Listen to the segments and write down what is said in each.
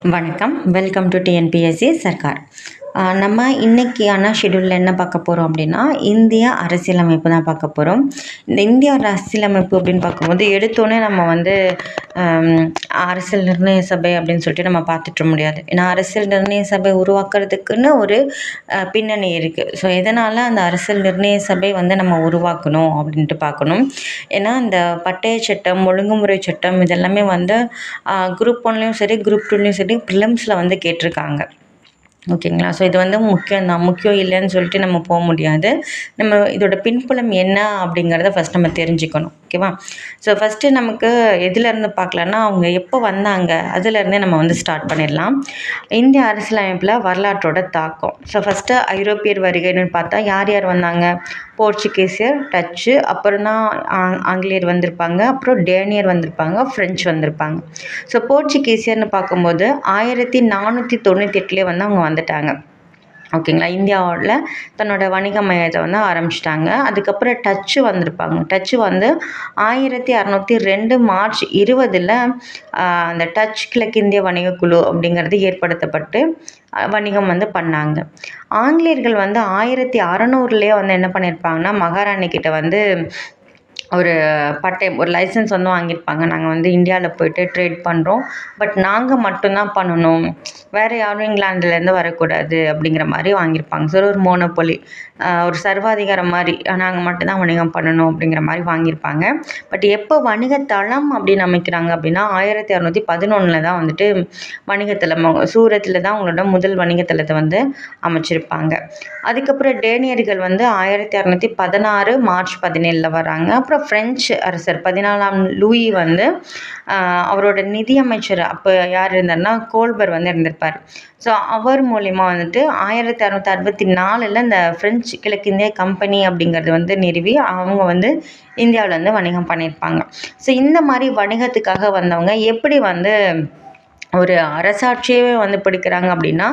வணக்கம். Welcome to TNPSC Sarkar. நம்ம இன்றைக்கியான ஷெடியூலில் என்ன பார்க்க போகிறோம் அப்படின்னா, இந்திய அரசியலமைப்பு தான் பார்க்க போகிறோம். இந்த இந்திய அரசியலமைப்பு அப்படின்னு பார்க்கும்போது எடுத்தோடனே நம்ம அரசியல் நிர்ணய சபை அப்படின்னு சொல்லிட்டு நம்ம பார்த்துட்டு முடியாது. ஏன்னா அரசியல் நிர்ணய சபை உருவாக்குறதுக்குன்னு ஒரு பின்னணி இருக்குது. ஸோ எதனால் அந்த அரசியல் நிர்ணய சபை நம்ம உருவாக்கணும் அப்படின்ட்டு பார்க்கணும். ஏன்னா இந்த பட்டய சட்டம், ஒழுங்குமுறை சட்டம் இதெல்லாமே குரூப் 1லேயும் சரி, குரூப் 2லேயும் சரி ப்ரிலிம்ஸில் கேட்டிருக்காங்க. ஓகேங்களா? ஸோ இது முக்கியம் தான். முக்கியம் இல்லைன்னு சொல்லிட்டு நம்ம போக முடியாது. நம்ம இதோட பின்புலம் என்ன அப்படிங்கிறத ஃபஸ்ட் நம்ம தெரிஞ்சுக்கணும். ஓகேவா? ஸோ ஃபஸ்ட்டு நமக்கு எதுலேருந்து பார்க்கலான்னா, அவங்க எப்போ வந்தாங்க அதுலேருந்தே நம்ம ஸ்டார்ட் பண்ணிடலாம். இந்திய அரசியலமைப்பில் வரலாற்றோட தாக்கம். ஸோ ஃபஸ்ட்டு ஐரோப்பியர் வருகைன்னு பார்த்தா யார் யார் வந்தாங்க? போர்ச்சுகீசியர், டச்சு, அப்புறம் தான் ஆங்கிலேயர் வந்திருப்பாங்க, அப்புறம் டேனியர் வந்திருப்பாங்க, ஃப்ரெஞ்சு வந்திருப்பாங்க. ஸோ போர்ச்சுகீசியர்னு பார்க்கும்போது 1498 அவங்க வந்துட்டாங்க. ஓகேங்களா? இந்தியாவில் தன்னோட வணிக மையத்தை ஆரம்பிச்சிட்டாங்க. அதுக்கப்புறம் டச்சு வந்திருப்பாங்க. டச்சு 1602 மார்ச் 20 அந்த டச் கிழக்கிந்திய வணிக குழு அப்படிங்கிறது ஏற்படுத்தப்பட்டு வணிகம் பண்ணாங்க. ஆங்கிலேயர்கள் 1600 என்ன பண்ணியிருப்பாங்கன்னா, மகாராணி கிட்ட ஒரு பட்டயம், ஒரு லைசன்ஸ் வாங்கியிருப்பாங்க. நாங்கள் இந்தியாவில் போய்ட்டு ட்ரேட் பண்ணுறோம், பட் நாங்கள் மட்டும்தான் பண்ணணும், வேறு யாரும் இங்கிலாந்துலேருந்து வரக்கூடாது அப்படிங்கிற மாதிரி வாங்கியிருப்பாங்க. ஸோ ஒரு மோனோபொலி, ஒரு சர்வாதிகாரம் மாதிரி, நாங்கள் மட்டும்தான் வணிகம் பண்ணணும் அப்படிங்கிற மாதிரி வாங்கியிருப்பாங்க. பட் எப்போ வணிகத்தளம் அப்படின்னு அமைக்கிறாங்க அப்படின்னா 1611 தான் வணிகத்தளம் சூரத்தில் தான் அவங்களோட முதல் வணிகத்தளத்தை அமைச்சிருப்பாங்க. அதுக்கப்புறம் டேனியர்கள் 1616 மார்ச் 17 வராங்க. அப்புறம் ஃப்ரெஞ்சு அரசர் 14ஆம் லூயி அவரோட நிதியமைச்சர் அப்போ யார் இருந்தார்னா கோல்பர் இருந்திருப்பார். ஸோ அவர் மூலிமா 1664 இந்த ஃப்ரெஞ்சு கிழக்கிந்திய கம்பெனி அப்படிங்கிறது நிறுவி அவங்க இந்தியாவில் வணிகம் பண்ணியிருப்பாங்க. ஸோ இந்த மாதிரி வணிகத்துக்காக வந்தவங்க எப்படி ஒரு அரசாட்சியவே பிடிக்கிறாங்க அப்படின்னா,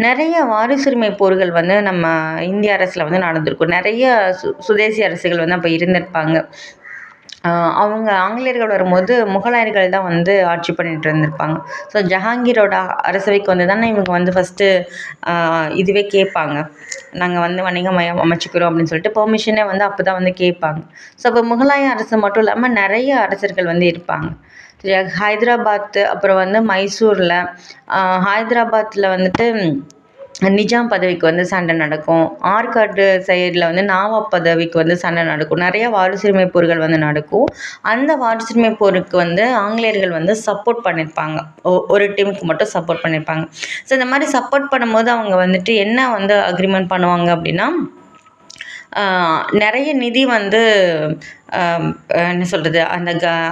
நிறைய வாரிசுரிமை போர்கள் நம்ம இந்திய அரசில் நடந்திருக்கும். நிறைய சுதேசி அரசுகள் அப்போ இருந்திருப்பாங்க. அவங்க ஆங்கிலேயர்கள் வரும்போது முகலாயர்கள் தான் ஆட்சி பண்ணிட்டு இருந்திருப்பாங்க. ஸோ ஜஹாங்கீரோட அரசவைக்கு தானே இவங்க ஃபஸ்ட்டு இதுவே கேட்பாங்க, நாங்கள் வணிக மையம் அமைச்சிக்கிறோம் அப்படின்னு சொல்லிட்டு பெர்மிஷனே அப்போ தான் கேட்பாங்க. ஸோ அப்போ முகலாய அரசு மட்டும் இல்லாமல் நிறைய அரசர்கள் இருப்பாங்க. ஹைதராபாத், அப்புறம் மைசூரில், ஹைதராபாத்தில் நிஜாம் பதவிக்கு சண்டை நடக்கும். ஆற்காடு சைடில் நவாப் பதவிக்கு சண்டை நடக்கும். நிறைய வாரிசுரிமை போர்கள் நடக்கும். அந்த வாரிசுரிமை போருக்கு ஆங்கிலேயர்கள் சப்போர்ட் பண்ணியிருப்பாங்க. ஒரு டீமுக்கு மட்டும் சப்போர்ட் பண்ணியிருப்பாங்க. ஸோ இந்த மாதிரி சப்போர்ட் பண்ணும்போது அவங்க என்ன அக்ரிமெண்ட் பண்ணுவாங்க அப்படின்னா, நிறைய நிதி என்ன சொல்கிறது, அந்த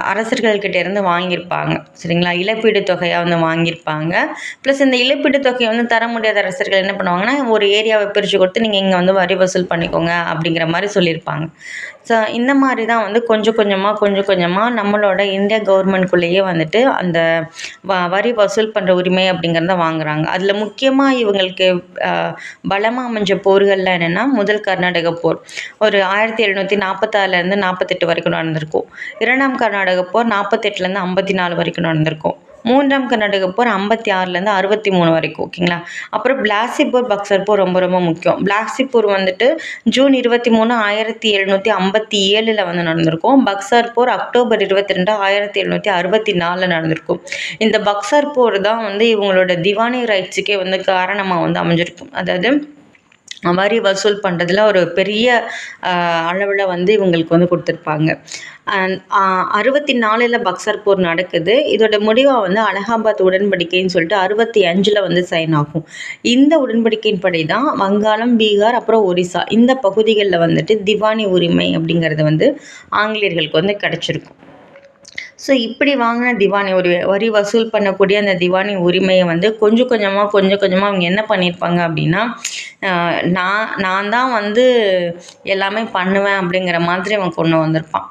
அரசர்கள்கிட்ட இருந்து வாங்கியிருப்பாங்க. சரிங்களா? இழப்பீடு தொகையாக வாங்கியிருப்பாங்க. ப்ளஸ் இந்த இழப்பீடு தொகையை தர முடியாத அரசர்கள் என்ன பண்ணுவாங்கன்னா, ஒரு ஏரியாவை பிரித்து கொடுத்து நீங்கள் இங்கே வரி வசூல் பண்ணிக்கோங்க அப்படிங்கிற மாதிரி சொல்லியிருப்பாங்க. ஸோ இந்த மாதிரி தான் கொஞ்சம் கொஞ்சமாக நம்மளோட இந்தியா கவர்மெண்ட்குள்ளேயே அந்த வரி வசூல் பண்ணுற உரிமை அப்படிங்கிறத வாங்குகிறாங்க. அதில் முக்கியமாக இவங்களுக்கு பலமாக அமைஞ்ச போர்களில் என்னென்னா, முதல் கர்நாடக போர் ஒரு 1746 48 வரைக்கும் நடந்திருக்கும். 2ஆம் கர்நாடக போர் 48 54 வரைக்கும் நடந்திருக்கும். 3ஆம் கர்நாடக போர் 56 63 வரைக்கும். ஓகேங்களா? அப்புறம் பிளாசிப்பூர், பக்சர் போர் ரொம்ப ரொம்ப முக்கியம். பிளாசிப்பூர் ஜூன் 23 1757 நடந்திருக்கும். பக்சர் போர் அக்டோபர் 22 1764 நடந்திருக்கும். இந்த பக்சர் போர் தான் இவங்களோட திவானி ரைட்ஸுக்கே காரணமாக அமைஞ்சிருக்கும். அதாவது வரி வசூல் பண்ணுறதுல ஒரு பெரிய அளவில் இவங்களுக்கு கொடுத்துருப்பாங்க. 64 பக்சர் போர் நடக்குது. இதோட முடிவாக அலகாபாத் உடன்படிக்கைன்னு சொல்லிட்டு 65 சைன் ஆகும். இந்த உடன்படிக்கையின்படி தான் வங்காளம், பீகார், அப்புறம் ஒரிசா இந்த பகுதிகளில் திவானி உரிமை அப்படிங்கிறது ஆங்கிலேயர்களுக்கு கிடச்சிருக்கும். ஸோ இப்படி வாங்கின திவானி, ஒரு வரி வசூல் பண்ணக்கூடிய அந்த திவானி உரிமையை கொஞ்சம் கொஞ்சமாக அவங்க என்ன பண்ணியிருப்பாங்க அப்படின்னா, நான் தான் எல்லாமே பண்ணுவேன் அப்படிங்கிற மாதிரி அவன் கொண்டு வந்திருப்பான்.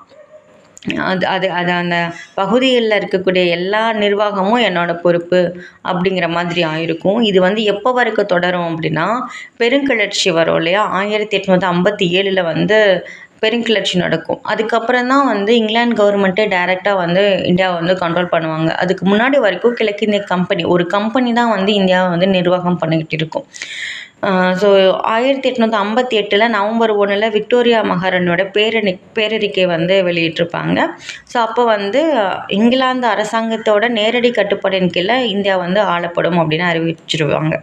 அது அந்த பகுதிகளில் இருக்கக்கூடிய எல்லா நிர்வாகமும் என்னோடய பொறுப்பு அப்படிங்கிற மாதிரி ஆயிருக்கும். இது எப்போ வரைக்கும் தொடரும் அப்படின்னா, பெருங்கிளர்ச்சி வரும் இல்லையா, 1857 பெருங்கிளர்ச்சி நடக்கும். அதுக்கப்புறம் தான் வந்து இங்கிலாந்து கவர்மெண்ட்டே டைரெக்டாக வந்து இந்தியாவை வந்து கண்ட்ரோல் பண்ணுவாங்க. அதுக்கு முன்னாடி வரைக்கும் கிழக்கிந்திய கம்பெனி ஒரு கம்பெனி தான் வந்து இந்தியாவை வந்து நிர்வாகம் பண்ணிக்கிட்டு இருக்கும். ஸோ 1858 நவம்பர் 1 விக்டோரியா மகாராணியோட பேரறிக்கை வந்து வெளியிட்டிருப்பாங்க. ஸோ அப்போ வந்து இங்கிலாந்து அரசாங்கத்தோட நேரடி கட்டுப்பாடின் கீழே இந்தியா வந்து ஆளப்படும் அப்படின்னு அறிவிச்சிருவாங்க.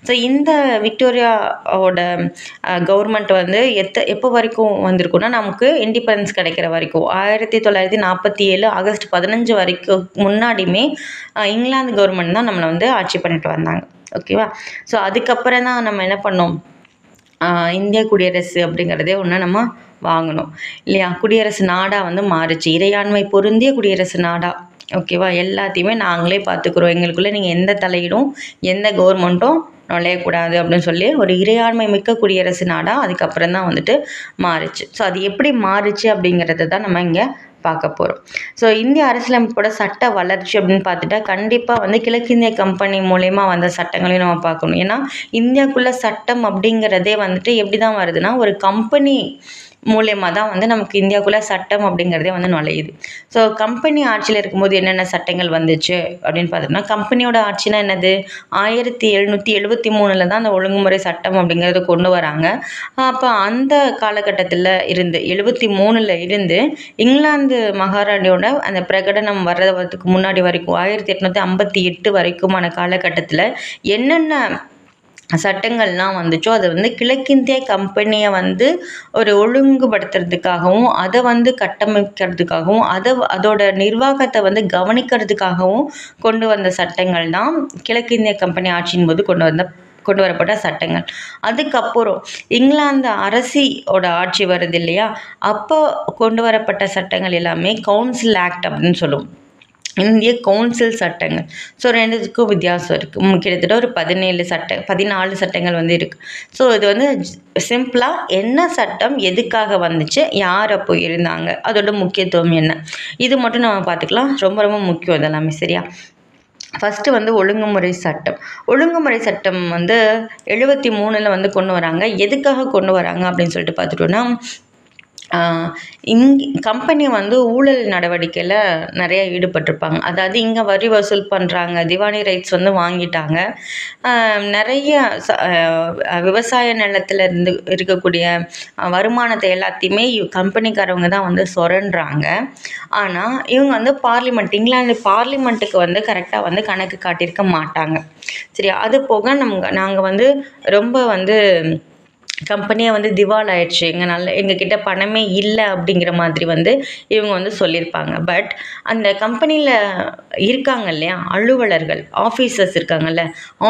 ஸோ இந்த விக்டோரியாவோட கவர்மெண்ட் வந்து எப்போ வரைக்கும் வந்திருக்குன்னா, நமக்கு இண்டிபெண்டன்ஸ் கிடைக்கிற வரைக்கும் 1947 ஆகஸ்ட் 15 வரைக்கும் முன்னாடியுமே இங்கிலாந்து கவர்மெண்ட் தான் நம்மளை வந்து ஆட்சி பண்ணிட்டு வந்தாங்க. ஓகேவா? ஸோ அதுக்கப்புறம் தான் நம்ம என்ன பண்ணோம், இந்திய குடியரசு அப்படிங்கிறதே ஒன்று நம்ம வாங்கணும் இல்லையா? குடியரசு நாடாக வந்து மாறுச்சு. இறையாண்மை பொருந்திய குடியரசு நாடாக. ஓகேவா? எல்லாத்தையுமே நாங்களே பார்த்துக்குறோம், எங்களுக்குள்ளே நீங்கள் எந்த தலையீடும் எந்த கவர்மெண்ட்டும் நுழையக்கூடாது அப்படின்னு சொல்லி ஒரு இறையாண்மை மிக்க குடியரசு நாடாக அதுக்கப்புறம் தான் வந்துட்டு மாறுச்சு. ஸோ அது எப்படி மாறுச்சு அப்படிங்கிறத தான் நம்ம இங்கே பார்க்க போகிறோம். ஸோ இந்திய அரசியலமைப்போட சட்ட வளர்ச்சி அப்படின்னு பார்த்துட்டா கண்டிப்பாக வந்து கிழக்கிந்திய கம்பெனி மூலயமா வந்த சட்டங்களையும் நம்ம பார்க்கணும். ஏன்னா இந்தியாவுக்குள்ள சட்டம் அப்படிங்கிறதே வந்துட்டு எப்படி தான் வருதுன்னா, ஒரு கம்பெனி மூலயமா தான் வந்து நமக்கு இந்தியாவுக்குள்ளே சட்டம் அப்படிங்கிறதே வந்து நுழையுது. ஸோ கம்பெனி ஆட்சியில் இருக்கும்போது என்னென்ன சட்டங்கள் வந்துச்சு அப்படின்னு பார்த்தோம்னா, கம்பெனியோட ஆட்சினா என்னது, 1773 தான் அந்த ஒழுங்குமுறை சட்டம் அப்படிங்கிறத கொண்டு வராங்க. அப்போ அந்த காலகட்டத்தில் இருந்து 73 இருந்து இங்கிலாந்து மகாராணியோட அந்த பிரகடனம் வர்றதுக்கு முன்னாடி வரைக்கும் 1858 வரைக்குமான காலகட்டத்தில் என்னென்ன சட்டங்கள்லாம் வந்துச்சோ அதை வந்து கிழக்கிந்திய கம்பெனியை வந்து ஒரு ஒழுங்குபடுத்துறதுக்காகவும் அதை வந்து கட்டமைக்கிறதுக்காகவும் அதோட நிர்வாகத்தை வந்து கவனிக்கிறதுக்காகவும் கொண்டு வந்த சட்டங்கள் தான் கிழக்கிந்திய கம்பெனி ஆட்சியின் போது கொண்டு வரப்பட்ட சட்டங்கள். அதுக்கப்புறம் இங்கிலாந்து அரசியோட ஆட்சி வருது இல்லையா, அப்போ கொண்டு வரப்பட்ட சட்டங்கள் எல்லாமே கவுன்சில் ஆக்ட் அப்படின்னு சொல்லுவோம், இந்திய கவுன்சில் சட்டங்கள். ஸோ ரெண்டுத்துக்கும் வித்தியாசம் இருக்குது. கிட்டத்தட்ட ஒரு 14 சட்டங்கள் வந்து இருக்குது. ஸோ இது வந்து சிம்பிளாக என்ன சட்டம் எதுக்காக வந்துச்சு, யார் அப்போ இருந்தாங்க, அதோட முக்கியத்துவம் என்ன, இது மட்டும் நம்ம பார்த்துக்கலாம். ரொம்ப ரொம்ப முக்கியம் இதெல்லாமே. சரியா? ஃபஸ்ட்டு வந்து ஒழுங்குமுறை சட்டம் வந்து 73 வந்து கொண்டு வராங்க. எதுக்காக கொண்டு வராங்க அப்படின்னு சொல்லிட்டு பார்த்துட்டோன்னா, கம்பெனி வந்து ஊழல் நடவடிக்கையில் நிறைய ஈடுபட்டிருப்பாங்க. அதாவது இங்கே வரி வசூல் பண்ணுறாங்க, திவானி ரைட்ஸ் வந்து வாங்கிட்டாங்க, நிறைய விவசாய நிலத்தில் இருந்து இருக்கக்கூடிய வருமானத்தை எல்லாத்தையுமே கம்பெனிக்காரவங்க தான் வந்து சுரண்டுறாங்க. ஆனால் இவங்க வந்து இங்கிலாந்து பார்லிமெண்ட்டுக்கு வந்து கரெக்டாக வந்து கணக்கு காட்டியிருக்க மாட்டாங்க. சரியா? அது போக நாங்கள் வந்து ரொம்ப வந்து கம்பெனியை வந்து திவால் ஆயிடுச்சு, எங்ககிட்ட பணமே இல்லை அப்படிங்கிற மாதிரி வந்து இவங்க வந்து சொல்லியிருப்பாங்க. பட் அந்த கம்பெனியில் இருக்காங்க இல்லையா அலுவலர்கள், ஆஃபீஸர்ஸ் இருக்காங்கல்ல,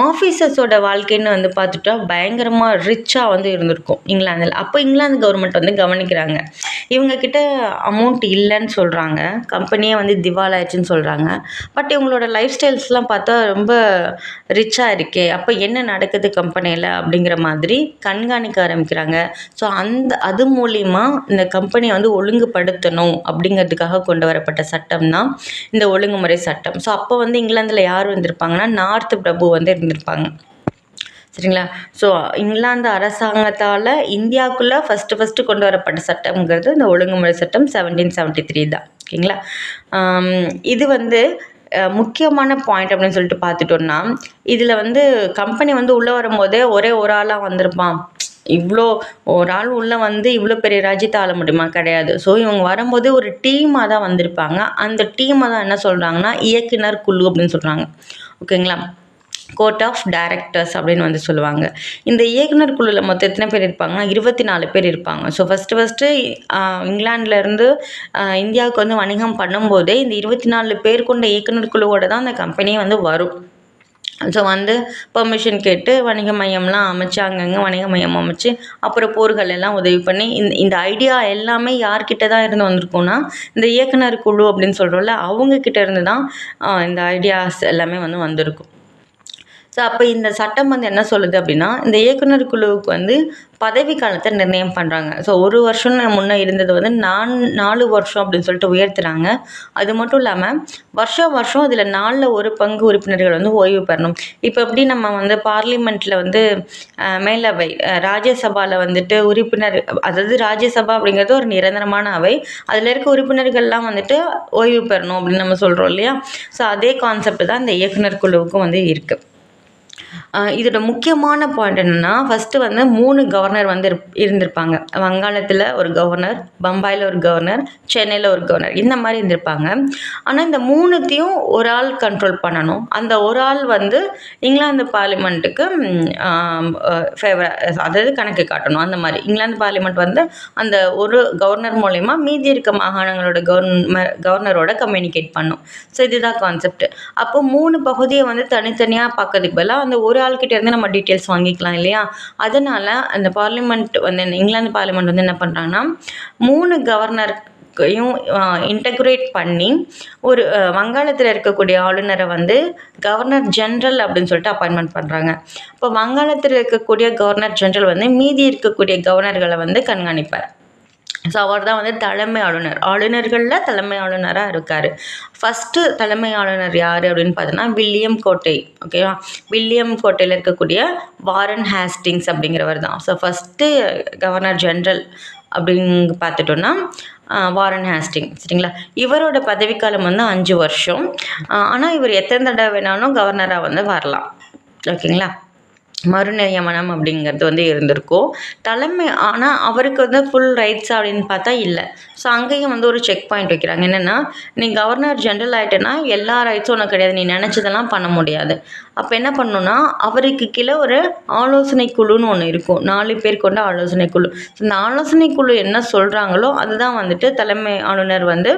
ஆஃபீஸர்ஸோட வாழ்க்கைன்னு வந்து பார்த்துட்டா பயங்கரமாக ரிச்சாக வந்து இருந்திருக்கும் இங்கிலாந்தில். அப்போ இங்கிலாந்து கவர்மெண்ட் வந்து கவனிக்கிறாங்க, இவங்கக்கிட்ட அமௌண்ட் இல்லைன்னு சொல்கிறாங்க, கம்பெனியே வந்து திவால் ஆயிடுச்சுன்னு சொல்கிறாங்க. பட் இவங்களோட லைஃப் ஸ்டைல்ஸ்லாம் பார்த்தா ரொம்ப ரிச்சாக இருக்கே, அப்போ என்ன நடக்குது கம்பெனியில் அப்படிங்கிற மாதிரி கண்காணிக்க ஆரம்பிக்கிறாங்க. ஸோ அது மூலிமா இந்த கம்பெனியை வந்து ஒழுங்குபடுத்தணும் அப்படிங்கிறதுக்காக கொண்டு வரப்பட்ட சட்டம் தான் இந்த ஒழுங்குமுறை சட்டம். ஸோ அப்போ வந்து இங்கிலாந்தில் யார் வந்திருப்பாங்கன்னா, நார்த் பிரபு வந்து இருந்திருப்பாங்க. சரிங்களா? ஸோ இங்கிலாந்து அரசாங்கத்தால் இந்தியாவுக்குள்ளே ஃபஸ்ட்டு கொண்டு வரப்பட்ட சட்டம்ங்கிறது இந்த ஒழுங்குமுறை சட்டம் 1773 தான். ஓகேங்களா? இது வந்து முக்கியமான பாயிண்ட் அப்படின்னு சொல்லிட்டு பார்த்துட்டோன்னா, இதில் வந்து கம்பெனி வந்து உள்ளே வரும்போதே ஒரே ஒரு ஆளாக வந்திருப்பான், இவ்வளோ ஒரு ஆள் உள்ளே வந்து இவ்வளோ பெரிய ராஜ்யத்தை ஆள முடியுமா? கிடையாது. ஸோ இவங்க வரும்போது ஒரு டீமாக தான் வந்திருப்பாங்க. அந்த டீமை தான் என்ன சொல்கிறாங்கன்னா இயக்குனர் குழு அப்படின்னு சொல்கிறாங்க. ஓகேங்களா? கோர்ட் ஆஃப் டைரக்டர்ஸ் அப்படின்னு வந்து சொல்லுவாங்க. இந்த இயக்குனர் குழுவில் மொத்தம் எத்தனை பேர் இருப்பாங்கன்னா 24 பேர் இருப்பாங்க. ஸோ ஃபஸ்ட்டு இங்கிலாந்துலேருந்து இந்தியாவுக்கு வந்து வணிகம் பண்ணும்போதே இந்த 24 பேர் கொண்ட இயக்குனர் குழுவோட தான் அந்த கம்பெனியே வந்து வரும். ஸோ வந்து பெர்மிஷன் கேட்டு வணிக மையம்லாம் அமைச்சு, அங்கங்கே வணிக மையம் அமைச்சு, அப்புறம் போர்கள் எல்லாம் உதவி பண்ணி இந்த ஐடியா எல்லாமே யார்கிட்ட தான் இருந்து வந்திருக்கும்னா, இந்த இயக்குனர் குழு அப்படின்னு சொல்கிறோம்ல, அவங்கக்கிட்ட இருந்து தான் இந்த ஐடியாஸ் எல்லாமே வந்து வந்திருக்கும். ஸோ அப்போ இந்த சட்டம் வந்து என்ன சொல்லுது அப்படின்னா, இந்த இயக்குனர் குழுவுக்கு வந்து பதவி காலத்தை நிர்ணயம் பண்ணுறாங்க. ஸோ 1 வருஷம் முன்னே இருந்தது வந்து 4 வருஷம் அப்படின்னு சொல்லிட்டு உயர்த்துறாங்க. அது மட்டும் இல்லாமல் வருஷம் வருஷம் இதில் 4ல் 1 பங்கு உறுப்பினர்கள் வந்து ஓய்வு பெறணும். இப்போ எப்படி நம்ம வந்து பார்லிமெண்ட்டில் வந்து மேலவை ராஜ்யசபாவில் வந்துட்டு உறுப்பினர், அதாவது ராஜ்யசபா அப்படிங்கிறது ஒரு நிரந்தரமான அவை, அதில் இருக்க உறுப்பினர்கள்லாம் வந்துட்டு ஓய்வு பெறணும் அப்படின்னு நம்ம சொல்கிறோம் இல்லையா? ஸோ அதே கான்செப்ட் தான் இந்த இயக்குனர் குழுவுக்கும் வந்து இருக்குது. இதோட முக்கியமான பாயிண்ட் என்னென்னா, ஃபஸ்ட்டு வந்து 3 கவர்னர் வந்து இருந்திருப்பாங்க. வங்காளத்தில் ஒரு கவர்னர், பம்பாயில் ஒரு கவர்னர், சென்னையில் ஒரு கவர்னர், இந்த மாதிரி இருந்திருப்பாங்க. ஆனால் இந்த 3த்தையும் ஒரு ஆள் கண்ட்ரோல் பண்ணணும். அந்த ஒரு ஆள் வந்து இங்கிலாந்து பார்லிமெண்ட்டுக்கு அதாவது கணக்கு காட்டணும். அந்த மாதிரி இங்கிலாந்து பார்லிமெண்ட் வந்து அந்த ஒரு கவர்னர் மூலயமா மீதி இருக்க மாகாணங்களோட கவர்னரோட கம்யூனிகேட் பண்ணும். ஸோ இதுதான் கான்செப்ட். அப்போ 3 பகுதியை வந்து தனித்தனியாக பார்க்கறதுக்கு பதிலாக அந்த ஒரு ஆள்கிட்ட இருந்து நம்ம டீட்டெயில்ஸ் வாங்கிக்கலாம் இல்லையா? அதனால் அந்த பார்லிமெண்ட் வந்து இங்கிலாந்து பார்லிமெண்ட் வந்து என்ன பண்ணுறாங்கன்னா, 3 கவர்னரையும் இன்டகிரேட் பண்ணி ஒரு வங்காளத்தில் இருக்கக்கூடிய ஆளுநரை வந்து கவர்னர் ஜென்ரல் அப்படின்னு சொல்லிட்டு அப்பாயின்மெண்ட் பண்ணுறாங்க. இப்போ வங்காளத்தில் இருக்கக்கூடிய கவர்னர் ஜென்ரல் வந்து மீதி இருக்கக்கூடிய கவர்னர்களை வந்து கண்காணிப்பார். ஸோ அவர் தான் வந்து தலைமை ஆளுநர். ஆளுநர்களில் தலைமை ஆளுநராக இருக்கார். ஃபஸ்ட்டு தலைமை ஆளுநர் யார் அப்படின்னு பார்த்தோன்னா வில்லியம் கோட்டை. ஓகேவா? வில்லியம் கோட்டையில் இருக்கக்கூடிய வாரன் ஹேஸ்டிங்ஸ் அப்படிங்கிறவர் தான். ஸோ ஃபஸ்ட்டு கவர்னர் ஜென்ரல் அப்படின்னு பார்த்துட்டோன்னா வாரன் ஹேஸ்டிங். சரிங்களா? இவரோட பதவிக்காலம் வந்து 5 வருஷம். ஆனால் இவர் எத்தனை தடவை வேணாலும் கவர்னராக வந்து வரலாம். ஓகேங்களா? மறுநியமனம் அப்படிங்கிறது வந்து இருந்திருக்கும். ஆனால் அவருக்கு வந்து ஃபுல் ரைட்ஸ் அப்படின்னு பார்த்தா இல்லை. ஸோ அங்கேயும் வந்து ஒரு செக் பாயிண்ட் வைக்கிறாங்க. என்னென்னா, நீ கவர்னர் ஜென்ரல் ஆகிட்டேன்னா எல்லா ரைட்ஸும் உனக்கு கிடையாது, நீ நினச்சதெல்லாம் பண்ண முடியாது. அப்போ என்ன பண்ணணுன்னா, அவருக்கு கீழே ஒரு ஆலோசனை குழுன்னு ஒன்று இருக்கும். 4 பேர் கொண்ட ஆலோசனை குழு. இந்த ஆலோசனை குழு என்ன சொல்கிறாங்களோ அதுதான் வந்துட்டு தலைமை ஆளுநர் வந்து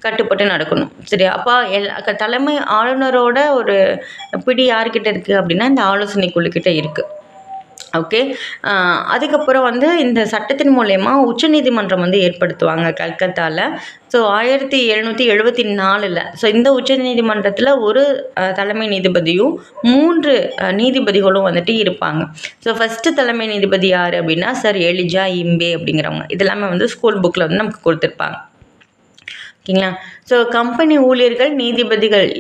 கட்டுப்பட்டு நடக்கணும். சரியா? அப்போ தலைமை ஆளுநரோட ஒரு பிடி யார்கிட்ட இருக்குது அப்படின்னா, இந்த ஆலோசனை குழுக்கிட்ட இருக்குது. ஓகே. அதுக்கப்புறம் வந்து இந்த சட்டத்தின் மூலயமா உச்சநீதிமன்றம் வந்து ஏற்படுத்துவாங்க கல்கத்தாவில். ஸோ 1774. ஸோ இந்த உச்சநீதிமன்றத்தில் ஒரு தலைமை நீதிபதியும் 3 நீதிபதிகளும் வந்துட்டு இருப்பாங்க. ஸோ ஃபஸ்ட்டு தலைமை நீதிபதி யார் அப்படின்னா சர் எலிஜா இம்பே அப்படிங்கிறவங்க. இதெல்லாமே வந்து ஸ்கூல் புக்கில் வந்து நமக்கு கொடுத்துருப்பாங்க. ஓகேங்களா? ஸோ கம்பெனி ஊழியர்கள், நீதிபதிகள்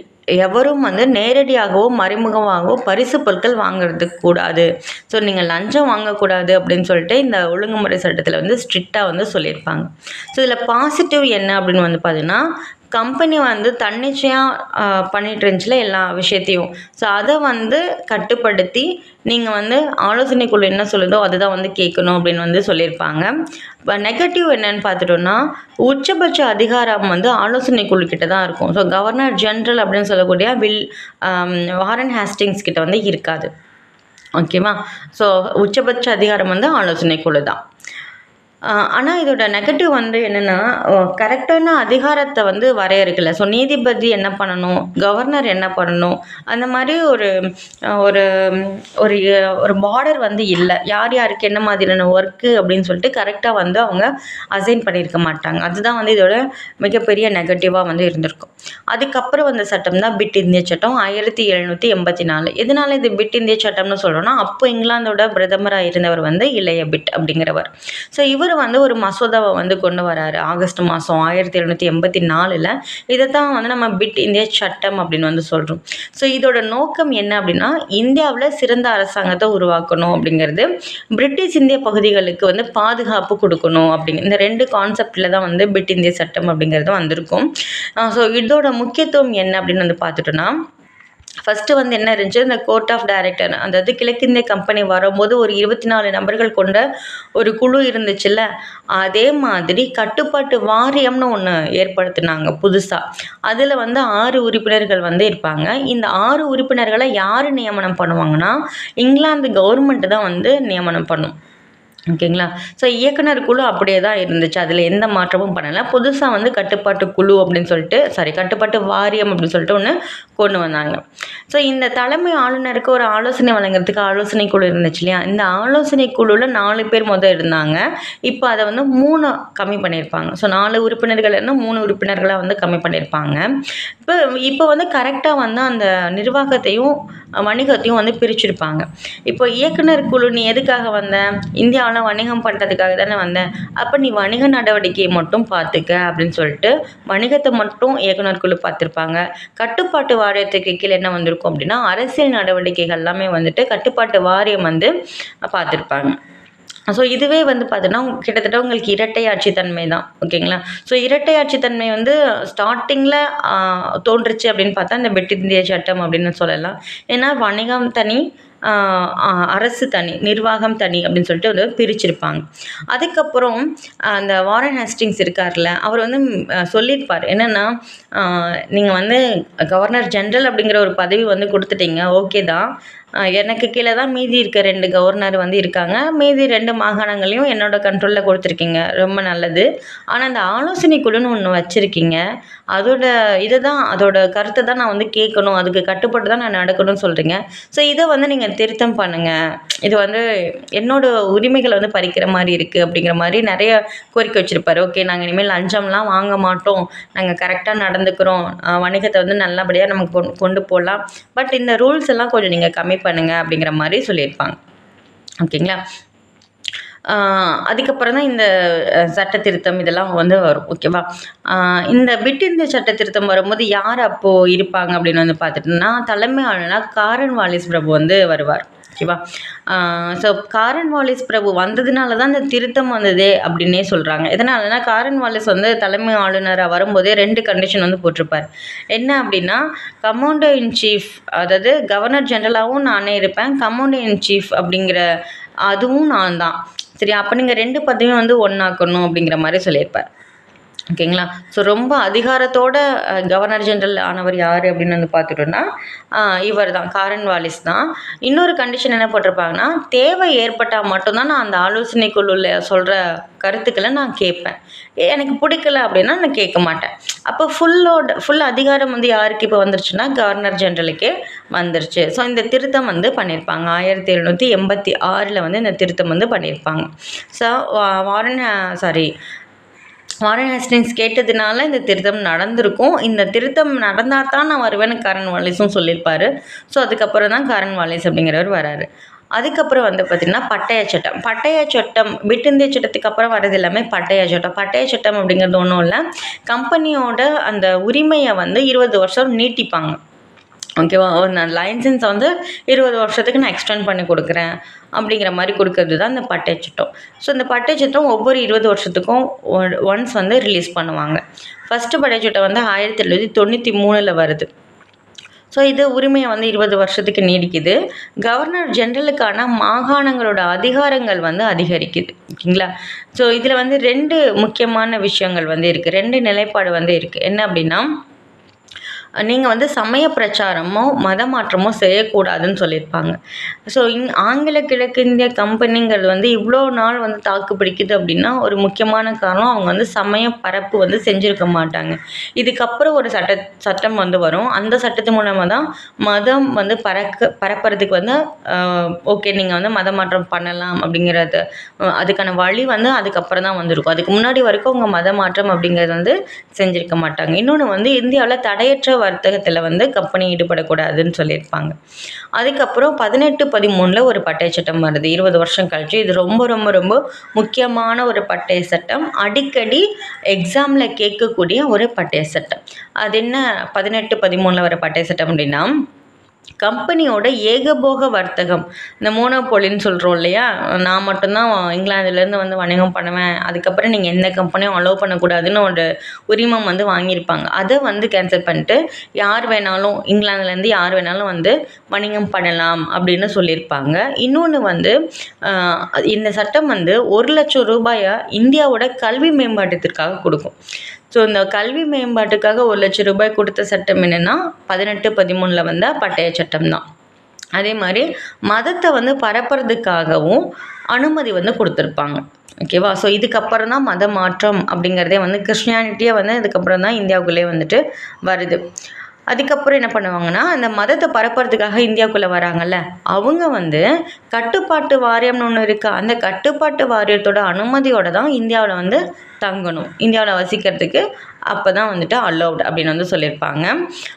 எவரும் வந்து நேரடியாகவோ மறைமுகமாகவோ பரிசு பொருட்கள் வாங்குறதுக்கு கூடாது. ஸோ நீங்கள் லஞ்சம் வாங்கக்கூடாது அப்படின்னு சொல்லிட்டு இந்த ஒழுங்குமுறை சட்டத்தில் வந்து ஸ்ட்ரிக்டாக வந்து சொல்லியிருப்பாங்க. ஸோ இதில் பாசிட்டிவ் என்ன அப்படின்னு வந்து பார்த்தீங்கன்னா, கம்பெனி வந்து தன்னிச்சையாக பண்ணிட்டு இருந்துச்சுல எல்லா விஷயத்தையும். ஸோ அதை வந்து கட்டுப்படுத்தி நீங்கள் வந்து ஆலோசனை குழு என்ன சொல்லுதோ அதுதான் வந்து கேட்கணும் அப்படின்னு வந்து சொல்லியிருப்பாங்க. இப்போ நெகட்டிவ் என்னன்னு பார்த்துட்டோன்னா, உச்சபட்ச அதிகாரம் வந்து ஆலோசனை குழு கிட்ட தான் இருக்கும். ஸோ கவர்னர் ஜென்ரல் அப்படின்னு சொல்லக்கூடிய வாரன் ஹேஸ்டிங்ஸ் கிட்ட வந்து இருக்காது. ஓகேவா? ஸோ உச்சபட்ச அதிகாரம் வந்து ஆலோசனை குழு தான். ஆனால் இதோட நெகட்டிவ் வந்து என்னென்னா, கரெக்டான அதிகாரத்தை வந்து வரையறுக்கலை. ஸோ நீதிபதி என்ன பண்ணணும், கவர்னர் என்ன பண்ணணும், அந்த மாதிரி ஒரு ஒரு ஒரு ஒரு பார்டர் வந்து இல்லை. யார் யாருக்கு என்ன மாதிரியான ஒர்க்கு அப்படின்னு சொல்லிட்டு கரெக்டாக வந்து அவங்க அசைன் பண்ணியிருக்க மாட்டாங்க. அதுதான் வந்து இதோட மிகப்பெரிய நெகட்டிவாக வந்து இருந்திருக்கும். அதுக்கப்புறம் வந்த சட்டம் தான் பிட் இந்திய சட்டம் 1784. எதனால இது பிட் இந்திய சட்டம்னு சொல்கிறோன்னா, அப்போ இங்கிலாந்தோட பிரதமராக இருந்தவர் வந்து இளைய பிட் அப்படிங்கிறவர். ஸோ இவர் வந்து ஒரு மசோதாவை வந்து கொண்டு வராரு ஆகஸ்ட் மாதம் 1784. இதை தான் வந்து நம்ம பிட் இந்திய சட்டம் அப்படின்னு வந்து சொல்கிறோம். ஸோ இதோட நோக்கம் என்ன அப்படின்னா, இந்தியாவில் சிறந்த அரசாங்கத்தை உருவாக்கணும் அப்படிங்கிறது, பிரிட்டிஷ் இந்திய பகுதிகளுக்கு வந்து பாதுகாப்பு கொடுக்கணும் அப்படிங்கிற இந்த 2 கான்செப்டில் தான் வந்து பிட் இந்திய சட்டம் அப்படிங்கிறது வந்திருக்கும். ஸோ இதோட முக்கியத்துவம் என்ன அப்படின்னு வந்து பார்த்துட்டோன்னா, ஃபஸ்ட்டு வந்து என்ன இருந்துச்சு, இந்த கோர்ட் ஆஃப் டைரக்டர், அதாவது கிழக்கிந்திய கம்பெனி வரும்போது ஒரு 24 நபர்கள் கொண்ட ஒரு குழு இருந்துச்சுல்ல, அதே மாதிரி கட்டுப்பாட்டு வாரியம்னு ஒன்று ஏற்படுத்தினாங்க புதுசாக. அதில் வந்து 6 உறுப்பினர்கள் வந்து இருப்பாங்க. இந்த 6 உறுப்பினர்களை யார் நியமனம் பண்ணுவாங்கன்னா, இங்கிலாந்து கவர்மெண்ட்டு தான் வந்து நியமனம் பண்ணும். ஓகேங்களா? ஸோ இயக்குனர் குழு அப்படியே தான் இருந்துச்சு. அதில் எந்த மாற்றமும் பண்ணலை. புதுசாக வந்து கட்டுப்பாட்டு குழு அப்படின்னு சொல்லிட்டு கட்டுப்பாட்டு வாரியம் அப்படின்னு சொல்லிட்டு ஒன்று கொண்டு வந்தாங்க. ஸோ இந்த தலைமை ஆளுநருக்கு ஒரு ஆலோசனை வழங்குறதுக்கு ஆலோசனை குழு இருந்துச்சு இல்லையா? இந்த ஆலோசனை குழுவில் 4 பேர் இருந்தாங்க. இப்போ அதை வந்து 3 கம்மி பண்ணியிருப்பாங்க. ஸோ 4 உறுப்பினர்கள் 3 உறுப்பினர்களாக வந்து கம்மி பண்ணியிருப்பாங்க. இப்போ வந்து கரெக்டாக வந்து அந்த நிர்வாகத்தையும் வணிகத்தையும் வந்து பிரிச்சிருப்பாங்க. இப்போ இயக்குனர் குழு நீ எதுக்காக வந்த? இந்தியாவில் வணிகம் பண்ணுறதுக்காக தானே வந்தேன். அப்போ நீ வணிக நடவடிக்கையை மட்டும் பார்த்துக்க அப்படின்னு சொல்லிட்டு வணிகத்தை மட்டும் இயக்குனர் குழு பார்த்துருப்பாங்க. கட்டுப்பாட்டு வாரியத்துக்கு கீழே என்ன வந்திருக்கும் அப்படின்னா அரசியல் நடவடிக்கைகள் எல்லாமே வந்துட்டு கட்டுப்பாட்டு வாரியம் வந்து பார்த்துருப்பாங்க. ஸோ இதுவே வந்து பார்த்தீங்கன்னா கிட்டத்தட்ட உங்களுக்கு இரட்டை ஆட்சித்தன்மை தான். ஓகேங்களா? ஸோ இரட்டை ஆட்சித்தன்மை வந்து ஸ்டார்டிங்கில் தோன்றுச்சு அப்படின்னு பார்த்தா இந்த பிரிட்டிஷ் இந்திய சட்டம் அப்படின்னு சொல்லலாம். ஏன்னா வணிகம் தனி, அரசு தனி, நிர்வாகம் தனி அப்படின்னு சொல்லிட்டு வந்து பிரிச்சிருப்பாங்க. அதுக்கப்புறம் அந்த வாரன் ஹேஸ்டிங்ஸ் இருக்கார்ல, அவர் வந்து சொல்லியிருப்பார் என்னென்னா, நீங்கள் வந்து கவர்னர் ஜென்ரல் அப்படிங்கிற ஒரு பதவி வந்து கொடுத்துட்டீங்க, ஓகே தான். எனக்கு கீழே தான் மீதி இருக்க 2 கவர்னர் வந்து இருக்காங்க. மீதி 2 மாகாணங்களையும் என்னோட கண்ட்ரோலில் கொடுத்துருக்கீங்க, ரொம்ப நல்லது. ஆனால் அந்த ஆலோசனை குழுன்னு ஒன்று வச்சுருக்கீங்க, அதோட கருத்தை தான் நான் வந்து கேட்கணும், அதுக்கு கட்டுப்பட்டு தான் நான் நடக்கணும்னு சொல்கிறீங்க. ஸோ இதை வந்து நீங்கள் திருத்தம் பண்ணுங்கள். இது வந்து என்னோட உரிமைகளை வந்து பறிக்கிற மாதிரி இருக்குது அப்படிங்கிற மாதிரி நிறைய கோரிக்கை வச்சுருப்பார். ஓகே, நாங்கள் இனிமேல் லஞ்சம்லாம் வாங்க மாட்டோம், நாங்கள் கரெக்டாக நடந்துக்கிறோம், வணிகத்தை வந்து நல்லபடியாக நமக்கு கொண்டு போகலாம், பட் இந்த ரூல்ஸ் எல்லாம் கொஞ்சம் நீங்கள் கம்மி பண்ணுங்க அப்படிங்கிற மாதிரி சொல்லியிருப்பாங்க. ஓகேங்களா? அதுக்கப்புறம் தான் இந்த சட்ட திருத்தம் இதெல்லாம் வந்து வரும். ஓகேவா? இந்த பிரிட்டிஷ் இந்திய சட்ட திருத்தம் வரும்போது யார் அப்போது இருப்பாங்க அப்படின்னு வந்து பார்த்துட்டோம்னா தலைமை ஆளுநர் காரன் வாலிஸ் பிரபு வந்து வருவார். ஓகேவா? ஸோ காரன் வாலிஸ் பிரபு வந்ததுனால தான் இந்த திருத்தம் வந்ததே அப்படின்னே சொல்கிறாங்க. எதனாலனா காரன் வாலிஸ் வந்து தலைமை ஆளுநராக வரும்போதே 2 கண்டிஷன் வந்து போட்டிருப்பார். என்ன அப்படின்னா, கமாண்டர் இன் சீஃப், அதாவது கவர்னர் ஜெனரலாகவும் நானே இருப்பேன், கமாண்டர் இன் சீஃப் அப்படிங்கிற அதுவும் நான் தான். சரி, அப்போ நீங்கள் 2 பதவியும் வந்து ஒன்றாக்கணும் அப்படிங்கிற மாதிரி சொல்லியிருப்பார். ஓகேங்களா? ஸோ ரொம்ப அதிகாரத்தோட கவர்னர் ஜெனரல் ஆனவர் யார் அப்படின்னு வந்து பார்த்துட்டோன்னா இவர் தான், காரன் வாலிஸ் தான். இன்னொரு கண்டிஷன் என்ன போட்டிருப்பாங்கன்னா, தேவை ஏற்பட்டால் மட்டும்தான் நான் அந்த ஆலோசனை குழுவில் சொல்கிற கருத்துக்களை நான் கேட்பேன், எனக்கு பிடிக்கல அப்படின்னா நான் கேட்க மாட்டேன். அப்போ ஃபுல் அதிகாரம் வந்து யாருக்கு இப்போ வந்துருச்சுன்னா கவர்னர் ஜெனரலுக்கே வந்துருச்சு. ஸோ இந்த திருத்தம் வந்து பண்ணியிருப்பாங்க 1786 வந்து இந்த திருத்தம் வந்து பண்ணியிருப்பாங்க. ஸோ வாரன் ஹேஸ்டிங்ஸ் கேட்டதுனால இந்த திருத்தம் நடந்திருக்கும். இந்த திருத்தம் நடந்தால் தான் நான் வருவேன்னு காரன் வாலிஸும் சொல்லியிருப்பார். ஸோ அதுக்கப்புறம் தான் காரன் வாலிஸ் அப்படிங்கிறவர் வராரு. அதுக்கப்புறம் வந்து பார்த்திங்கன்னா பட்டய சட்டம் பிரிட்டிஷ் இந்திய சட்டத்துக்கு அப்புறம் வர்றது எல்லாமே பட்டய சட்டம் அப்படிங்கிறது ஒன்றும் இல்லை, கம்பெனியோட அந்த உரிமையை வந்து 20 வருஷம் நீட்டிப்பாங்க. ஓகேவா? நான் லைசன்ஸை வந்து 20 வருஷத்துக்கு நான் எக்ஸ்டெண்ட் பண்ணி கொடுக்குறேன் அப்படிங்கிற மாதிரி கொடுக்கறது தான் இந்த பட்டய சட்டம். ஸோ இந்த பட்டய சட்டம் ஒவ்வொரு 20 வருஷத்துக்கும் ஒன்ஸ் வந்து ரிலீஸ் பண்ணுவாங்க. ஃபஸ்ட்டு பட்டய சட்டம் வந்து 1793 வருது. ஸோ இது உரிமையை வந்து 20 வருஷத்துக்கு நீடிக்குது. கவர்னர் ஜெனரலுக்கான மாகாணங்களோட அதிகாரங்கள் வந்து அதிகரிக்குது. ஓகேங்களா? ஸோ இதில் வந்து 2 முக்கியமான விஷயங்கள் வந்து இருக்குது, 2 நிலைப்பாடு வந்து இருக்குது. என்ன அப்படின்னா, நீங்கள் வந்து சமய பிரச்சாரமோ மத மாற்றமோ செய்யக்கூடாதுன்னு சொல்லியிருப்பாங்க. ஸோ ஆங்கில கிழக்கிந்திய கம்பெனிங்கிறது வந்து இவ்வளோ நாள் வந்து தாக்கு பிடிக்குது அப்படின்னா ஒரு முக்கியமான காரணம், அவங்க வந்து சமய பரப்பு வந்து செஞ்சுருக்க மாட்டாங்க. இதுக்கப்புறம் ஒரு சட்டம் வந்து வரும். அந்த சட்டத்து மூலமாக தான் மதம் வந்து பரப்புறதுக்கு வந்து ஓகே நீங்கள் வந்து மத மாற்றம் பண்ணலாம் அப்படிங்கிறது, அதுக்கான வழி வந்து அதுக்கப்புறம் தான் வந்திருக்கும். அதுக்கு முன்னாடி வரைக்கும் அவங்க மத மாற்றம் அப்படிங்கிறது வந்து செஞ்சுருக்க மாட்டாங்க. இன்னொன்று வந்து இந்தியாவில் தடையற்ற வர்த்தகத்தில் வந்து கம்பெனி ஈடுபடக்கூடாதுன்னு சொல்லியிருப்பாங்க. அதுக்கப்புறம் 1813 ஒரு பட்டய சட்டம் வருது 20 வருஷம் கழிச்சு. இது ரொம்ப ரொம்ப ரொம்ப முக்கியமான ஒரு பட்டய சட்டம், அடிக்கடி எக்ஸாமில் கேட்கக்கூடிய ஒரு பட்டய சட்டம். அது என்ன 1813 வர பட்டய சட்டம் அப்படின்னா, கம்பெனியோட ஏகபோக வர்த்தகம், இந்த மோனோபோலின்னு சொல்கிறோம் இல்லையா, நான் மட்டும்தான் இங்கிலாந்துலேருந்து வந்து வணிகம் பண்ணுவேன், அதுக்கப்புறம் நீங்கள் எந்த கம்பெனியும் அலோவ் பண்ணக்கூடாதுன்னு ஒரு உரிமம் வந்து வாங்கியிருப்பாங்க. அதை வந்து கேன்சல் பண்ணிட்டு யார் வேணாலும் இங்கிலாந்துலேருந்து யார் வேணாலும் வந்து வணிகம் பண்ணலாம் அப்படின்னு சொல்லியிருப்பாங்க. இன்னொன்று வந்து இந்த சட்டம் வந்து 1 லட்சம் ரூபாயை இந்தியாவோட கல்வி மேம்பாட்டத்திற்காக கொடுக்கும். ஸோ இந்த கல்வி மேம்பாட்டுக்காக 1 லட்சம் ரூபாய் கொடுத்த சட்டம் என்னென்னா 1813 வந்த பட்டய சட்டம் தான். அதே மாதிரி மதத்தை வந்து பரப்புறதுக்காகவும் அனுமதி வந்து கொடுத்துருப்பாங்க. ஓகேவா? ஸோ இதுக்கப்புறம் தான் மத மாற்றம் அப்படிங்கிறதே வந்து கிறிஸ்டியானிட்டியே வந்து இதுக்கப்புறம் தான் இந்தியாவுக்குள்ளே வந்துட்டு வருது. அதுக்கப்புறம் என்ன பண்ணுவாங்கன்னா, அந்த மதத்தை பரப்புறதுக்காக இந்தியாவுக்குள்ளே வராங்கல்ல, அவங்க வந்து கட்டுப்பாட்டு வாரியம்னு ஒன்று இருக்குது. அந்த கட்டுப்பாட்டு வாரியத்தோட அனுமதியோடு தான் இந்தியாவில் வந்து தங்கணும், இந்தியாவில் வசிக்கிறதுக்கு அப்போ தான் வந்துட்டு அலௌட் அப்படின்னு வந்து சொல்லியிருப்பாங்க.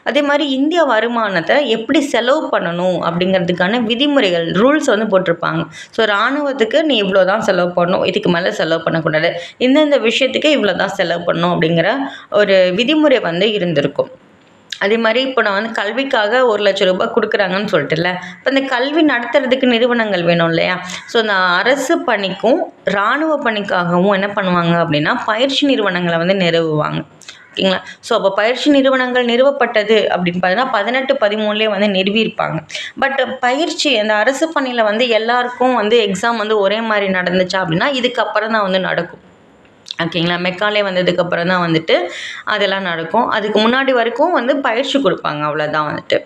அதே மாதிரி இந்திய வருமானத்தை எப்படி செலவு பண்ணணும் அப்படிங்கிறதுக்கான விதிமுறைகள் ரூல்ஸ் வந்து போட்டிருப்பாங்க. ஸோ இராணுவத்துக்கு நீ இவ்வளோ தான் செலவு பண்ணணும், இதுக்கு மேலே செலவு பண்ணக்கூடாது, இந்தந்த விஷயத்துக்கு இவ்வளோ தான் செலவு பண்ணணும் அப்படிங்கிற ஒரு விதிமுறை வந்து இருந்திருக்கும். அதே மாதிரி இப்போ நான் வந்து கல்விக்காக ₹1,00,000 கொடுக்குறாங்கன்னு சொல்லிட்டுல, இப்போ இந்த கல்வி நடத்துறதுக்கு நிறுவனங்கள் வேணும் இல்லையா? ஸோ இந்த அரசு பணிக்கும் இராணுவ பணிக்காகவும் என்ன பண்ணுவாங்க அப்படின்னா பயிற்சி நிறுவனங்களை வந்து நிறுவுவாங்க. ஓகேங்களா? ஸோ அப்போ பயிற்சி நிறுவனங்கள் நிறுவப்பட்டது அப்படின்னு பார்த்தீங்கன்னா 18, 13லேயே வந்து நிறுவியிருப்பாங்க. பட் பயிற்சி அந்த அரசு பணியில் வந்து எல்லாருக்கும் வந்து எக்ஸாம் வந்து ஒரே மாதிரி நடந்துச்சா அப்படின்னா இதுக்கப்புறம் தான் வந்து நடக்கும். ஓகேங்களா? மெக்காலே வந்ததுக்கப்புறம் தான் வந்துட்டு அதெல்லாம் நடக்கும். அதுக்கு முன்னாடி வரைக்கும் வந்து பயிற்சி கொடுப்பாங்க, அவ்வளோதான் வந்துட்டு.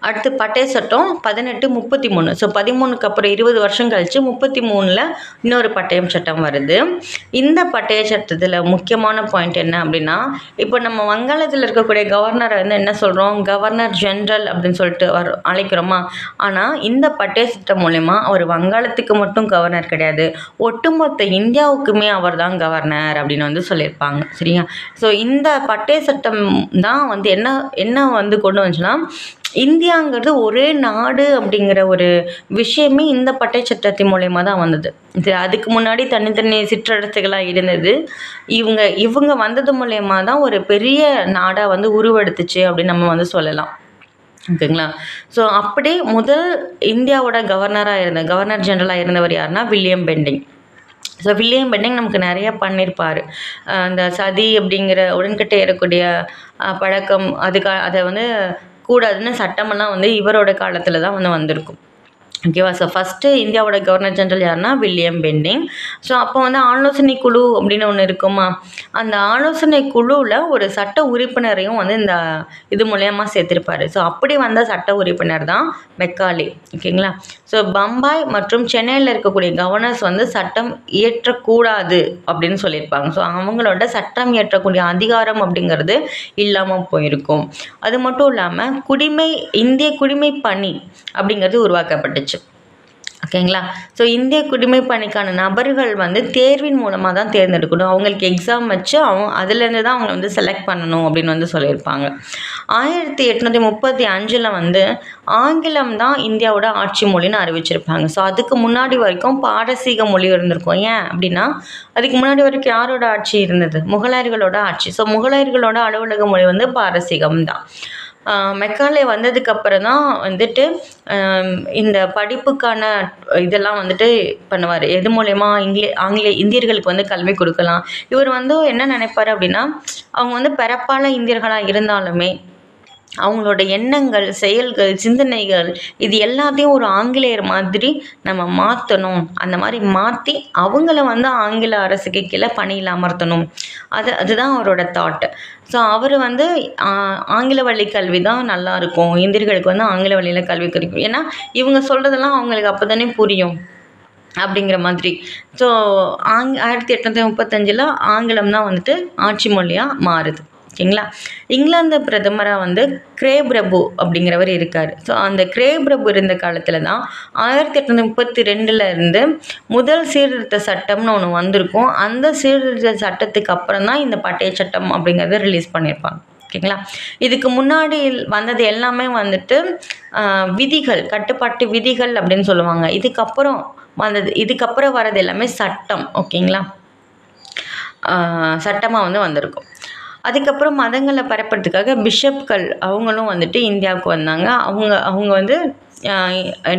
அடுத்து பட்டய சட்டம் 18, 33. ஸோ 13க்கு அப்புறம் 20 வருஷம் கழித்து 33ல் இன்னொரு பட்டயம் சட்டம் வருது. இந்த பட்டய சட்டத்தில் முக்கியமான பாயிண்ட் என்ன அப்படின்னா, இப்போ நம்ம வங்காளத்தில் இருக்கக்கூடிய கவர்னரை வந்து என்ன சொல்கிறோம், கவர்னர் ஜென்ரல் அப்படின்னு சொல்லிட்டு அழைக்கிறோமா. ஆனால் இந்த பட்டய சட்டம் மூலயமா அவர் வங்காளத்துக்கு மட்டும் கவர்னர் கிடையாது, ஒட்டுமொத்த இந்தியாவுக்குமே அவர் தான் கவர்னர் அப்படின்னு வந்து சொல்லியிருப்பாங்க. சரியா? ஸோ இந்த பட்டய சட்டம் தான் வந்து என்ன வந்து கொண்டு வந்துச்சுன்னா, இந்தியாங்கிறது ஒரே நாடு அப்படிங்கிற ஒரு விஷயமே இந்த பட்டய சட்டத்தின் மூலயமா தான் வந்தது. இது அதுக்கு முன்னாடி தனித்தனி சிற்றரசுகளாக இருந்தது. இவங்க வந்தது மூலயமா தான் ஒரு பெரிய நாடாக வந்து உருவெடுத்துச்சு அப்படின்னு நம்ம வந்து சொல்லலாம். ஓகேங்களா? ஸோ அப்படி முதல் இந்தியாவோட கவர்னர் ஜெனரலாக இருந்தவர் யாருன்னா William Bentinck. So William Bentinck நமக்கு நிறைய பண்ணியிருப்பார். அந்த சதி அப்படிங்கிற உடன்கட்டை ஏறக்கூடிய பழக்கம் அதை வந்து கூடாதுன்னு சட்டமெல்லாம் வந்து இவரோட காலத்தில் தான் வந்து வந்திருக்கும். ஓகேவா? ஸோ ஃபஸ்ட்டு இந்தியாவோட கவர்னர் ஜெனரல் யாருன்னா வில்லியம் பெண்டிங். ஸோ அப்போ வந்து ஆலோசனை குழு அப்படின்னு ஒன்று இருக்குமா, அந்த ஆலோசனை குழுவில் ஒரு சட்ட உறுப்பினரையும் வந்து இந்த இது மூலயமா சேர்த்திருப்பார். ஸோ அப்படி வந்த சட்ட உறுப்பினர் தான் மெக்காலே. ஓகேங்களா? ஸோ பம்பாய் மற்றும் சென்னையில் இருக்கக்கூடிய கவர்னர்ஸ் வந்து சட்டம் இயற்றக்கூடாது அப்படின்னு சொல்லியிருப்பாங்க. ஸோ அவங்களோட சட்டம் இயற்றக்கூடிய அதிகாரம் அப்படிங்கிறது இல்லாமல் போயிருக்கும். அது மட்டும் இல்லாமல் இந்திய குடிமை பணி அப்படிங்கிறது உருவாக்கப்பட்டுச்சு. ஓகேங்களா? ஸோ இந்திய குடிமை பணிக்கான நபர்கள் வந்து தேர்வின் மூலமாக தான் தேர்ந்தெடுக்கணும். அவங்களுக்கு எக்ஸாம் வச்சு அதுலேருந்து தான் அவங்க வந்து செலக்ட் பண்ணணும் அப்படின்னு வந்து சொல்லியிருப்பாங்க. 1835 வந்து ஆங்கிலம் தான் இந்தியாவோட ஆட்சி மொழின்னு அறிவிச்சிருப்பாங்க. ஸோ அதுக்கு முன்னாடி வரைக்கும் பாரசீக மொழி இருந்திருக்கும். ஏன் அப்படின்னா அதுக்கு முன்னாடி வரைக்கும் யாரோட ஆட்சி இருந்தது, முகலாயர்களோட ஆட்சி. ஸோ முகலாயர்களோட அலுவலக மொழி வந்து பாரசீகம் தான். மெக்காலே வந்ததுக்கப்புறம் தான் வந்துட்டு இந்த படிப்புக்கான இதெல்லாம் வந்துட்டு பண்ணுவார். எது மூலயமா இந்தியர்களுக்கு வந்து கல்வி கொடுக்கலாம். இவர் வந்து என்ன நினைப்பார் அப்படின்னா, அவங்க வந்து பிறப்பால இந்தியர்களாக இருந்தாலுமே அவங்களோட எண்ணங்கள், செயல்கள், சிந்தனைகள் இது எல்லாத்தையும் ஒரு ஆங்கிலேயர் மாதிரி நம்ம மாற்றணும். அந்த மாதிரி மாற்றி அவங்கள வந்து ஆங்கில அரசுக்கு கீழே பணியில் அமர்த்தணும். அதுதான் அவரோட தாட். ஸோ அவர் வந்து ஆங்கில வழி கல்வி தான் நல்லாயிருக்கும், இந்தியர்களுக்கு வந்து ஆங்கில வழியில் கல்வி கிடைக்கும், ஏன்னா இவங்க சொல்கிறதெல்லாம் அவங்களுக்கு அப்போ தானே புரியும் அப்படிங்கிற மாதிரி. ஸோ 1835 ஆங்கிலம் தான் வந்துட்டு ஆட்சி மொழியாக மாறுது. ஓகேங்களா? இங்கிலாந்து பிரதமராக வந்து கிரே பிரபு அப்படிங்கிறவர் இருக்கார். ஸோ அந்த கிரே பிரபு இருந்த காலத்தில் தான் 1832 இருந்து முதல் சீர்திருத்த சட்டம்னு ஒன்று வந்திருக்கும். அந்த சீர்திருத்த சட்டத்துக்கு அப்புறம் தான் இந்த பட்டய சட்டம் அப்படிங்கிறத ரிலீஸ் பண்ணியிருப்பாங்க. ஓகேங்களா? இதுக்கு முன்னாடி வந்தது எல்லாமே வந்துட்டு விதிகள், கட்டுப்பாட்டு விதிகள் அப்படின்னு சொல்லுவாங்க. இதுக்கப்புறம் வர்றது எல்லாமே சட்டம். ஓகேங்களா? சட்டமாக வந்து வந்திருக்கும். அதுக்கப்புறம் மதங்களை பரப்புறதுக்காக பிஷப்கள் அவங்களும் வந்துட்டு இந்தியாவுக்கு வந்தாங்க. அவங்க வந்து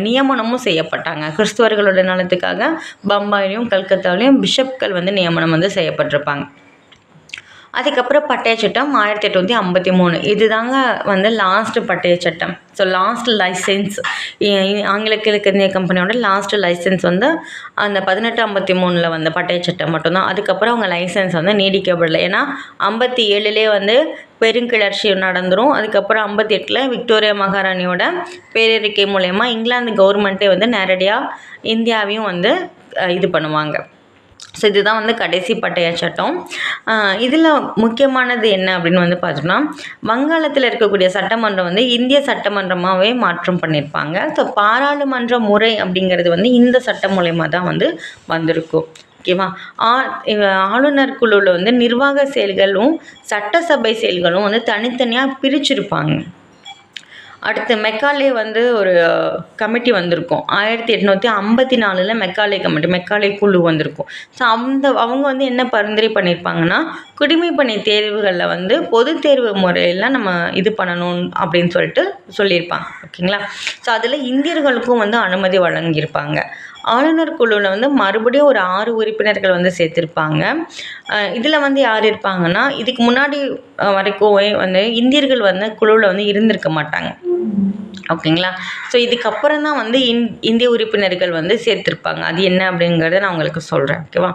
நியமனமும் செய்யப்பட்டாங்க. கிறிஸ்துவர்களோட நலத்துக்காக பம்பாயிலையும் கல்கத்தாவிலையும் பிஷப்கள் வந்து நியமனம் வந்து செய்யப்பட்டிருப்பாங்க. அதுக்கப்புறம் பட்டய சட்டம் 1853. இது தாங்க வந்து லாஸ்ட்டு பட்டய சட்டம். ஸோ லாஸ்ட் லைசன்ஸ், ஆங்கில கிழக்கிந்திய கம்பெனியோட லாஸ்ட் லைசன்ஸ் வந்து அந்த 1853 வந்த பட்டய சட்டம் மட்டும்தான். அதுக்கப்புறம் அவங்க லைசன்ஸ் வந்து நீடிக்கப்படலை. ஏன்னா 57 வந்து பெருங்கிளர்ச்சி நடந்துடும். அதுக்கப்புறம் 58 விக்டோரியா மகாராணியோட பேரறிக்கை மூலயமா இங்கிலாந்து கவர்மெண்ட்டே வந்து நேரடியாக இந்தியாவையும் வந்து இது பண்ணுவாங்க. ஸோ இதுதான் வந்து கடைசி பட்டய சட்டம். இதில் முக்கியமானது என்ன அப்படின்னு வந்து பார்த்தோம்னா, வங்காளத்தில் இருக்கக்கூடிய சட்டமன்றம் வந்து இந்திய சட்டமன்றமாகவே மாற்றம் பண்ணியிருப்பாங்க. ஸோ பாராளுமன்ற முறை அப்படிங்கிறது வந்து இந்த சட்டம் மூலயமா தான் வந்து வந்திருக்கும். ஓகேவா? ஆளுநர் குழுவில் வந்து நிர்வாக செயல்களும் சட்டசபை செயல்களும் வந்து தனித்தனியாக பிரிச்சிருப்பாங்க. அடுத்து மெக்காலே வந்து ஒரு கமிட்டி வந்திருக்கும். 1854 மெக்காலே கமிட்டி, மெக்காலே குழு வந்திருக்கும். ஸோ அவங்க வந்து என்ன பரிந்துரை பண்ணியிருப்பாங்கன்னா, குடிமைப்பணி தேர்வுகளில் வந்து பொது தேர்வு முறையில் நம்ம இது பண்ணணும் அப்படின்னு சொல்லியிருப்பாங்க. ஓகேங்களா? ஸோ அதில் இந்தியர்களுக்கும் வந்து அனுமதி வழங்கியிருப்பாங்க. ஆளுநர் குழுவில் வந்து மறுபடியும் ஒரு 6 உறுப்பினர்கள் வந்து சேர்த்துருப்பாங்க. இதில் வந்து யார் இருப்பாங்கன்னா, இதுக்கு முன்னாடி வரைக்கும் வந்து இந்தியர்கள் வந்து குழுவில் வந்து இருந்திருக்க மாட்டாங்க. ஓகேங்களா? ஸோ இதுக்கப்புறம் தான் வந்து இந்திய உறுப்பினர்கள் வந்து சேர்த்துருப்பாங்க. அது என்ன அப்படிங்கிறத நான் உங்களுக்கு சொல்கிறேன். ஓகேவா?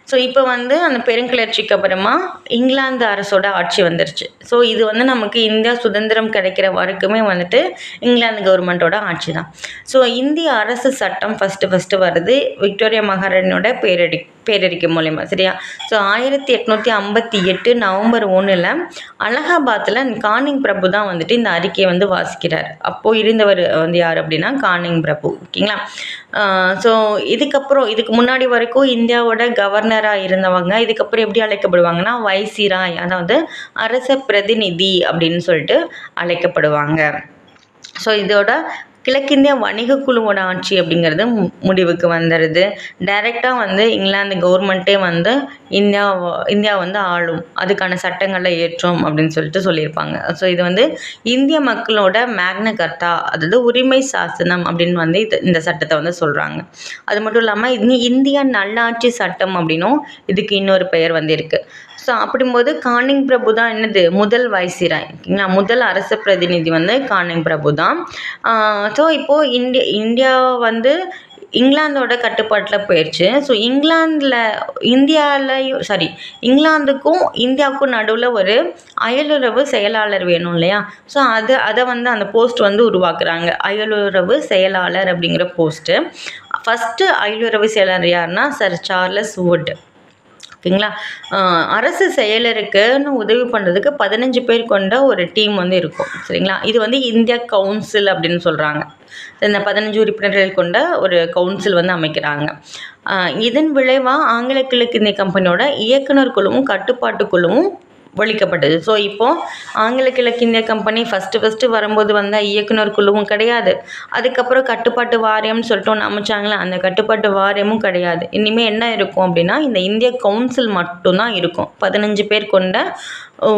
ஸோ இப்போ வந்து அந்த பெருங்கிளர்ச்சிக்கு அப்புறமா இங்கிலாந்து அரசோட ஆட்சி வந்துருச்சு. ஸோ இது வந்து நமக்கு இந்தியா சுதந்திரம் கிடைக்கிற வரைக்குமே வந்துட்டு இங்கிலாந்து கவர்மெண்ட்டோட ஆட்சி தான். ஸோ இந்திய அரசு சட்டம் ஃபஸ்ட்டு வருது விக்டோரியா மகாராணியோட பேரறிக்கை மூலயமா. சரியா? ஸோ 1858 நவம்பர் 1 அலகாபாத்தில் கானிங் பிரபு தான் வந்துட்டு இந்த அறிக்கையை வந்து வாசிக்கிறார். அப்போது இருந்தவர் வந்து யார் அப்படின்னா கானிங் பிரபு. ஓகேங்களா? ஸோ இதுக்கு முன்னாடி வரைக்கும் இந்தியாவோட கவர்னராக இருந்தவங்க இதுக்கப்புறம் எப்படி அழைக்கப்படுவாங்கன்னா வைசிராய், அதாவது அரச பிரதிநிதி அப்படின்னு சொல்லிட்டு அழைக்கப்படுவாங்க. ஸோ இதோட கிழக்கிந்திய வணிக குழுவோட ஆட்சி அப்படிங்கிறது முடிவுக்கு வந்துடுது. டைரெக்டாக வந்து இங்கிலாந்து கவர்மெண்ட்டே வந்து இந்தியா வந்து ஆளும், அதுக்கான சட்டங்களை ஏற்றும் அப்படின்னு சொல்லியிருப்பாங்க. ஸோ இது வந்து இந்திய மக்களோட மேக்னா கர்த்தா, அதாவது உரிமை சாசனம் அப்படின்னு வந்து இந்த சட்டத்தை வந்து சொல்கிறாங்க. அது மட்டும் இல்லாமல் இந்திய நல்லாட்சி சட்டம் அப்படின்னும் இதுக்கு இன்னொரு பெயர் வந்து இருக்குது. ஸோ அப்படிங்கும்போது கானிங் பிரபு தான் என்னது முதல் வைசிராய். ஓகேங்களா? முதல் அரச பிரதிநிதி வந்து கானிங் பிரபு தான். ஸோ இப்போது இந்தியா வந்து இங்கிலாந்தோட கட்டுப்பாட்டில் போயிடுச்சு. ஸோ இங்கிலாந்துக்கும் இந்தியாவுக்கும் நடுவில் ஒரு அயலுறவு செயலாளர் வேணும் இல்லையா? ஸோ அதை வந்து அந்த போஸ்ட் வந்து உருவாக்குறாங்க. அயலுறவு செயலாளர் அப்படிங்கிற போஸ்ட்டு. ஃபஸ்ட்டு அயலுறவு செயலாளர் யாருன்னா சர் சார்லஸ் வுட். ஓகேங்களா? அரசு செயலருக்குன்னு உதவி பண்ணுறதுக்கு 15 பேர் கொண்ட ஒரு டீம் வந்து இருக்கும். சரிங்களா? இது வந்து இந்தியா கவுன்சில் அப்படின்னு சொல்கிறாங்க. இந்த 15 உறுப்பினர்கள் கொண்ட ஒரு கவுன்சில் வந்து அமைக்கிறாங்க. இதன் விளைவாக ஆங்கில கிழக்கிந்திய கம்பெனியோட இயக்குனர் குழுவும் கட்டுப்பாட்டு குழுவும் ஒழிக்கப்பட்டது. ஸோ இப்போது ஆங்கில கிழக்கிந்திய கம்பெனி ஃபஸ்ட்டு வரும்போது வந்த இயக்குனர் குழுவும் கிடையாது. அதுக்கப்புறம் கட்டுப்பாட்டு வாரியம்னு சொல்லிட்டு ஒன்று அமைச்சாங்களே, அந்த கட்டுப்பாட்டு வாரியமும் கிடையாது. இனிமேல் என்ன இருக்கும் அப்படின்னா இந்த இந்திய கவுன்சில் மட்டும்தான் இருக்கும். 15 பேர் கொண்ட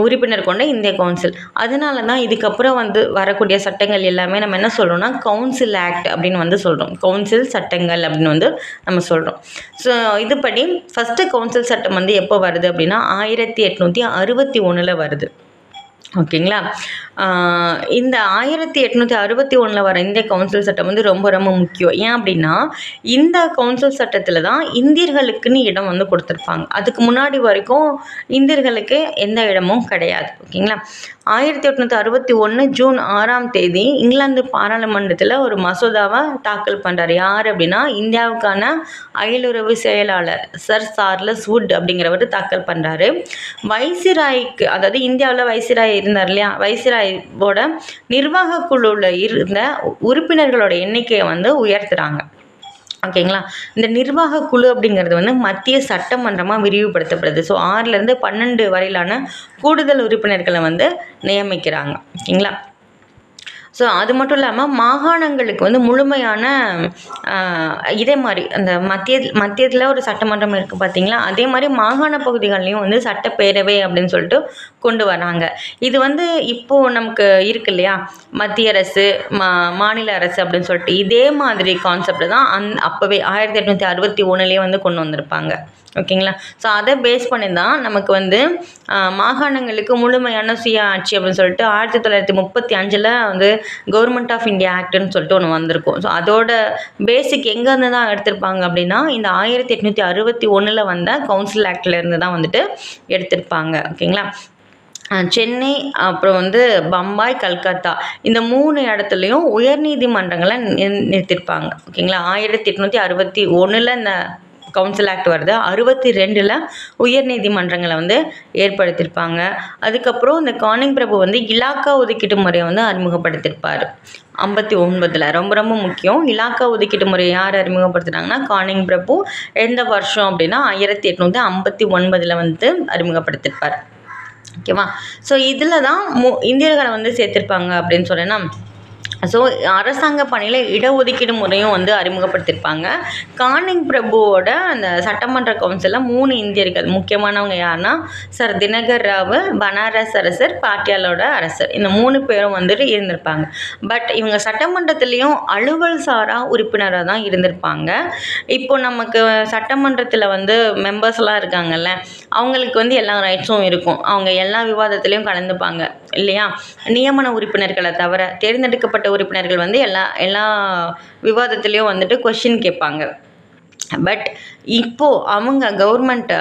உறுப்பினர் கொண்ட இந்திய கவுன்சில். அதனால தான் இதுக்கப்புறம் வந்து வரக்கூடிய சட்டங்கள் எல்லாமே நம்ம என்ன சொல்கிறோம்னா கவுன்சில் ஆக்ட் அப்படின்னு வந்து சொல்கிறோம். கவுன்சில் சட்டங்கள் அப்படின்னு வந்து நம்ம சொல்கிறோம். ஸோ இதுபடி ஃபஸ்ட்டு கவுன்சில் சட்டம் வந்து எப்போ வருது அப்படின்னா 1861 வருது. ஓகேங்களா? இந்த 1861 வர இந்திய கவுன்சில் சட்டம் வந்து ரொம்ப ரொம்ப முக்கியம். ஏன் அப்படின்னா இந்த கவுன்சில் சட்டத்தில் தான் இந்தியர்களுக்குன்னு இடம் வந்து கொடுத்துருப்பாங்க. அதுக்கு முன்னாடி வரைக்கும் இந்தியர்களுக்கு எந்த இடமும் கிடையாது. ஓகேங்களா? 1861 ஜூன் 6 இங்கிலாந்து பாராளுமன்றத்தில் ஒரு மசோதாவை தாக்கல் பண்ணுறாரு. யார் அப்படின்னா இந்தியாவுக்கான அயலுறவு செயலாளர் சர் சார்லஸ் வுட் அப்படிங்கிறவர் தாக்கல் பண்ணுறாரு. வைசிராய்க்கு, அதாவது இந்தியாவில் வைசிராய் இருந்தார் இல்லையா, வைசிராயோட நிர்வாக குழுவில் இருந்த உறுப்பினர்களோட எண்ணிக்கையை வந்து உயர்த்துறாங்க. ஓகேங்களா? இந்த நிர்வாக குழு அப்படிங்கிறது வந்து மத்திய சட்டமன்றமாக விரிவுபடுத்தப்படுது. ஸோ 6லேருந்து 12 வரையிலான கூடுதல் உறுப்பினர்களை வந்து நியமிக்கிறாங்க. ஓகேங்களா? ஸோ அது மட்டும் இல்லாமல் மாகாணங்களுக்கு வந்து முழுமையான இதே மாதிரி அந்த மத்தியத்தில் ஒரு சட்டமன்றம் இருக்குது பார்த்தீங்களா, அதே மாதிரி மாகாண பகுதிகள்லையும் வந்து சட்டப்பேரவை அப்படின்னு சொல்லிட்டு கொண்டு வராங்க. இது வந்து இப்போது நமக்கு இருக்கு இல்லையா, மத்திய அரசு மாநில அரசு அப்படின்னு சொல்லிட்டு இதே மாதிரி கான்செப்ட் தான் அப்போவே 1861 வந்து கொண்டு வந்திருப்பாங்க. ஓகேங்களா? ஸோ அதை பேஸ் பண்ணி தான் நமக்கு வந்து மாகாணங்களுக்கு முழுமையான சுய ஆட்சி அப்படின்னு சொல்லிட்டு 1935 வந்து கவர்மெண்ட் ஆஃப் இந்தியா ஆக்ட்னு சொல்லிட்டு ஒன்று வந்திருக்கும். ஸோ அதோட பேசிக் எங்கேருந்து தான் எடுத்திருப்பாங்க அப்படின்னா இந்த 1861 வந்த கவுன்சில் ஆக்ட்லேருந்து தான் வந்துட்டு எடுத்திருப்பாங்க. ஓகேங்களா? சென்னை, அப்புறம் வந்து பம்பாய், கல்கத்தா, இந்த 3 இடத்துலையும் உயர்நீதிமன்றங்களை நிறுத்தியிருப்பாங்க. ஓகேங்களா? 1861 இந்த கவுன்சில் ஆக்ட் வருது. 62ல் உயர் நீதிமன்றங்களை வந்து ஏற்படுத்தியிருப்பாங்க. அதுக்கப்புறம் இந்த கானிங் பிரபு வந்து இலாக்கா ஒதுக்கீட்டு முறையை வந்து அறிமுகப்படுத்தியிருப்பார் 59ல். ரொம்ப ரொம்ப முக்கியம். இலாக்கா ஒதுக்கீட்டு முறையை யார் அறிமுகப்படுத்தினாங்கன்னா கானிங் பிரபு. எந்த வருஷம் அப்படின்னா 1859ல் வந்து அறிமுகப்படுத்தியிருப்பார். ஓகேவா? ஸோ இதில் தான் இந்தியர்களை வந்து சேர்த்திருப்பாங்க அப்படின்னு சொன்னேன்னா. ஸோ அரசாங்க பணியில் இடஒதுக்கீடு முறையும் வந்து அறிமுகப்படுத்தியிருப்பாங்க. கானிங் பிரபுவோட அந்த சட்டமன்ற கவுன்சிலில் 3 இந்தியர்கள் முக்கியமானவங்க யாருன்னா சர் தினகர் ராவ், பனாரஸ் அரசர், பாட்டியாலோட அரசர். இந்த 3 பேரும் வந்துட்டு இருந்திருப்பாங்க. பட் இவங்க சட்டமன்றத்துலேயும் அலுவல் சாரா உறுப்பினராக தான் இருந்திருப்பாங்க. இப்போ நமக்கு சட்டமன்றத்தில் வந்து மெம்பர்ஸ்லாம் இருக்காங்கல்ல, அவங்களுக்கு வந்து எல்லா ரைட்ஸும் இருக்கும். அவங்க எல்லா விவாதத்துலேயும் கலந்துப்பாங்க இல்லையா? நியமன உறுப்பினர்களை தவிர தேர்ந்தெடுக்கப்பட்ட உறுப்பினர்கள் வந்து எல்லா விவாதத்துலேயும் வந்துட்டு கொஷின் கேட்பாங்க. பட் இப்போது அவங்க கவர்மெண்ட்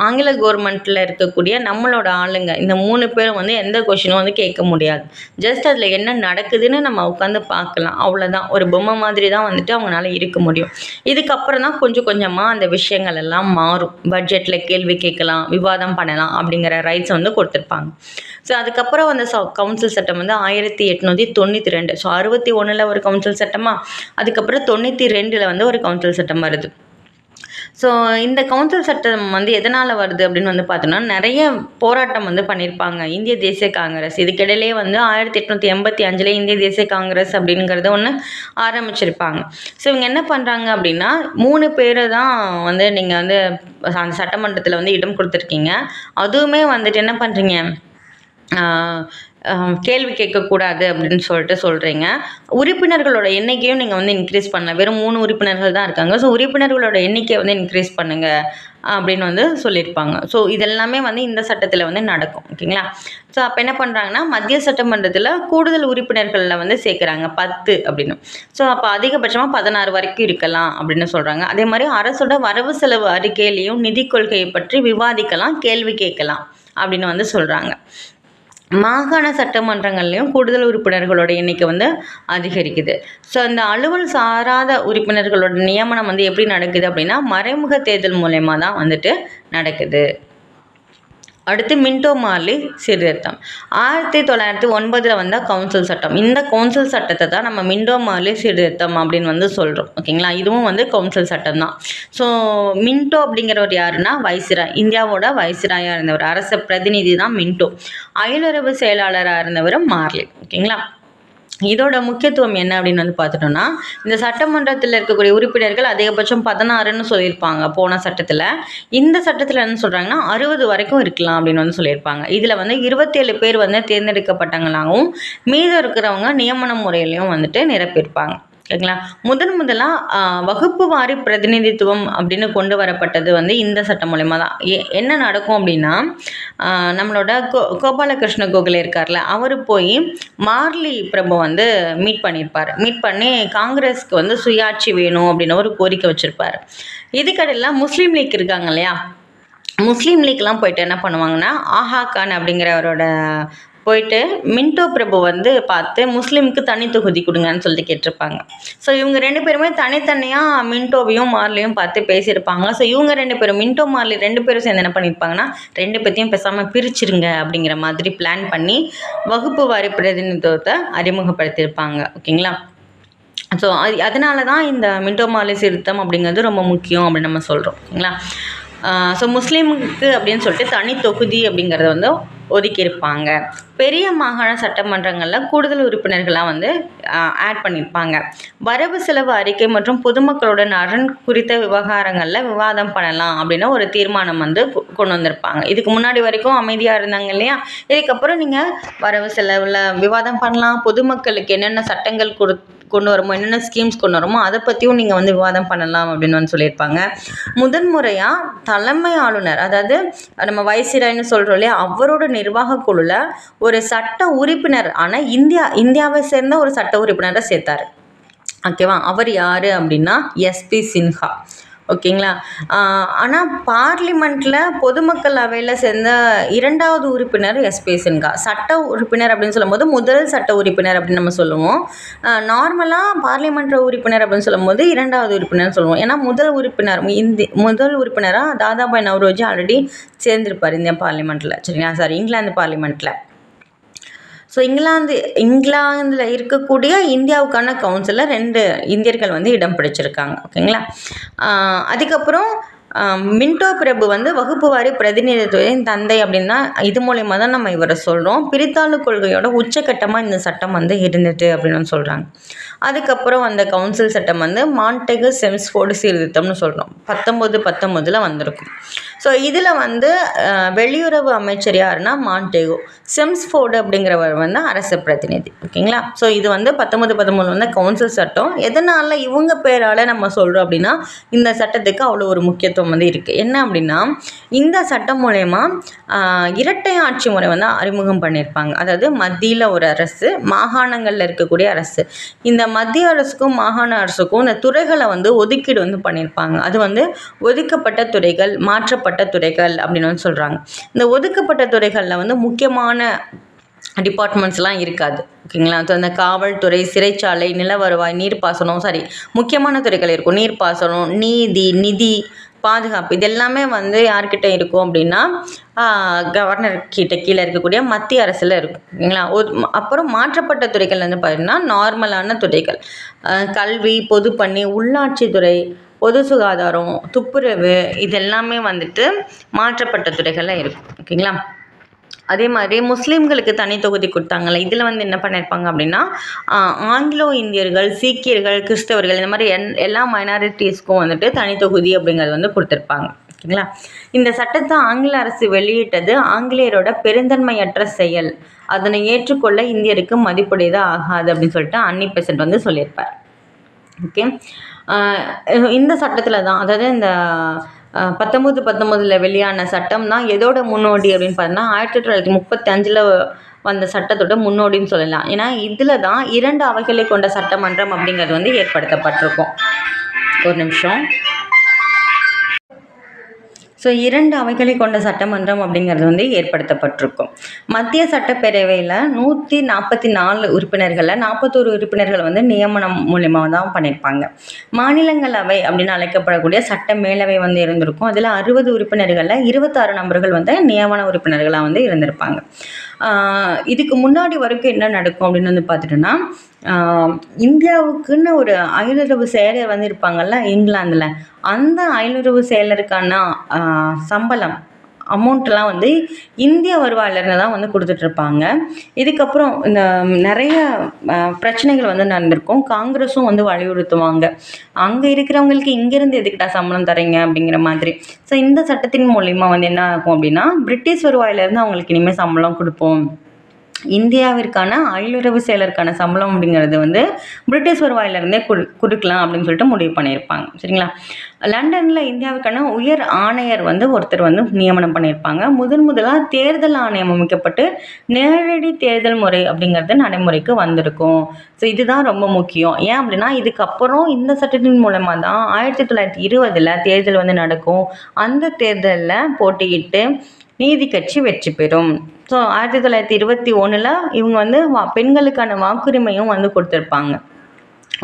ஆங்கில கவர்மெண்ட்டில் இருக்கக்கூடிய நம்மளோட ஆளுங்க இந்த 3 பேரும் வந்து எந்த கொஷினும் வந்து கேட்க முடியாது. ஜஸ்ட் அதில் என்ன நடக்குதுன்னு நம்ம உட்காந்து பார்க்கலாம், அவ்வளோதான். ஒரு பொம்மை மாதிரி தான் வந்துட்டு அவங்களால இருக்க முடியும். இதுக்கப்புறம் தான் கொஞ்சம் கொஞ்சமாக அந்த விஷயங்கள் எல்லாம் மாறும். பட்ஜெட்டில் கேள்வி கேட்கலாம், விவாதம் பண்ணலாம் அப்படிங்கிற ரைட்ஸ் வந்து கொடுத்துருப்பாங்க. ஸோ அதுக்கப்புறம் அந்த கவுன்சில் சட்டம் வந்து 1892. ஸோ 61ல் ஒரு கவுன்சில் சட்டமாக, அதுக்கப்புறம் 92ல் வந்து ஒரு கவுன்சில் சட்டம் வருது. ஸோ இந்த கவுன்சில் சட்டம் வந்து எதனால் வருது அப்படின்னு வந்து பார்த்தோன்னா, நிறைய போராட்டம் வந்து பண்ணியிருப்பாங்க இந்திய தேசிய காங்கிரஸ். இதுக்கிடையிலே வந்து 1885 இந்திய தேசிய காங்கிரஸ் அப்படிங்கிறத ஒன்று ஆரம்பிச்சிருப்பாங்க. ஸோ இவங்க என்ன பண்ணுறாங்க அப்படின்னா, 3 பேரை தான் வந்து நீங்கள் வந்து அந்த சட்டமன்றத்தில் வந்து இடம் கொடுத்துருக்கீங்க. அதுவுமே வந்துட்டு என்ன பண்ணுறீங்க, கேள்வி கேட்கக்கூடாது அப்படின்னு சொல்கிறீங்க. உறுப்பினர்களோட எண்ணிக்கையும் நீங்கள் வந்து இன்க்ரீஸ் பண்ணலாம். வெறும் 3 உறுப்பினர்கள் தான் இருக்காங்க. ஸோ உறுப்பினர்களோட எண்ணிக்கையை வந்து இன்க்ரீஸ் பண்ணுங்கள் அப்படின்னு வந்து சொல்லியிருப்பாங்க. ஸோ இதெல்லாமே வந்து இந்த சட்டத்தில் வந்து நடக்கும். ஓகேங்களா? ஸோ அப்போ என்ன பண்ணுறாங்கன்னா, மத்திய சட்டமன்றத்தில் கூடுதல் உறுப்பினர்களில் வந்து சேர்க்குறாங்க 10 அப்படின்னு. ஸோ அப்போ அதிகபட்சமாக 16 வரைக்கும் இருக்கலாம் அப்படின்னு சொல்கிறாங்க. அதே மாதிரி அரசோட வரவு செலவு அறிக்கையிலையும் நிதி கொள்கையை பற்றி விவாதிக்கலாம், கேள்வி கேட்கலாம் அப்படின்னு வந்து சொல்கிறாங்க. மாகாண சட்டமன்றங்கள்லேயும் கூடுதல் உறுப்பினர்களோட எண்ணிக்கை வந்து அதிகரிக்குது. ஸோ இந்த அலுவல் சாராத உறுப்பினர்களோட நியமனம் வந்து எப்படி நடக்குது அப்படின்னா, மறைமுக தேர்தல் மூலயமா தான் வந்துட்டு நடக்குது. அடுத்து மின்டோ மார்லி சீர்திருத்தம் 1909 வந்த கவுன்சில் சட்டம். இந்த கவுன்சில் சட்டத்தை தான் நம்ம மின்டோ மார்லி சீர்திருத்தம் அப்படின்னு வந்து சொல்கிறோம். ஓகேங்களா? இதுவும் வந்து கவுன்சில் சட்டம் தான். ஸோ மின்டோ அப்படிங்கிறவர் யாருன்னா வைஸ்ராய், இந்தியாவோட வைஸ்ராயாக இருந்தவர், அரச பிரதிநிதி தான் மின்டோ. அயலுறவு செயலாளராக இருந்தவர் மார்லி. ஓகேங்களா? இதோட முக்கியத்துவம் என்ன அப்படின்னு வந்து பார்த்துட்டோம்னா, இந்த சட்டமன்றத்தில் இருக்கக்கூடிய உறுப்பினர்கள் அதிகபட்சம் 16ன்னு சொல்லியிருப்பாங்க போன சட்டத்தில். இந்த சட்டத்தில் என்ன சொல்கிறாங்கன்னா 60 வரைக்கும் இருக்கலாம் அப்படின்னு வந்து சொல்லியிருப்பாங்க. இதில் வந்து 27 பேர் வந்து தேர்ந்தெடுக்கப்பட்டவங்களாகவும் மீதம் இருக்கிறவங்க நியமன முறையிலையும் வந்துட்டு நிரப்பியிருப்பாங்க. ஓகேங்களா? முதலாக வகுப்பு வாரி பிரதிநிதித்துவம் அப்படின்னு கொண்டு வரப்பட்டது வந்து இந்த சட்டம் மூலயமா தான். என்ன நடக்கும் அப்படின்னா, நம்மளோட கோபாலகிருஷ்ண கோகலே இருக்கார்ல, அவர் போய் மார்லி பிரபு வந்து மீட் பண்ணியிருப்பார். மீட் பண்ணி காங்கிரஸ்க்கு வந்து சுயாட்சி வேணும் அப்படின்னு ஒரு கோரிக்கை வச்சுருப்பார். இதுக்கடையில் முஸ்லீம் லீக் இருக்காங்க இல்லையா, முஸ்லீம் லீக்லாம் போயிட்டு என்ன பண்ணுவாங்கன்னா, ஆஹா கான் அப்படிங்கிறவரோட போயிட்டு மின்டோ பிரபு வந்து பார்த்து முஸ்லீமுக்கு தனி தொகுதி கொடுங்கன்னு சொல்லிட்டு கேட்டிருப்பாங்க. ஸோ இவங்க 2 பேருமே தனித்தனியாக மின்டோவையும் மார்லியும் பார்த்து பேசியிருப்பாங்க. ஸோ இவங்க 2 பேரும் மின்டோ மார்லி 2 பேரும் சேர்ந்து என்ன பண்ணியிருப்பாங்கன்னா, 2 பேர்த்தையும் பேசாமல் பிரிச்சிருங்க அப்படிங்கிற மாதிரி பிளான் பண்ணி வகுப்பு வாரி பிரதிநிதித்துவத்தை அறிமுகப்படுத்தியிருப்பாங்க. ஓகேங்களா? ஸோ அதனால தான் இந்த மின்டோ மார்லி சீர்திருத்தம் அப்படிங்கிறது ரொம்ப முக்கியம் அப்படின்னு நம்ம சொல்கிறோம். ஓகேங்களா? ஸோ முஸ்லீமுக்கு அப்படின்னு சொல்லிட்டு தனி தொகுதி அப்படிங்கிறத வந்து ஒதுக்கியிருப்பாங்க. பெரிய மாகாண சட்டமன்றங்களில் கூடுதல் உறுப்பினர்களாக வந்து ஆட் பண்ணியிருப்பாங்க. வரவு செலவு அறிக்கை மற்றும் பொதுமக்களோட நலன் குறித்த விவகாரங்களில் விவாதம் பண்ணலாம் அப்படின்னு ஒரு தீர்மானம் வந்து கொண்டு வந்திருப்பாங்க. இதுக்கு முன்னாடி வரைக்கும் அமைதியாக இருந்தாங்க இல்லையா, இதுக்கப்புறம் நீங்கள் வரவு செலவில் விவாதம் பண்ணலாம், பொதுமக்களுக்கு என்னென்ன சட்டங்கள் கொண்டு வரமோ, என்னென்ன ஸ்கீம்ஸ் கொண்டு வரமோ அதை பற்றியும் நீங்கள் வந்து விவாதம் பண்ணலாம் அப்படின்னு வந்து சொல்லியிருப்பாங்க. முதன்முறையாக தலைமை ஆளுநர், அதாவது நம்ம வைசிராய்னு சொல்கிறோம் இல்லையா, அவரோட நிர்வாக குழுவில் ஒரு சட்ட உறுப்பினர், ஆனால் இந்தியாவை சேர்ந்த ஒரு சட்ட உறுப்பினரை சேர்த்தார். ஓகேவா? அவர் யார் அப்படின்னா எஸ்பி சின்ஹா. ஓகேங்களா. ஆனால் பார்லிமெண்ட்டில் பொதுமக்கள் அவையில் சேர்ந்த 2வது உறுப்பினர் எஸ்பி சின்ஹா. சட்ட உறுப்பினர் அப்படின்னு சொல்லும்போது முதல் சட்ட உறுப்பினர் அப்படின்னு நம்ம சொல்லுவோம். நார்மலாக பார்லிமெண்ட் உறுப்பினர் அப்படின்னு சொல்லும்போது 2வது உறுப்பினர் சொல்லுவோம். ஏன்னா முதல் உறுப்பினராக தாதாபாய் நவ்ரோஜி ஆல்ரெடி சேர்ந்திருப்பார் இந்தியா பார்லிமெண்ட்டில். சரிங்களா, சாரி, இங்கிலாந்து பார்லிமெண்ட்டில். ஸோ இங்கிலாந்தில் இருக்கக்கூடிய இந்தியாவுக்கான கவுன்சிலில் 2 இந்தியர்கள் வந்து இடம் பிடிச்சிருக்காங்க. ஓகேங்களா. அதுக்கப்புறம் மின்டோ பிரபு வந்து வகுப்பு வாரி பிரதிநிதித்துவத்தின் தந்தை அப்படின்னா இது மூலயமா தான் நம்ம இவரை சொல்கிறோம். பிரித்தாளு கொள்கையோட உச்சக்கட்டமாக இந்த சட்டம் வந்து இருந்துட்டு அப்படின்னு சொல்கிறாங்க. அதுக்கப்புறம் அந்த கவுன்சில் சட்டம் வந்து மான்டேகு செம்ஸ்ஃபோர்டு சீர்திருத்தம்னு சொல்கிறோம். 1919 வந்திருக்கும். ஸோ இதில் வந்து வெளியுறவு அமைச்சர் யாருன்னா மான்டேகு. செம்ஸ்ஃபோர்டு அப்படிங்கிறவர் வந்து அரசு பிரதிநிதி. ஓகேங்களா. ஸோ இது வந்து 1913 வந்து கவுன்சில் சட்டம். எதனால் இவங்க பேரால் நம்ம சொல்கிறோம் அப்படின்னா இந்த சட்டத்துக்கு அவ்வளோ ஒரு முக்கியத்துவம் வந்து இருக்குது. என்ன அப்படின்னா இந்த சட்டம் மூலயமா இரட்டை ஆட்சி முறை வந்து அறிமுகம் பண்ணியிருப்பாங்க. அதாவது மத்தியில் ஒரு அரசு, மாகாணங்களில் இருக்கக்கூடிய அரசு. இந்த மத்திய அரசுக்கும் மாகாண அரசுக்கும் இந்த துறைகளை வந்து ஒதுக்கீடு வந்து பண்ணியிருப்பாங்க. அது வந்து ஒதுக்கப்பட்ட துறைகள், மாற்றப்பட்ட துறைகள் அப்படின்னு வந்து சொல்கிறாங்க. இந்த ஒதுக்கப்பட்ட துறைகளில் வந்து முக்கியமான டிபார்ட்மெண்ட்ஸ்லாம் இருக்காது. ஓகேங்களா. ஸோ அந்த காவல்துறை, சிறைச்சாலை, நிலவருவாய், நீர்ப்பாசனம், முக்கியமான துறைகள் இருக்கும். நீர்ப்பாசனம், நீதி, நிதி, பாதுகாப்பு, இது எல்லாமே வந்து யார்கிட்ட இருக்கும் அப்படின்னா கவர்னர் கிட்ட கீழே இருக்கக்கூடிய மத்திய அரசில் இருக்கும். ஓகேங்களா. அப்புறம் மாற்றப்பட்ட துறைகள் வந்து பார்த்திங்கன்னா நார்மலான துறைகள், கல்வி, பொதுப்பணி, உள்ளாட்சித்துறை, பொது சுகாதாரம், துப்புரவு, இதெல்லாமே வந்துட்டு மாற்றப்பட்ட துறைகளில் இருக்கும். ஓகேங்களா. அதே மாதிரி முஸ்லீம்களுக்கு தனி தொகுதி கொடுத்தாங்கல்ல, இதில் வந்து என்ன பண்ணியிருப்பாங்க அப்படின்னா ஆங்கிலோ இந்தியர்கள், சீக்கியர்கள், கிறிஸ்தவர்கள், இந்த மாதிரி எல்லா மைனாரிட்டிஸ்க்கும் வந்துட்டு தனி தொகுதி அப்படிங்கிறது வந்து கொடுத்துருப்பாங்க. ஓகேங்களா. இந்த சட்டத்தை ஆங்கில அரசு வெளியிட்டது ஆங்கிலேயரோட பெருந்தன்மையற்ற செயல், அதனை ஏற்றுக்கொள்ள இந்தியருக்கு மதிப்புடையதாக ஆகாது அப்படின்னு சொல்லிட்டு அன்னி பெசன்ட் வந்து சொல்லியிருப்பார். ஓகே. இந்த சட்டத்தில் தான், அதாவது இந்த 1919 வெளியான சட்டம் தான் எதோட முன்னோடி அப்படின்னு பார்த்தோன்னா 1935 வந்த சட்டத்தோட முன்னோடின்னு சொல்லலாம். ஏன்னா இதில் தான் 2 அவைகளை கொண்ட சட்டமன்றம் அப்படிங்கிறது வந்து ஏற்படுத்தப்பட்டிருக்கும். ஒரு நிமிஷம். ஸோ 2 அவைகளை கொண்ட சட்டமன்றம் அப்படிங்கிறது வந்து ஏற்படுத்தப்பட்டிருக்கும். மத்திய சட்டப்பேரவையில் 144 உறுப்பினர்களில் 41 உறுப்பினர்கள் வந்து நியமனம் மூலியமாக தான் பண்ணியிருப்பாங்க. மாநிலங்களவை அப்படின்னு அழைக்கப்படக்கூடிய சட்ட மேலவை வந்து இருந்திருக்கும். அதில் 60 உறுப்பினர்களில் 26 நபர்கள் வந்து நியமன உறுப்பினர்களாக வந்து இருந்திருப்பாங்க. இதுக்கு முன்னாடி வரைக்கும் என்ன நடக்கும் அப்படின்னு வந்து பார்த்துட்டோன்னா இந்தியாவுக்குன்னு ஒரு அயலுறவு செயலர் வந்து இருப்பாங்கள்ல இங்கிலாந்தில், அந்த அயலுறவு செயலருக்கான சம்பளம் அமௌண்ட்லாம் வந்து இந்திய வருவாயிலிருந்து தான் வந்து கொடுத்துட்ருப்பாங்க. இதுக்கப்புறம் இந்த நிறைய பிரச்சனைகள் வந்து நடந்திருக்கும். காங்கிரஸும் வந்து வலியுறுத்துவாங்க, அங்கே இருக்கிறவங்களுக்கு இங்கேருந்து எதுக்கிட்டா சம்பளம் தரீங்க அப்படிங்கிற மாதிரி. ஸோ இந்த சட்டத்தின் மூலிமா வந்து என்ன ஆகும் அப்படின்னா பிரிட்டிஷ் வருவாயிலேருந்து அவங்களுக்கு இனிமேல் சம்பளம் கொடுப்போம், இந்தியாவிற்கான அயலுறவு செயலருக்கான சம்பளம் அப்படிங்கிறது வந்து பிரிட்டிஷ் வருவாயிலிருந்தே கொடுக்கலாம் அப்படின்னு சொல்லிட்டு முடிவு பண்ணியிருப்பாங்க. சரிங்களா. லண்டனில் இந்தியாவுக்கான உயர் ஆணையர் வந்து ஒருத்தர் வந்து நியமனம் பண்ணியிருப்பாங்க. முதலாக தேர்தல் ஆணையம் அமைக்கப்பட்டு நேரடி தேர்தல் முறை அப்படிங்கிறது நடைமுறைக்கு வந்திருக்கும். ஸோ இதுதான் ரொம்ப முக்கியம். ஏன் அப்படின்னா இதுக்கப்புறம் இந்த சட்டத்தின் மூலமாக தான் 1920 தேர்தல் வந்து நடக்கும். அந்த தேர்தலில் போட்டியிட்டு நீதி கட்சி வெற்றி பெறும். ஸோ 1921 இவங்க வந்து பெண்களுக்கான வாக்குரிமையும் வந்து கொடுத்துருப்பாங்க.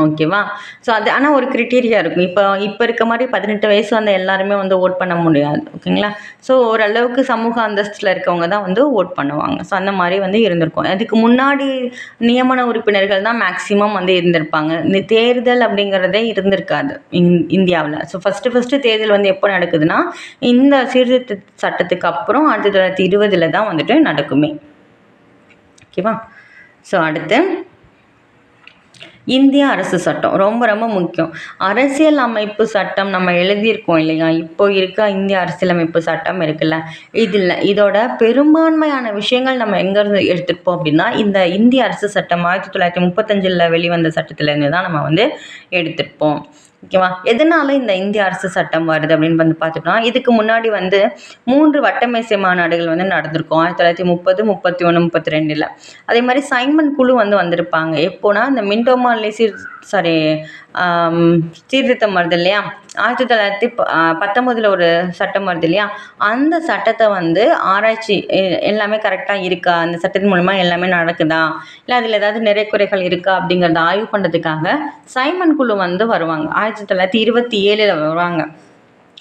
ஓகேவா. ஸோ அது ஆனால் ஒரு கிரிட்டீரியா இருக்கும். இப்போ இருக்க மாதிரி 18 வயசு வந்து எல்லாருமே வந்து ஓட் பண்ண முடியாது. ஓகேங்களா. ஸோ ஓரளவுக்கு சமூக அந்தஸ்தில் இருக்கவங்க தான் வந்து ஓட் பண்ணுவாங்க. ஸோ அந்த மாதிரி வந்து இருந்திருக்கும். அதுக்கு முன்னாடி நியமன உறுப்பினர்கள் தான் மேக்சிமம் வந்து இருந்திருப்பாங்க. இந்த தேர்தல் அப்படிங்கிறதே இருந்திருக்காது இந்தியாவில். ஸோ ஃபஸ்ட்டு தேர்தல் வந்து எப்போ நடக்குதுன்னா இந்த சீர்திருத்த சட்டத்துக்கு அப்புறம் 1920 தான் வந்துட்டு நடக்குமே. ஓகேவா. ஸோ அடுத்து இந்திய அரசு சட்டம் ரொம்ப ரொம்ப முக்கியம். அரசியல் அமைப்பு சட்டம் நம்ம எழுதியிருக்கோம் இல்லையா, இப்போ இருக்க இந்திய அரசியலமைப்பு சட்டம் இருக்குல்ல, இதோட பெரும்பான்மையான விஷயங்கள் நம்ம எங்கேருந்து எடுத்துருப்போம் அப்படின்னா இந்த இந்திய அரசு சட்டம் 1935 வெளிவந்த சட்டத்திலேருந்து தான் நம்ம வந்து எடுத்துருப்போம். ஓகேவா. எதனால இந்த இந்திய அரசு சட்டம் வருது அப்படின்னு வந்து பார்த்துட்டோம்னா இதுக்கு முன்னாடி வந்து 3 வட்டமேசை மாநாடுகள் வந்து நடந்திருக்கும் 1930, 31, 32. அதே மாதிரி சைமன் குழு வந்து வந்திருப்பாங்க. எப்போனா இந்த மின்டோ மார்லி சீர்திருத்தம் வருது இல்லையா, 1919 ஒரு சட்டம் வருது இல்லையா, அந்த சட்டத்தை வந்து ஆராய்ச்சி எல்லாமே கரெக்டாக இருக்கா, அந்த சட்டத்தின் மூலமாக எல்லாமே நடக்குதா, இல்லை அதில் ஏதாவது நிறைக்குறைகள் இருக்கா அப்படிங்கிறத ஆய்வு பண்ணுறதுக்காக சைமன் குழு வந்து வருவாங்க. 1927 வருவாங்க.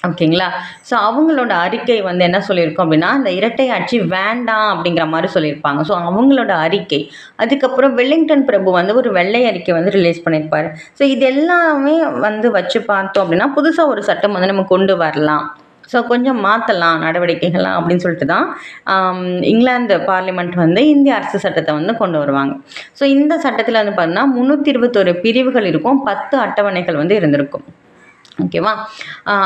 ஓகேங்களா. ஸோ அவங்களோட அறிக்கை வந்து என்ன சொல்லியிருக்கோம் அப்படின்னா, இந்த இரட்டை ஆட்சி வேண்டாம் அப்படிங்கிற மாதிரி சொல்லியிருப்பாங்க. ஸோ அவங்களோட அறிக்கை. அதுக்கப்புறம் வெல்லிங்டன் பிரபு வந்து ஒரு வெள்ளை அறிக்கை வந்து ரிலீஸ் பண்ணியிருப்பார். ஸோ இது எல்லாமே வந்து வச்சு பார்த்தோம் அப்படின்னா, புதுசாக ஒரு சட்டம் வந்து நம்ம கொண்டு வரலாம், ஸோ கொஞ்சம் மாற்றலாம் நடவடிக்கைகள்லாம் அப்படின்னு சொல்லிட்டு தான் இங்கிலாந்து பார்லிமெண்ட் வந்து இந்திய அரசு சட்டத்தை வந்து கொண்டு வருவாங்க. ஸோ இந்த சட்டத்தில் வந்து பார்த்தீங்கன்னா 321 பிரிவுகள் இருக்கும், 10 அட்டவணைகள் வந்து இருந்திருக்கும். ஓகேவா.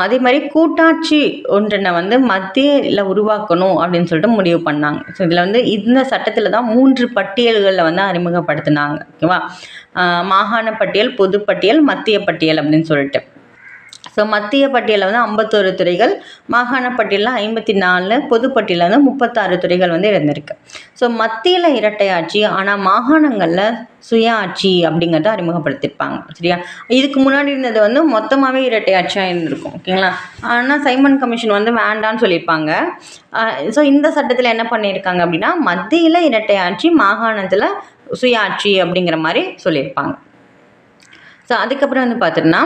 அதே மாதிரி கூட்டாட்சி ஒன்றினை வந்து மத்தியில் உருவாக்கணும் அப்படின்னு சொல்லிட்டு முடிவு பண்ணாங்க. ஸோ இதில் வந்து இந்த சட்டத்தில் தான் 3 பட்டியல்களில் வந்து அறிமுகப்படுத்தினாங்க. ஓகேவா. மாகாண பட்டியல், பொது பட்டியல், மத்திய பட்டியல் அப்படின்னு சொல்லிட்டு. ஸோ மத்திய பட்டியலில் வந்து 51 துறைகள், மாகாண பட்டியலில் 54, பொதுப்பட்டியலில் வந்து 36 துறைகள் வந்து இருந்திருக்கு. ஸோ மத்தியில் இரட்டை ஆட்சி, ஆனால் மாகாணங்களில் சுய ஆட்சி அப்படிங்கிறத அறிமுகப்படுத்தியிருப்பாங்க. சரியா. இதுக்கு முன்னாடி இருந்தது வந்து மொத்தமாகவே இரட்டை ஆட்சியாக இருந்திருக்கும். ஓகேங்களா. ஆனால் சைமன் கமிஷன் வந்து வேண்டான்னு சொல்லியிருப்பாங்க. ஸோ இந்த சட்டத்தில் என்ன பண்ணியிருக்காங்க அப்படின்னா, மத்தியில் இரட்டை ஆட்சி, மாகாணத்தில் சுய ஆட்சி அப்படிங்கிற மாதிரி சொல்லியிருப்பாங்க. ஸோ அதுக்கப்புறம் வந்து பார்த்திங்கன்னா,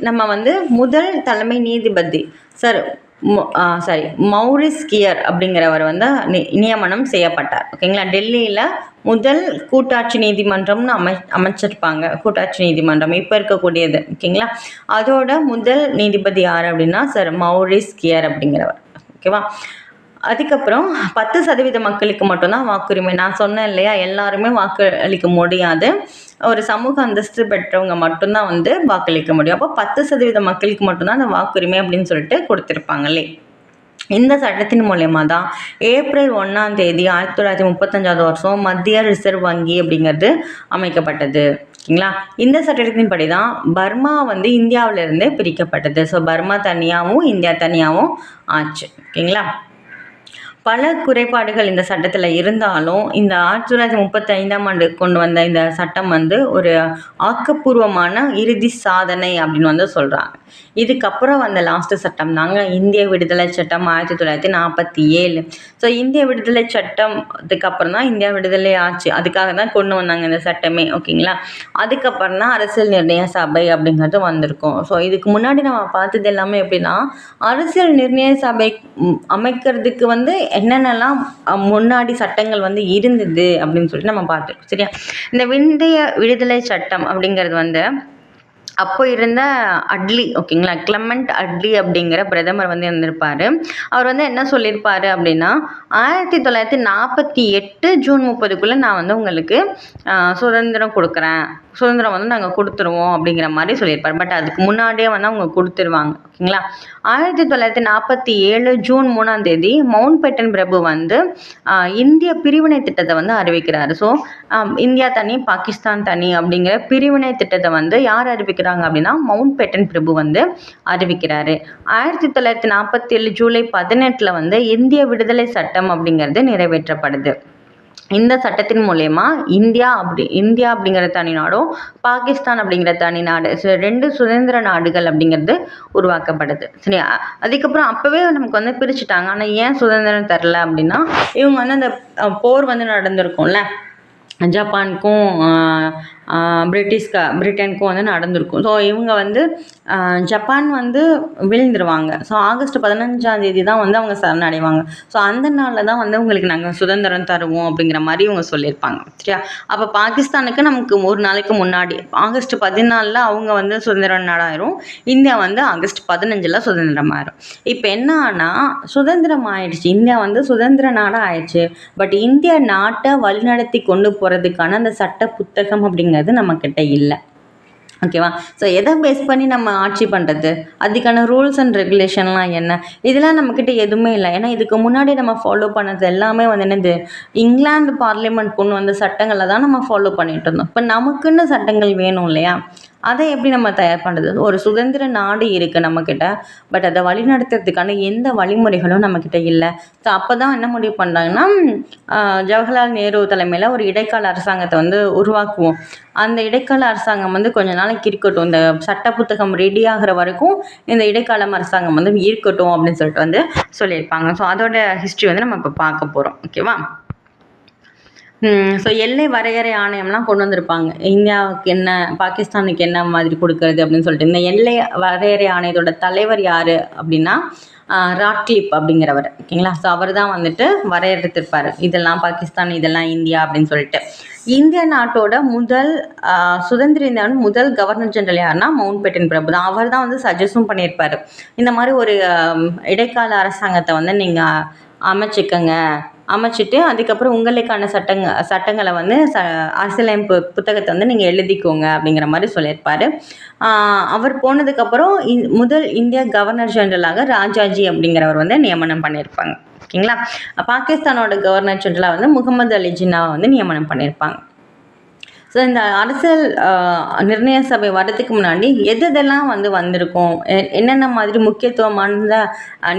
நம்ம வந்து முதல் தலைமை நீதிபதி மௌரிஸ் கியர் அப்படிங்கிறவர் வந்து நியமனம் செய்யப்பட்டார். ஓகேங்களா. டெல்லியில் முதல் கூட்டாட்சி நீதிமன்றம்னு அமைச்சிருப்பாங்க. கூட்டாட்சி நீதிமன்றம் இப்போ இருக்கக்கூடியது. ஓகேங்களா. அதோட முதல் நீதிபதி யார் அப்படின்னா மௌரிஸ் கியர் அப்படிங்கிறவர். ஓகேவா. அதுக்கப்புறம் 10% மக்களுக்கு மட்டும்தான் வாக்குரிமை. நான் சொன்னேன் இல்லையா, எல்லாருமே வாக்களிக்க முடியாது, ஒரு சமூக அந்தஸ்து பெற்றவங்க மட்டும்தான் வந்து வாக்களிக்க முடியும். அப்போ 10% மக்களுக்கு மட்டும்தான் அந்த வாக்குரிமை அப்படின்னு சொல்லிட்டு கொடுத்துருப்பாங்களே. இந்த சட்டத்தின் மூலயமா தான் ஏப்ரல் 1ஆம் தேதி 1935 வருஷம் மத்திய ரிசர்வ் வங்கி அப்படிங்கிறது அமைக்கப்பட்டது. ஓகேங்களா. இந்த சட்டத்தின்படி தான் பர்மா வந்து இந்தியாவிலிருந்தே பிரிக்கப்பட்டது. ஸோ பர்மா தனியாகவும் இந்தியா தனியாகவும் ஆச்சு. ஓகேங்களா. பல குறைபாடுகள் இந்த சட்டத்தில் இருந்தாலும் இந்த 1935ஆம் ஆண்டு கொண்டு வந்த இந்த சட்டம் வந்து ஒரு ஆக்கப்பூர்வமான இறுதி சாதனை அப்படின்னு வந்து சொல்கிறாங்க. இதுக்கப்புறம் வந்த லாஸ்ட்டு சட்டம் தாங்க இந்திய விடுதலை சட்டம் 1947. ஸோ இந்திய விடுதலை சட்டத்துக்கு அப்புறம் தான் இந்தியா விடுதலை ஆச்சு. அதுக்காக தான் கொண்டு வந்தாங்க இந்த சட்டமே. ஓகேங்களா. அதுக்கப்புறம் தான் அரசியல் நிர்ணய சபை அப்படிங்கிறது வந்திருக்கும். ஸோ இதுக்கு முன்னாடி நம்ம பார்த்தது எல்லாமே எப்படின்னா, அரசியல் நிர்ணய சபை அமைக்கிறதுக்கு வந்து என்னென்னலாம் முன்னாடி சட்டங்கள் வந்து இருந்தது அப்படின்னு சொல்லிட்டு நம்ம பார்த்துருக்கோம். சரியா. இந்த இந்திய விடுதலை சட்டம் அப்படிங்கிறது வந்து அப்போ இருந்த அட்லி, ஓகேங்களா, கிளமெண்ட் அட்லி அப்படிங்கிற பிரதமர் வந்து இருந்திருப்பார். அவர் வந்து என்ன சொல்லியிருப்பார் அப்படின்னா, 1948 ஜூன் 30க்குள்ளே நான் வந்து உங்களுக்கு சுதந்திரம் கொடுக்குறேன், சுதந்திரம் வந்து நாங்கள் கொடுத்துருவோம் அப்படிங்கிற மாதிரி சொல்லியிருப்பார். பட் அதுக்கு முன்னாடியே வந்து அவங்க கொடுத்துருவாங்க. ஓகேங்களா. 1947 ஜூன் 3ஆம் தேதி மவுண்ட் பேட்டன் பிரபு வந்து இந்திய பிரிவினை திட்டத்தை வந்து அறிவிக்கிறார். ஸோ இந்தியா தனி, பாகிஸ்தான் தனி அப்படிங்கிற பிரிவினை திட்டத்தை வந்து யார் அறிவிக்கிறாங்க அப்படின்னா மவுண்ட் பேட்டன் பிரபு வந்து அறிவிக்கிறாரு. 1947 ஜூலை 18 வந்து இந்திய விடுதலை சட்டம் அப்படிங்கிறது நிறைவேற்றப்படுது. இந்த சட்டத்தின் மூலயமா இந்தியா அப்படிங்கிற தனி நாடும் பாகிஸ்தான் அப்படிங்கிற தனி நாடு, 2 சுதந்திர நாடுகள் அப்படிங்கிறது உருவாக்கப்படுது. சரி. அதுக்கப்புறம் அப்போவே நமக்கு வந்து பிரிச்சுட்டாங்க. ஆனால் ஏன் சுதந்திரம் தரல அப்படின்னா, இவங்க வந்து அந்த போர் வந்து நடந்திருக்கும்ல, ஜப்பானுக்கும் பிரிட்டனுக்கும் வந்து நடந்திருக்கும். ஸோ இவங்க வந்து ஜப்பான் வந்து விழுந்துருவாங்க. ஸோ ஆகஸ்ட் 15ஆம் தேதி தான் வந்து அவங்க சரணடைவாங்க. ஸோ அந்த நாளில் தான் வந்து உங்களுக்கு நாங்கள் சுதந்திரம் தருவோம் அப்படிங்கிற மாதிரி இவங்க சொல்லியிருப்பாங்க. சரியா. அப்போ பாகிஸ்தானுக்கு நமக்கு ஒரு நாளைக்கு முன்னாடி ஆகஸ்ட் 14 அவங்க வந்து சுதந்திர நாடாயிரும், இந்தியா வந்து ஆகஸ்ட் 15 சுதந்திரமாயிரும். இப்போ என்ன ஆனால் சுதந்திரம் ஆயிடுச்சு, இந்தியா வந்து சுதந்திர நாடாக ஆயிடுச்சு. பட் இந்தியா நாட்டை வழிநடத்தி கொண்டு போகிறதுக்கான அந்த சட்ட புத்தகம் அப்படிங்கிறது நம்மக்கிட்ட இல்லை. ஓகேவா. ஸோ எதை பேஸ் பண்ணி நம்ம ஆட்சி பண்ணுறது, அதுக்கான ரூல்ஸ் அண்ட் ரெகுலேஷன்லாம் என்ன, இதெல்லாம் நம்மக்கிட்ட எதுவுமே இல்லை. ஏன்னா இதுக்கு முன்னாடி நம்ம ஃபாலோ பண்ணது எல்லாமே வந்து என்னது, இங்கிலாந்து பார்லிமெண்ட் கொண்டு வந்த சட்டங்களை தான் நம்ம ஃபாலோ பண்ணிகிட்டு இருந்தோம். இப்போ நமக்குன்னு சட்டங்கள் வேணும் இல்லையா. அதை எப்படி நம்ம தயார் பண்ணுறது? ஒரு சுதந்திர நாடு இருக்குது நம்மக்கிட்ட, பட் அதை வழிநடத்துறதுக்கான எந்த வழிமுறைகளும் நம்மக்கிட்ட இல்லை. ஸோ அப்போ தான் என்ன முடிவு பண்ணுறாங்கன்னா, ஜவஹர்லால் நேரு தலைமையில் ஒரு இடைக்கால அரசாங்கத்தை வந்து உருவாக்குவோம். அந்த இடைக்கால அரசாங்கம் வந்து கொஞ்ச நாளைக்கு இருக்கட்டும், இந்த சட்ட புத்தகம் ரெடி ஆகிற வரைக்கும் இந்த இடைக்கால அரசாங்கம் வந்து இருக்கட்டும் அப்படின்னு சொல்லிட்டு வந்து சொல்லியிருப்பாங்க. ஸோ அதோட ஹிஸ்ட்ரி வந்து நம்ம இப்போ பார்க்க போகிறோம். ஓகேவா? ஸோ எல்லை வரையறை ஆணையம்லாம் கொண்டு வந்திருப்பாங்க. இந்தியாவுக்கு என்ன, பாகிஸ்தானுக்கு என்ன மாதிரி கொடுக்கறது அப்படின்னு சொல்லிட்டு. இந்த எல்லை வரையறை ஆணையத்தோட தலைவர் யார் அப்படின்னா ராட்க்ளிப் அப்படிங்கிறவர். ஓகேங்களா? ஸோ அவர் தான் வந்துட்டு வரையறுத்திருப்பார், இதெல்லாம் பாகிஸ்தான், இதெல்லாம் இந்தியா அப்படின்னு சொல்லிட்டு. இந்திய நாட்டோட முதல் சுதந்திர இந்தியாவின் முதல் கவர்னர் ஜெனரல் யாருன்னா மவுண்ட் பேட்டன் பிரபு தான். அவர் தான் வந்து சஜஸ்டும் பண்ணியிருப்பார், இந்த மாதிரி ஒரு இடைக்கால அரசாங்கத்தை வந்து நீங்கள் அமைச்சிட்டு அதுக்கப்புறம் உங்களுக்கான சட்டங்களை வந்து அரசியலமைப்பு புத்தகத்தை வந்து நீங்கள் எழுதிக்கோங்க அப்படிங்கிற மாதிரி சொல்லியிருப்பார். அவர் போனதுக்கப்புறம் முதல் இந்திய கவர்னர் ஜெனரலாக ராஜாஜி அப்படிங்கிறவர் வந்து நியமனம் பண்ணியிருப்பாங்க. ஓகேங்களா? பாகிஸ்தானோட கவர்னர் ஜெனரலாக வந்து முகமது அலி ஜின்னாவை வந்து நியமனம் பண்ணியிருப்பாங்க. ஸோ இந்த அரசியல் நிர்ணய சபை வர்றதுக்கு முன்னாடி எதெல்லாம் வந்து வந்திருக்கும், என்னென்ன மாதிரி முக்கியத்துவமான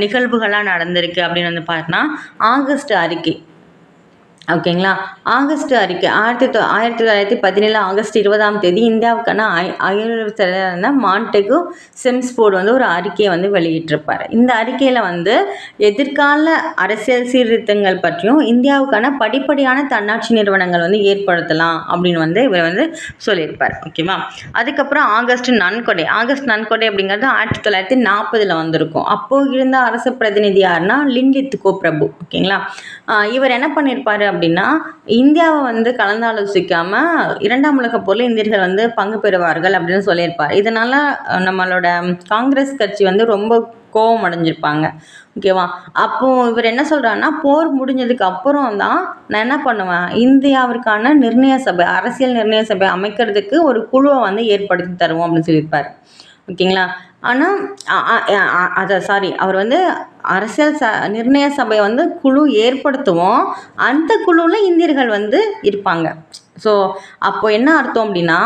நிகழ்வுகள்லாம் நடந்திருக்கு அப்படின்னு வந்து பார்த்தோன்னா, ஆகஸ்ட் அறிக்கை. ஓகேங்களா? ஆகஸ்ட் அறிக்கை 1917 ஆகஸ்ட் 20 இந்தியாவுக்கான அயலுறவு செயலரான மாண்டெகு செம்ஸ்ஃபோர்டு வந்து ஒரு அறிக்கையை வந்து வெளியிட்டிருப்பார். இந்த அறிக்கையில் வந்து எதிர்கால அரசியல் சீர்திருத்தங்கள் பற்றியும் இந்தியாவுக்கான படிப்படியான தன்னாட்சி நிறுவனங்கள் வந்து ஏற்படுத்தலாம் அப்படின்னு வந்து இவர் வந்து சொல்லியிருப்பார். ஓகேவா? அதுக்கப்புறம் ஆகஸ்ட் நன்கொடை அப்படிங்கிறது 1940 வந்திருக்கும். அப்போது இருந்த அரசு பிரதிநிதி யாருன்னா லின்லித் கோபிரபு. ஓகேங்களா? இவர் என்ன பண்ணியிருப்பார் அப்படின்னா, இந்தியாவை வந்து கலந்தாலோசிக்காமல் 2ஆம் உலகப் போரில் இந்தியர்கள் வந்து பங்கு பெறுவார்கள் அப்படின்னு சொல்லியிருப்பார். இதனால் நம்மளோட காங்கிரஸ் கட்சி வந்து ரொம்ப கோபம் அடைஞ்சிருப்பாங்க. ஓகேவா? அப்போது இவர் என்ன சொல்கிறாருன்னா, போர் முடிஞ்சதுக்கு அப்புறம் தான் நான் என்ன பண்ணுவேன், இந்தியாவிற்கான அரசியல் நிர்ணய சபை அமைக்கிறதுக்கு ஒரு குழுவை வந்து ஏற்படுத்தி தருவோம் அப்படின்னு சொல்லியிருப்பார். ஓகேங்களா? ஆனால் அவர் வந்து அரசியல் நிர்ணய சபையை வந்து குழு ஏற்படுத்துவோம், அந்த குழுவில் இந்தியர்கள் வந்து இருப்பாங்க. ஸோ அப்போ என்ன அர்த்தம் அப்படின்னா,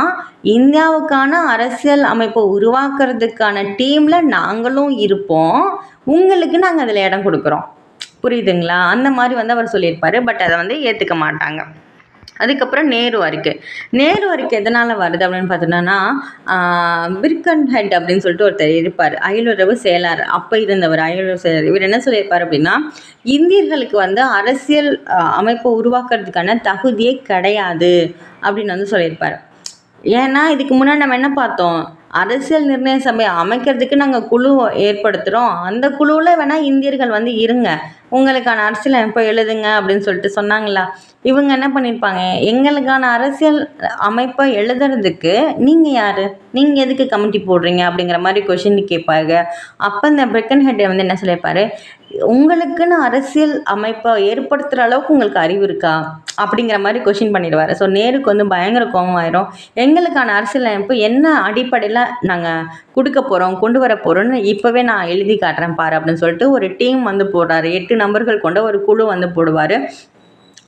இந்தியாவுக்கான அரசியல் அமைப்பை உருவாக்குறதுக்கான டீமில் நாங்களும் இருப்போம், உங்களுக்கு நாங்கள் அதில் இடம் கொடுக்குறோம். புரியுதுங்களா? அந்த மாதிரி வந்து அவர் சொல்லியிருப்பார். பட் அதை வந்து ஏற்றுக்க மாட்டாங்க. அதுக்கப்புறம் நேரு அறிக்கை எதனால் வருது அப்படின்னு பார்த்தோன்னா, பிர்கன் ஹெட் அப்படின்னு சொல்லிட்டு ஒருத்தர் இருப்பார், அயலுறவு செயலாளர். அப்போ இருந்தவர் அயலுறவு செயலாளர். இவர் என்ன சொல்லியிருப்பார் அப்படின்னா, இந்தியர்களுக்கு வந்து அரசியல் அமைப்பை உருவாக்குறதுக்கான தகுதியே கிடையாது அப்படின்னு வந்து சொல்லியிருப்பார். ஏன்னா இதுக்கு முன்னாடி நம்ம என்ன பார்த்தோம், அரசியல் நிர்ணய சபை அமைக்கிறதுக்கு நாங்கள் குழு ஏற்படுத்துகிறோம், அந்த குழுவில் வேணால் இந்தியர்கள் வந்து இருங்க, உங்களுக்கான அரசியல் அமைப்பை எழுதுங்க அப்படின்னு சொல்லிட்டு சொன்னாங்களா? இவங்க என்ன பண்ணியிருப்பாங்க, எங்களுக்கான அரசியல் அமைப்பை எழுதுறதுக்கு நீங்கள் யார், நீங்கள் எதுக்கு கமிட்டி போடுறீங்க அப்படிங்கிற மாதிரி கொஷின் கேட்பாங்க. அப்போ இந்த பிரிக்கன் ஹெட் வந்து என்ன சொல்லியிருப்பார், உங்களுக்குன்னு அரசியல் அமைப்பை ஏற்படுத்துகிற அளவுக்கு உங்களுக்கு அறிவு இருக்கா அப்படிங்கிற மாதிரி கொஷின் பண்ணிடுவார். ஸோ நேருக்கு வந்து பயங்கர கோபம் ஆயிரும். எங்களுக்கான அரசியல் அமைப்பு என்ன அடிப்படையில் நாங்கள் கொண்டு வர போகிறோன்னு இப்போவே நான் எழுதி காட்டுறேன் பாரு அப்படின்னு சொல்லிட்டு ஒரு டீம் வந்து போடுறாரு. 8 நபர்கள் கொண்ட ஒரு குழு வந்து போடுவார்.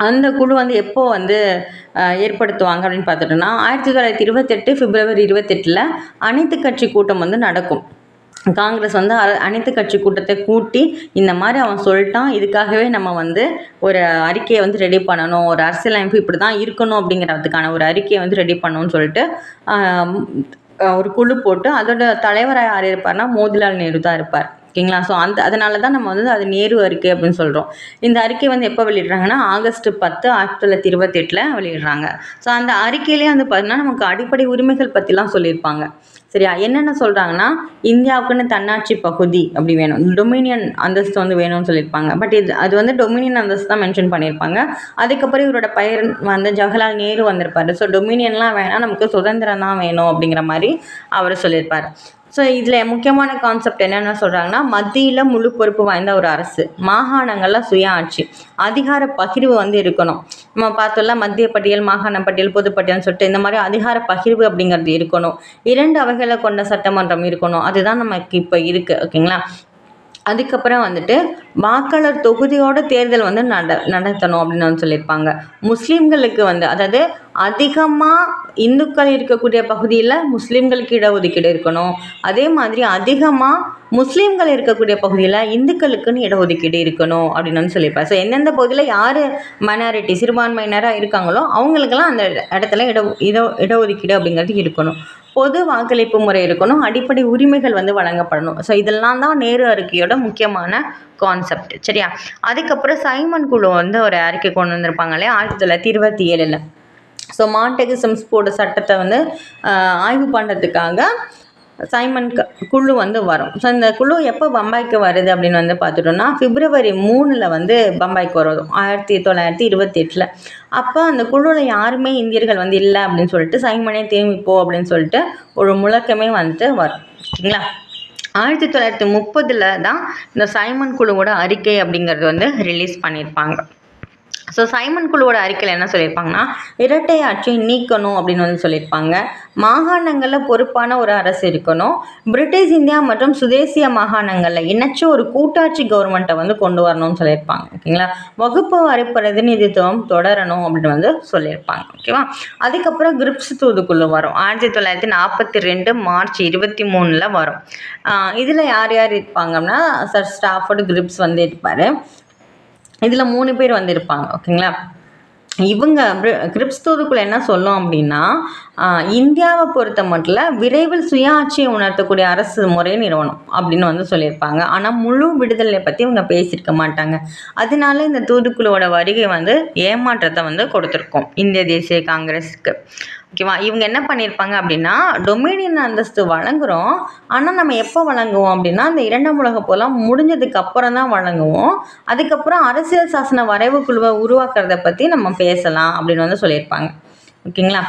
அந்த குழு வந்து எப்போ வந்து ஏற்படுத்துவாங்க அப்படின்னு பார்த்துட்டோன்னா, 1928 பிப்ரவரி 28 அனைத்து கட்சி கூட்டம் வந்து நடக்கும். காங்கிரஸ் வந்து அனைத்து கட்சி கூட்டத்தை கூட்டி, இந்த மாதிரி அவன் சொல்லிட்டான், இதுக்காகவே நம்ம வந்து ஒரு அறிக்கையை வந்து ரெடி பண்ணணும், ஒரு அரசியலமைப்பு இப்படி தான் இருக்கணும் அப்படிங்கிறதுக்கான ஒரு அறிக்கையை வந்து ரெடி பண்ணணும்னு சொல்லிட்டு ஒரு குழு போட்டு, அதோட தலைவராக யார் இருப்பார்னா மோதிலால் நேரு தான் இருப்பார். ஓகேங்களா? ஸோ அதனால தான் நம்ம வந்து அது நேரு அறிக்கை அப்படின்னு சொல்கிறோம். இந்த அறிக்கை வந்து எப்போ வெளியிடுறாங்கன்னா, ஆகஸ்ட் 10 1928 வெளியிடுறாங்க. ஸோ அந்த அறிக்கையிலே வந்து பார்த்தீங்கன்னா நமக்கு அடிப்படை உரிமைகள் பற்றிலாம் சொல்லியிருப்பாங்க. சரியா? என்னென்ன சொல்கிறாங்கன்னா, இந்தியாவுக்குன்னு தன்னாட்சி பகுதி அப்படி வேணும், டொமினியன் அந்தஸ்து வந்து வேணும்னு சொல்லியிருப்பாங்க. பட் அது வந்து டொமினியன் அந்தஸ்து தான் மென்ஷன் பண்ணியிருப்பாங்க. அதுக்கப்புறம் இவரோட பெயர் வந்து ஜவஹர்லால் நேரு வந்திருப்பார். ஸோ டொமினியன்லாம் வேணாம், நமக்கு சுதந்திரம் தான் வேணும் அப்படிங்கிற மாதிரி அவர் சொல்லியிருப்பார். ஸோ இதில் முக்கியமான கான்செப்ட் என்னென்ன சொல்கிறாங்கன்னா, மத்தியில் முழு பொறுப்பு வாய்ந்த ஒரு அரசு, மாகாணங்களில் சுய ஆட்சி, அதிகார பகிர்வு வந்து இருக்கணும். நம்ம பார்த்தோம்ல, மத்திய பட்டியல், மாகாண பட்டியல், பொதுப்பட்டியல்னு சொல்லிட்டு இந்த மாதிரி அதிகார பகிர்வு அப்படிங்கிறது இருக்கணும். 2 அவைகளை கொண்ட சட்டமன்றம் இருக்கணும். அதுதான் நமக்கு இப்போ இருக்குது. ஓகேங்களா? அதுக்கப்புறம் வந்துட்டு வாக்காளர் தொகுதியோட தேர்தல் வந்து நடத்தணும் அப்படின்னு வந்து சொல்லியிருப்பாங்க. முஸ்லீம்களுக்கு வந்து அதாவது அதிகமாக இந்துக்கள் இருக்கக்கூடிய பகுதியில் முஸ்லீம்களுக்கு இடஒதுக்கீடு இருக்கணும். அதே மாதிரி அதிகமாக முஸ்லீம்கள் இருக்கக்கூடிய பகுதியில் இந்துக்களுக்குன்னு இடஒதுக்கீடு இருக்கணும் அப்படின்னு வந்து சொல்லியிருப்பாங்க. ஸோ எந்தெந்த பகுதியில் யார் மைனாரிட்டி சிறுபான்மையினராக இருக்காங்களோ அவங்களுக்கெல்லாம் அந்த இடத்துல இடஒதுக்கீடு அப்படிங்கிறது இருக்கணும். பொது வாக்களிப்பு முறை இருக்கணும். அடிப்படை உரிமைகள் வந்து வழங்கப்படணும். ஸோ இதெல்லாம் தான் நேரு அறிக்கையோட முக்கியமான கான்செப்ட். சரியா? அதுக்கப்புறம் சைமன் குழு வந்து ஒரு அறிக்கை கொண்டு வந்திருப்பாங்க இல்லையா 1927. ஸோ மாண்டெகிசம்ஸ் போர்டு சட்டத்தை வந்து ஆய்வு பண்ணுறதுக்காக சைமன் குழு வந்து வரும். ஸோ இந்த குழு எப்போ பம்பாய்க்கு வருது அப்படின்னு வந்து பார்த்துட்டோம்னா February 3 வந்து பம்பாய்க்கு வரும் 1928. அப்போ அந்த குழுவில் யாருமே இந்தியர்கள் வந்து இல்லை அப்படின்னு சொல்லிட்டு சைமனே திரும்பிப்போ அப்படின்னு சொல்லிட்டு ஒரு முழக்கமே வந்துட்டு வரும். ஓகேங்களா? 1930 தான் இந்த சைமன் குழுவோட அறிக்கை அப்படிங்கிறது வந்து ரிலீஸ் பண்ணியிருப்பாங்க. ஸோ சைமன் குழுவோட அறிக்கையில் என்ன சொல்லியிருப்பாங்கன்னா இரட்டை ஆட்சியை நீக்கணும் அப்படின்னு வந்து சொல்லியிருப்பாங்க. மாகாணங்களில் பொறுப்பான ஒரு அரசு இருக்கணும். பிரிட்டிஷ் இந்தியா மற்றும் சுதேசிய மாகாணங்களில் இணைச்சு ஒரு கூட்டாட்சி கவர்மெண்ட்டை வந்து கொண்டு வரணும்னு சொல்லியிருப்பாங்க. ஓகேங்களா? வகுப்பு வாரி பிரதிநிதித்துவம் தொடரணும் அப்படின்னு வந்து சொல்லியிருப்பாங்க. ஓகேவா? அதுக்கப்புறம் கிரிப்ஸ் தூதுக்குழு வரும் 1942 மார்ச் 23 வரும். இதில் யார் யார் இருப்பாங்கன்னா சர் ஸ்டாஃபோர்டு கிரிப்ஸ் வந்து இருப்பார். இதில் 3 பேர் வந்து இருப்பாங்க. ஓகேங்களா? இவங்க கிரிப்ஸ் தூதுக்குள்ள என்ன சொல்லும் அப்படின்னா இந்தியாவை பொறுத்த மட்டும் விரைவில் சுயாட்சியை உணர்த்தக்கூடிய அரசு முறை நிறுவனம் அப்படின்னு வந்து சொல்லியிருப்பாங்க. ஆனால் முழு விடுதலை பற்றி இவங்க பேசியிருக்க மாட்டாங்க. அதனால இந்த தூதுக்குழுவோட வருகை வந்து ஏமாற்றத்தை வந்து கொடுத்துருக்கோம் இந்திய தேசிய காங்கிரஸுக்கு. ஓகேவா? இவங்க என்ன பண்ணியிருப்பாங்க அப்படின்னா டொமினியன் அந்தஸ்து வழங்குகிறோம். ஆனால் நம்ம எப்போ வழங்குவோம் அப்படின்னா இந்த 2ஆம் உலகப் போர்லாம் முடிஞ்சதுக்கு அப்புறம் தான் வழங்குவோம். அதுக்கப்புறம் அரசியல் சாசன வரைவு குழுவை உருவாக்குறத பற்றி நம்ம பேசலாம் அப்படின்னு வந்து சொல்லியிருப்பாங்க. ஓகேங்களா?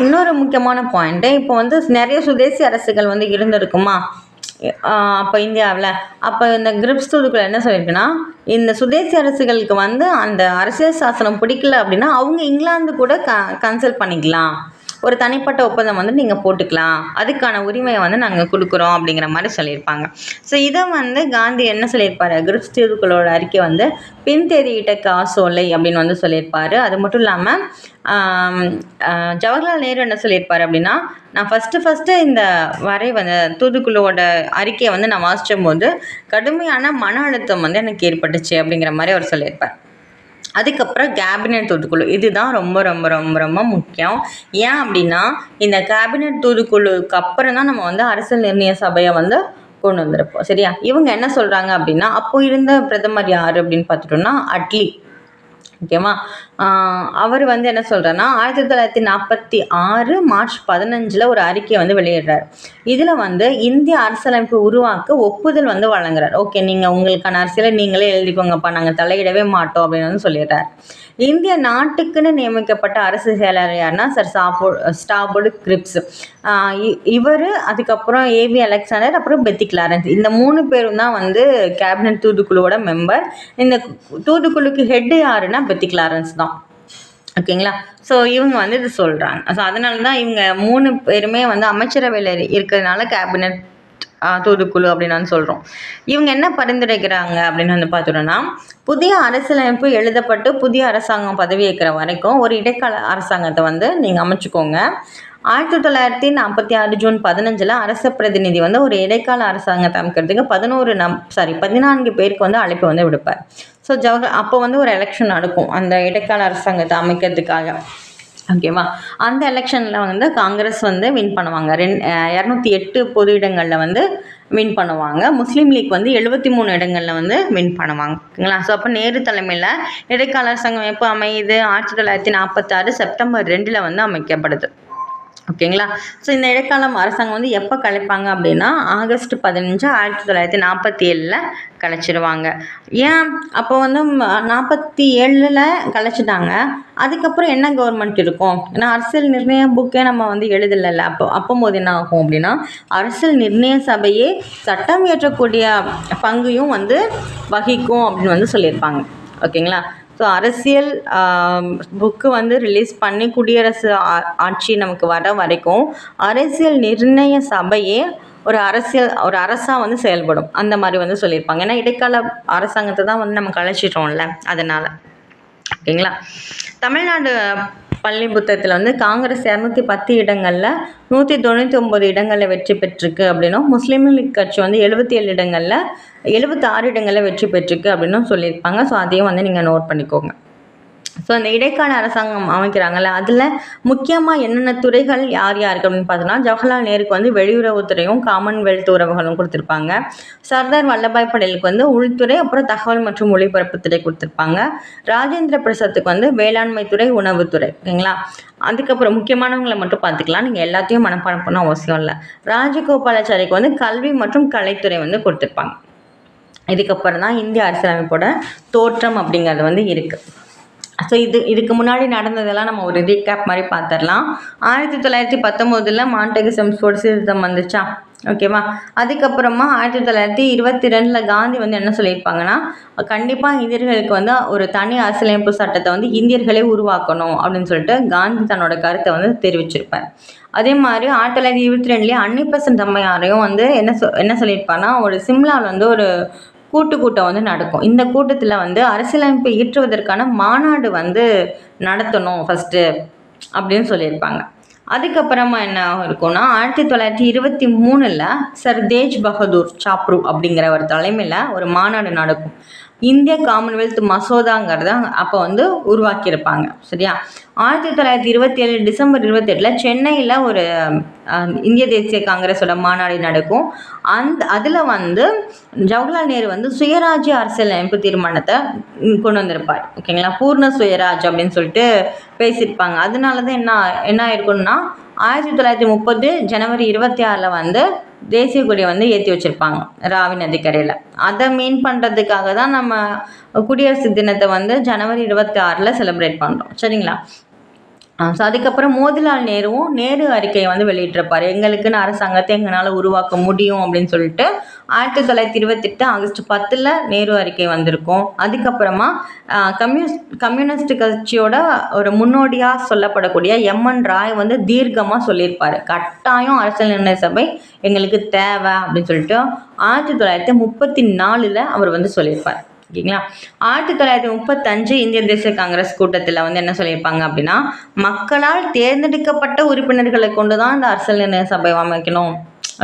இன்னொரு முக்கியமான பாயிண்ட்டு, இப்போ வந்து நிறைய சுதேசி அரசுகள் வந்து இருந்திருக்குமா அப்போ இந்தியாவில். அப்போ இந்த கிரிப்ஸ் தூதுக்குள்ள என்ன சொல்லியிருக்குன்னா இந்த சுதேசி அரசுகளுக்கு வந்து அந்த அரசியல் சாசனம் பிடிக்கல அப்படின்னா அவங்க இங்கிலாந்து கூட கன்சல்ட் பண்ணிக்கலாம். ஒரு தனிப்பட்ட ஒப்பந்தம் வந்து நீங்கள் போட்டுக்கலாம். அதுக்கான உரிமையை வந்து நாங்கள் கொடுக்குறோம் அப்படிங்கிற மாதிரி சொல்லியிருப்பாங்க. ஸோ இதை வந்து காந்தி என்ன சொல்லியிருப்பார் கிரிப்ஸ் தூதுக்குழுவோட அறிக்கை வந்து பின்தேதியிட்ட காசோலை அப்படின்னு வந்து சொல்லியிருப்பார். அது மட்டும் இல்லாமல் ஜவஹர்லால் நேரு என்ன சொல்லியிருப்பார் அப்படின்னா நான் ஃபஸ்ட்டு இந்த வந்து தூதுக்குழுவோட அறிக்கையை வந்து நான் வாசித்த போது கடுமையான மன அழுத்தம் வந்து எனக்கு ஏற்பட்டுச்சு அப்படிங்கிற மாதிரி அவர் சொல்லியிருப்பார். அதுக்கப்புறம் கேபினெட் தூதுக்குழு இதுதான் ரொம்ப ரொம்ப ரொம்ப ரொம்ப முக்கியம். ஏன் அப்படின்னா இந்த கேபினெட் தூதுக்குழுக்கு அப்புறம் தான் நம்ம வந்து அரசியல் நிர்ணய சபையை வந்து கொண்டு வந்திருப்போம். சரியா? இவங்க என்ன சொல்கிறாங்க அப்படின்னா அப்போ இருந்த பிரதமர் யார் அப்படின்னு பார்த்துட்டோம்னா அட்லி. ஓகேவா? அவர் வந்து என்ன சொல்கிறேன்னா 1946 மார்ச் 15 ஒரு அறிக்கையை வந்து வெளியிடுறார். இதில் வந்து இந்திய அரசியலமைப்பு உருவாக்க ஒப்புதல் வந்து வழங்குறார். ஓகே, நீங்கள் உங்களுக்கான அரசியலை நீங்களே எழுதிக்கோங்கப்பா, நாங்கள் தலையிடவே மாட்டோம் அப்படின்னு வந்து சொல்லிடுறார். இந்திய நாட்டுக்குன்னு நியமிக்கப்பட்ட அரசு செயலர் யாருன்னா சர் ஸ்டாஃபோர்டு கிரிப்ஸ். இவர் அதுக்கப்புறம் ஏவி அலெக்சாண்டர் அப்புறம் பெத்தி கிளாரன்ஸ் இந்த 3 பேரும் தான் வந்து கேபினட் தூதுக்குழுவோட மெம்பர். இந்த தூதுக்குழுக்கு ஹெட்டு யாருன்னா பெத்தி கிளாரன்ஸ் தான். ஓகேங்களா? ஸோ இவங்க வந்து இது சொல்கிறாங்க. ஸோ அதனால தான் இவங்க 3 பேருமே வந்து அமைச்சரவையில் இருக்கிறதுனால கேபினட் தூதுக்குழு அப்படின்னு வந்து சொல்கிறோம். இவங்க என்ன பரிந்துரைக்கிறாங்க அப்படின்னு வந்து பார்த்துட்டோன்னா புதிய அரசியலமைப்பு எழுதப்பட்டு புதிய அரசாங்கம் பதவியேற்கிற வரைக்கும் ஒரு இடைக்கால அரசாங்கத்தை வந்து நீங்கள் அமைச்சுக்கோங்க. 1946 ஜூன் 15 அரச பிரதிநிதி வந்து ஒரு இடைக்கால அரசாங்கத்தை அமைக்கிறதுக்கு 14 பேருக்கு வந்து அழைப்பு வந்து விடுப்பார். ஸோ அப்போ வந்து ஒரு எலெக்ஷன் நடக்கும் அந்த இடைக்கால அரசாங்கத்தை அமைக்கிறதுக்காக. ஓகேவா? அந்த எலெக்ஷனில் வந்து காங்கிரஸ் வந்து வின் பண்ணுவாங்க. 208 பொது இடங்களில் வந்து வின் பண்ணுவாங்க. முஸ்லீம் லீக் வந்து 73 இடங்களில் வந்து வின் பண்ணுவாங்க. ஓகேங்களா? ஸோ அப்போ நேரு தலைமையில் இடைக்கால அரசாங்கம் எப்போ அமையுது 1946 செப்டம்பர் 2 வந்து அமைக்கப்படுது. ஓகேங்களா? ஸோ இந்த இடைக்காலம் அரசாங்கம் வந்து எப்போ கலைப்பாங்க அப்படின்னா ஆகஸ்ட் 15 1947 கலைச்சிடுவாங்க. ஏன் அப்போ வந்து 47 கலைச்சிட்டாங்க. அதுக்கப்புறம் என்ன கவர்மெண்ட் இருக்கும்? ஏன்னா அரசியல் நிர்ணய புக்கே நம்ம வந்து எழுதலைல்ல. அப்போது என்ன ஆகும் அப்படின்னா அரசியல் நிர்ணய சபையே சட்டம் இயற்றக்கூடிய பங்கையும் வந்து வகிக்கும் அப்படின்னு வந்து சொல்லியிருப்பாங்க. ஓகேங்களா? ஸோ அரசியல் புக்கு வந்து ரிலீஸ் பண்ணி குடியரசு ஆட்சி நமக்கு வர வரைக்கும் அரசியல் நிர்ணய சபையே ஒரு அரசாக வந்து செயல்படும், அந்த மாதிரி வந்து சொல்லியிருப்பாங்க. ஏன்னா இடைக்கால அரசாங்கத்தை தான் வந்து நம்ம கலைச்சிட்டோம்ல, அதனால். ஓகேங்களா. தமிழ்நாடு பள்ளி புத்தகத்தில் வந்து காங்கிரஸ் 210 இடங்களில் 199 இடங்களில் வெற்றி பெற்றிருக்கு அப்படின்னும், முஸ்லீம் லீக் கட்சி வந்து 77 இடங்களில் 76 இடங்களில் வெற்றி பெற்றிருக்கு அப்படின்னும் சொல்லியிருப்பாங்க. ஸோ அதையும் வந்து நீங்கள் நோட் பண்ணிக்கோங்க. ஸோ அந்த இடைக்கால அரசாங்கம் அமைக்கிறாங்கல்ல, அதில் முக்கியமாக என்னென்ன துறைகள் யார் யாருக்கு அப்படின்னு பார்த்தோன்னா, ஜவஹர்லால் நேருக்கு வந்து வெளியுறவுத்துறையும் காமன்வெல்த் உறவுகளும் கொடுத்துருப்பாங்க. சர்தார் வல்லபாய் படேலுக்கு வந்து உள்துறை, அப்புறம் தகவல் மற்றும் ஒலிபரப்புத்துறை கொடுத்துருப்பாங்க. ராஜேந்திர பிரசாத்துக்கு வந்து வேளாண்மை துறை, உணவுத்துறை. ஓகேங்களா. அதுக்கப்புறம் முக்கியமானவங்களை மட்டும் பார்த்துக்கலாம், நீங்கள் எல்லாத்தையும் மனப்பாடம் பண்ண அவசியம் இல்லை. ராஜகோபாலாச்சாரிக்கு வந்து கல்வி மற்றும் கலைத்துறை வந்து கொடுத்துருப்பாங்க. இதுக்கப்புறம் தான் இந்திய அரசியலமைப்போட தோற்றம் அப்படிங்கிறது வந்து இருக்குது. ஸோ இதுக்கு முன்னாடி நடந்ததெல்லாம் நம்ம ஒரு ரீகேப் மாதிரி பார்த்துடலாம். 1919 மாண்டேகு செம்ஸ்ஃபோர்டு சீர்திருத்தம் வந்துச்சா, ஓகேவா. அதுக்கப்புறமா 1922 காந்தி வந்து என்ன சொல்லியிருப்பாங்கன்னா, கண்டிப்பாக இந்தியர்களுக்கு வந்து ஒரு தனி அரசியலமைப்பு சட்டத்தை வந்து இந்தியர்களே உருவாக்கணும் அப்படின்னு சொல்லிட்டு காந்தி தன்னோட கருத்தை வந்து தெரிவிச்சிருப்பார். அதே மாதிரி 1922 அன்னிபெசன்ட் அம்மையாரையும் வந்து என்ன சொல்லியிருப்பாங்கன்னா, ஒரு சிம்லாவில் வந்து ஒரு கூட்டம் வந்து நடக்கும். இந்த கூட்டத்தில் வந்து அரசியலமைப்பை இயற்றுவதற்கான மாநாடு வந்து நடத்தணும் ஃபஸ்ட்டு அப்படின்னு சொல்லியிருப்பாங்க. அதுக்கப்புறமா என்ன இருக்கும்னா, 1923 சர் தேஜ் பகதூர் சாப்ரு அப்படிங்கிறவர் தலைமையில் ஒரு மாநாடு நடக்கும். இந்திய காமன்வெல்த் மசோதாங்கிறத அப்போ வந்து உருவாக்கியிருப்பாங்க. சரியா. 1927 டிசம்பர் 28 சென்னையில் ஒரு இந்திய தேசிய காங்கிரஸோட மாநாடு நடக்கும். அதில் வந்து ஜவஹர்லால் நேரு வந்து சுயராஜ்ய அரசியலமைப்பு தீர்மானத்தை கொண்டு வந்திருப்பார். ஓகேங்களா. பூர்ண சுயராஜ் அப்படின்னு சொல்லிட்டு பேசியிருப்பாங்க. அதனால தான் என்ன ஆயிருக்குன்னா, 1930 ஜனவரி 26 வந்து தேசிய கொடியை வந்து ஏற்றி வச்சுருப்பாங்க ராவி நதிக்கரையில். அதை மீன் பண்ணுறதுக்காக தான் நம்ம குடியரசு தினத்தை வந்து ஜனவரி 26 செலிப்ரேட் பண்ணுறோம். சரிங்களா. ஸோ அதுக்கப்புறம் மோதிலால் நேருவும் நேரு அறிக்கையை வந்து வெளியிட்டிருப்பார். எங்களுக்குன்னு அரசாங்கத்தை எங்களால் உருவாக்க முடியும் அப்படின்னு சொல்லிட்டு 1928 ஆகஸ்ட் 10 நேரு அறிக்கை வந்திருக்கும். அதுக்கப்புறமா கம்யூனிஸ்ட் கட்சியோட ஒரு முன்னோடியாக சொல்லப்படக்கூடிய எம்என் ராய் வந்து தீர்க்கமாக சொல்லியிருப்பார், கட்டாயம் அரசியல் நிர்ணய சபை எங்களுக்கு தேவை அப்படின்னு சொல்லிட்டு 1934 அவர் வந்து சொல்லியிருப்பார். ஓகேங்களா. 1935 இந்திய தேசிய காங்கிரஸ் கூட்டத்தில் வந்து என்ன சொல்லியிருப்பாங்க அப்படின்னா, மக்களால் தேர்ந்தெடுக்கப்பட்ட உறுப்பினர்களை கொண்டு தான் இந்த அரசியல் நிர்ணய சபை அமைக்கணும்,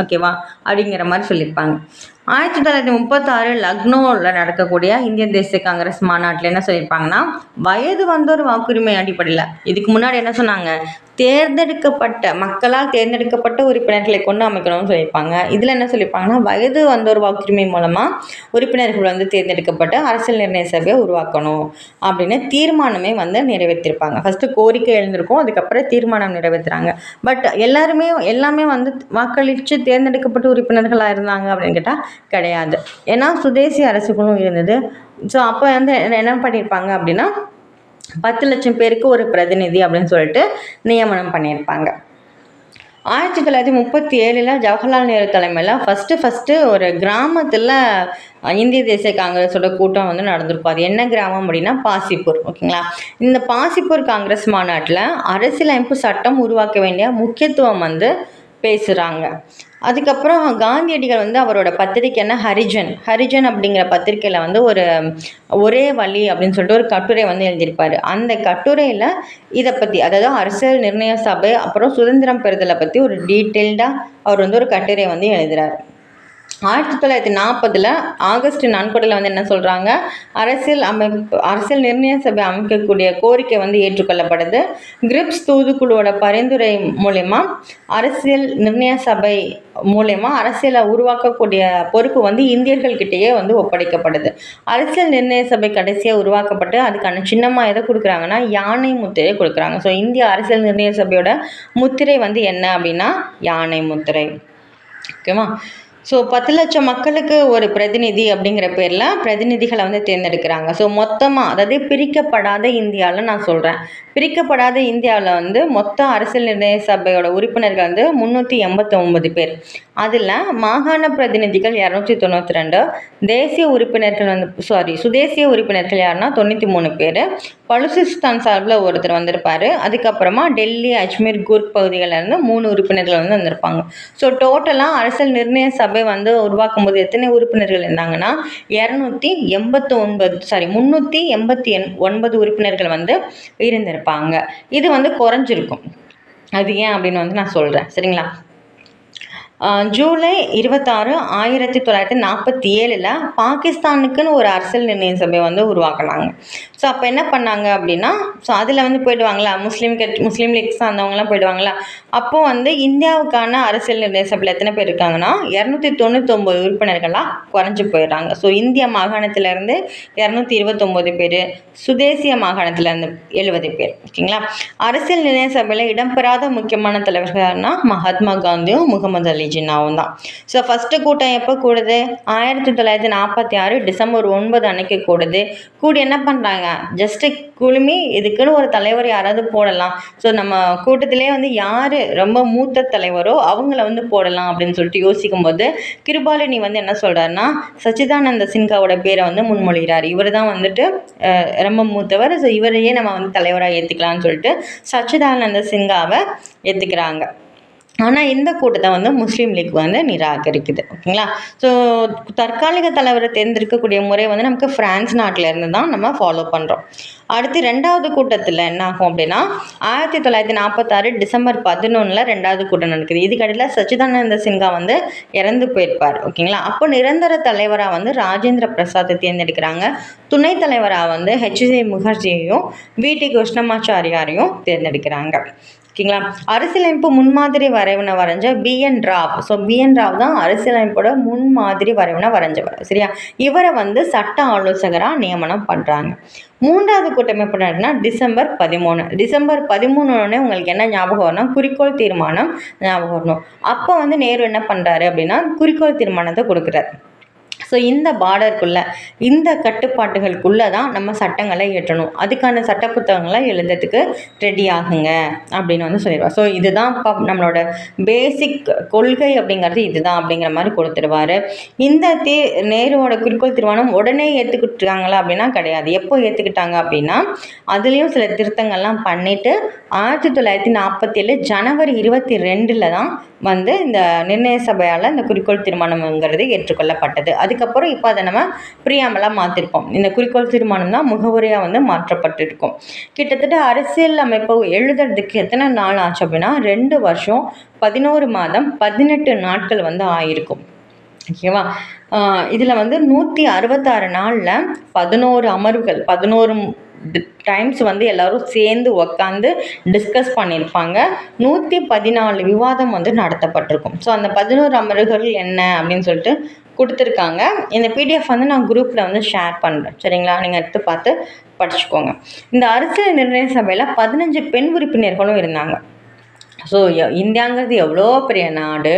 ஓகேவா, அப்படிங்கிற மாதிரி சொல்லியிருப்பாங்க. 1936 லக்னோவில் நடக்கக்கூடிய இந்திய தேசிய காங்கிரஸ் மாநாட்டில் என்ன சொல்லியிருப்பாங்கன்னா, வயது வந்தோர் வாக்குரிமை அடிப்படையில், இதுக்கு முன்னாடி என்ன சொன்னாங்க, மக்களால் தேர்ந்தெடுக்கப்பட்ட உறுப்பினர்களை கொண்டு அமைக்கணும்னு சொல்லியிருப்பாங்க. இதில் என்ன சொல்லியிருப்பாங்கன்னா, வயது வந்தோர் வாக்குரிமை மூலமாக உறுப்பினர்கள் வந்து தேர்ந்தெடுக்கப்பட்ட அரசியல் நிர்ணய சபையை உருவாக்கணும் அப்படின்னு தீர்மானமே வந்து நிறைவேற்றிருப்பாங்க. ஃபஸ்ட்டு கோரிக்கை எழுந்திருக்கும், அதுக்கப்புறம் தீர்மானம் நிறைவேற்றுறாங்க. பட் எல்லாமே வந்து வாக்களித்து தேர்ந்தெடுக்கப்பட்ட உறுப்பினர்களாக இருந்தாங்க அப்படின்னு கேட்டால் கிடையாது. ஏன்னா சுதேசி அரசுகளும் இருந்தது. ஸோ அப்போ வந்து என்ன பண்ணியிருப்பாங்க அப்படின்னா, 10 லட்சம் பேருக்கு ஒரு பிரதிநிதி அப்படின்னு சொல்லிட்டு நியமனம் பண்ணியிருப்பாங்க. 1937 ஜவஹர்லால் நேரு தலைமையில் ஃபஸ்ட்டு ஒரு கிராமத்தில் இந்திய தேசிய காங்கிரஸோட கூட்டம் வந்து நடந்திருக்கும். அது என்ன கிராமம் அப்படின்னா பாசிப்பூர். ஓகேங்களா. இந்த பாசிப்பூர் காங்கிரஸ் மாநாட்டில் அரசியலமைப்பு சட்டம் உருவாக்க வேண்டிய முக்கியத்துவம் வந்து பேசுகிறாங்க. அதுக்கப்புறம் காந்தியடிகள் வந்து அவரோட பத்திரிக்கைன்னா ஹரிஜன் அப்படிங்கிற பத்திரிக்கையில் வந்து ஒரே வழி அப்படின்னு சொல்லிட்டு ஒரு கட்டுரை வந்து எழுதியிருப்பார். அந்த கட்டுரையில் இதை பற்றி, அதாவது அரசியல் நிர்ணய சபை அப்புறம் சுதந்திரம் பெறுதலை பற்றி ஒரு டீட்டெயில்டாக அவர் வந்து ஒரு கட்டுரை வந்து எழுதுகிறார். 1940 ஆகஸ்ட் 4 வந்து என்ன சொல்கிறாங்க, அரசியல் நிர்ணய சபை அமைக்கக்கூடிய கோரிக்கை வந்து ஏற்றுக்கொள்ளப்படுது. கிரிப்ஸ் தூதுக்குழுவோட பரிந்துரை மூலயமா அரசியல் நிர்ணய சபை மூலயமா அரசியலை உருவாக்கக்கூடிய பொறுப்பு வந்து இந்தியர்கள்கிட்டயே வந்து ஒப்படைக்கப்படுது. அரசியல் நிர்ணய சபை கடைசியாக உருவாக்கப்பட்டு அதுக்கான சின்னமாக எதை கொடுக்குறாங்கன்னா, யானை முத்திரை கொடுக்குறாங்க. ஸோ இந்திய அரசியல் நிர்ணய சபையோட முத்திரை வந்து என்ன அப்படின்னா யானை முத்திரை. ஓகேவா. ஸோ 10 லட்சம் மக்களுக்கு ஒரு பிரதிநிதி அப்படிங்கிற பேரில் பிரதிநிதிகளை வந்து தேர்ந்தெடுக்கிறாங்க. ஸோ மொத்தமாக, அதாவது பிரிக்கப்படாத இந்தியாவில் நான் சொல்கிறேன், பிரிக்கப்படாத இந்தியாவில் வந்து மொத்த அரசியல் நிர்ணய சபையோட உறுப்பினர்கள் வந்து 389 பேர். அதில் மாகாண பிரதிநிதிகள் 292, தேசிய உறுப்பினர்கள் வந்து சுதேசிய உறுப்பினர்கள் யாருன்னா 93 பேர், பலுசிஸ்தான் சார்பில் ஒருத்தர் வந்திருப்பார். அதுக்கப்புறமா டெல்லி, அஜ்மீர், கூர்க் பகுதிகளில் இருந்து 3 உறுப்பினர்கள் வந்து வந்திருப்பாங்க. ஸோ டோட்டலாக அரசியல் நிர்ணய சபை வந்து உருவாக்கும் போது எத்தனை உறுப்பினர்கள் இருந்தாங்கன்னா 389 உறுப்பினர்கள் வந்து இருந்திருப்பாங்க. இது வந்து குறைஞ்சிருக்கும். அது ஏன் அப்படின்னு வந்து நான் சொல்கிறேன், சரிங்களா? ஜூலை 26, 1947 பாகிஸ்தானுக்குன்னு ஒரு அரசியல் நிர்ணய சபை வந்து உருவாக்கினாங்க. ஸோ அப்போ என்ன பண்ணாங்க அப்படின்னா, ஸோ அதில் வந்து போயிடுவாங்களா முஸ்லீம் லீக் சார்ந்தவங்களாம் போயிடுவாங்களா. அப்போது வந்து இந்தியாவுக்கான அரசியல் நிர்ணய சபையில் எத்தனை பேர் இருக்காங்கன்னா 299 உறுப்பினர்களாக குறைஞ்சி போயிடுறாங்க. ஸோ இந்திய மாகாணத்திலேருந்து 229 பேர், சுதேசிய மாகாணத்திலேருந்து 70 பேர். ஓகேங்களா? அரசியல் நிர்ணய சபையில் இடம்பெறாத முக்கியமான தலைவர்கள்னா மகாத்மா காந்தியும் முகமது அலி ஜின்னாவும் தான். ஸோ ஃபஸ்ட்டு கூட்டம் எப்போ கூடுது? 1946 டிசம்பர் 9 அன்னைக்கு கூடுது. கூடி என்ன பண்ணுறாங்க, ஜஸ்ட்டு குழுமி இதுக்குன்னு ஒரு தலைவர் யாராவது போடலாம். ஸோ நம்ம கூட்டத்திலே வந்து யார் ரொம்ப மூத்த தலைவரோ அவங்கள வந்து போடலாம் அப்படின்னு சொல்லிட்டு யோசிக்கும் போது கிருபாலினி வந்து என்ன சொல்கிறாருன்னா, சச்சிதானந்த சின்ஹாவோட பேரை வந்து முன்மொழிகிறார். இவர் தான் வந்துட்டு ரொம்ப மூத்தவர். ஸோ இவரையே நம்ம வந்து தலைவராக ஏற்றுக்கலாம்னு சொல்லிட்டு சச்சிதானந்த சின்ஹாவை ஏற்றுக்கிறாங்க. ஆனால் இந்த கூட்டத்தை வந்து முஸ்லீம் லீக் வந்து நிராகரிக்குது. ஓகேங்களா? ஸோ தற்காலிக தலைவரை தேர்ந்தெடுக்கக்கூடிய முறை வந்து நமக்கு ஃப்ரான்ஸ் நாட்டிலேருந்து தான் நம்ம ஃபாலோ பண்ணுறோம். அடுத்து 2வது கூட்டத்தில் என்ன ஆகும் அப்படின்னா 1946 டிசம்பர் 11 2வது கூட்டம் நடக்குது. இதுக்கடையில் சச்சிதானந்த சின்ஹா வந்து இறந்து போயிருப்பார். ஓகேங்களா? அப்போ நிரந்தர தலைவராக வந்து ராஜேந்திர பிரசாத்தை தேர்ந்தெடுக்கிறாங்க. துணைத் தலைவராக வந்து HJ முகர்ஜியையும் VT கிருஷ்ணமாச்சாரியாரையும் தேர்ந்தெடுக்கிறாங்க. ஓகேங்களா? அரசியலமைப்பு முன்மாதிரி வரைவினை வரைஞ்ச BN Rao. So BN Rao தான் அரசியலமைப்போட முன்மாதிரி வரைவினை வரைஞ்சவர். சரியா? இவரை வந்து சட்ட ஆலோசகராக நியமனம் பண்ணுறாங்க. 3வது கூட்டம் எப்போ நடக்குதுன்னா டிசம்பர் 13 உங்களுக்கு என்ன ஞாபகம் வரணும்? குறிக்கோள் தீர்மானம் ஞாபகம் வரணும். அப்போ வந்து நேரு என்ன பண்ணுறாரு அப்படின்னா குறிக்கோள் தீர்மானத்தை கொடுக்குறாரு. ஸோ இந்த பார்டருக்குள்ளே, இந்த கட்டுப்பாட்டுகளுக்குள்ளே தான் நம்ம சட்டங்களை இயற்றணும். அதுக்கான சட்ட புத்தகங்களை எழுதுறதுக்கு ரெடி ஆகுங்க அப்படின்னு வந்து சொல்லிடுவார். ஸோ இதுதான் நம்மளோட பேசிக் கொள்கை அப்படிங்கிறது இதுதான் அப்படிங்கிற மாதிரி கொடுத்துருவார். இந்த நேருவோட குறிக்கோள் தீர்மானம் உடனே ஏற்றுக்கிட்டாங்களா அப்படின்னா கிடையாது. எப்போ ஏற்றுக்கிட்டாங்க அப்படின்னா அதுலேயும் சில திருத்தங்கள்லாம் பண்ணிவிட்டு 1947 ஜனவரி 22 தான் வந்து இந்த நிர்ணய சபையால் இந்த குறிக்கோள் தீர்மானம்ங்கிறது ஏற்றுக்கொள்ளப்பட்டது. அதுக்கப்புறம் இப்போ அதை நம்ம பிரியாமலாக மாற்றிருப்போம். இந்த குறிக்கோள் தீர்மானம் தான் முகவரியாக வந்து மாற்றப்பட்டிருக்கும். கிட்டத்தட்ட அரசியல் அமைப்பை எழுதுறதுக்கு எத்தனை நாள் ஆச்சு அப்படின்னா 2 வருஷம் 11 மாதம் 18 நாட்கள் வந்து ஆயிருக்கும். ஓகேவா? இதில் வந்து 166 நாளில் 11 அமர்வுகள் 11 டைம்ஸ் வந்து எல்லோரும் சேர்ந்து உக்காந்து டிஸ்கஸ் பண்ணியிருப்பாங்க. 114 விவாதம் வந்து நடத்தப்பட்டிருக்கும். ஸோ அந்த 11 அமர்வுகள் என்ன அப்படின்னு சொல்லிட்டு கொடுத்துருக்காங்க. இந்த PDF வந்து நான் குரூப்பில் வந்து ஷேர் பண்ணுறேன். சரிங்களா? நீங்கள் எடுத்து பார்த்து படிச்சுக்கோங்க. இந்த அரசியல் நிர்ணய சபையில் 15 பெண் உறுப்பினர்களும் இருந்தாங்க. ஸோ இந்தியாங்கிறது எவ்வளோ பெரிய நாடு.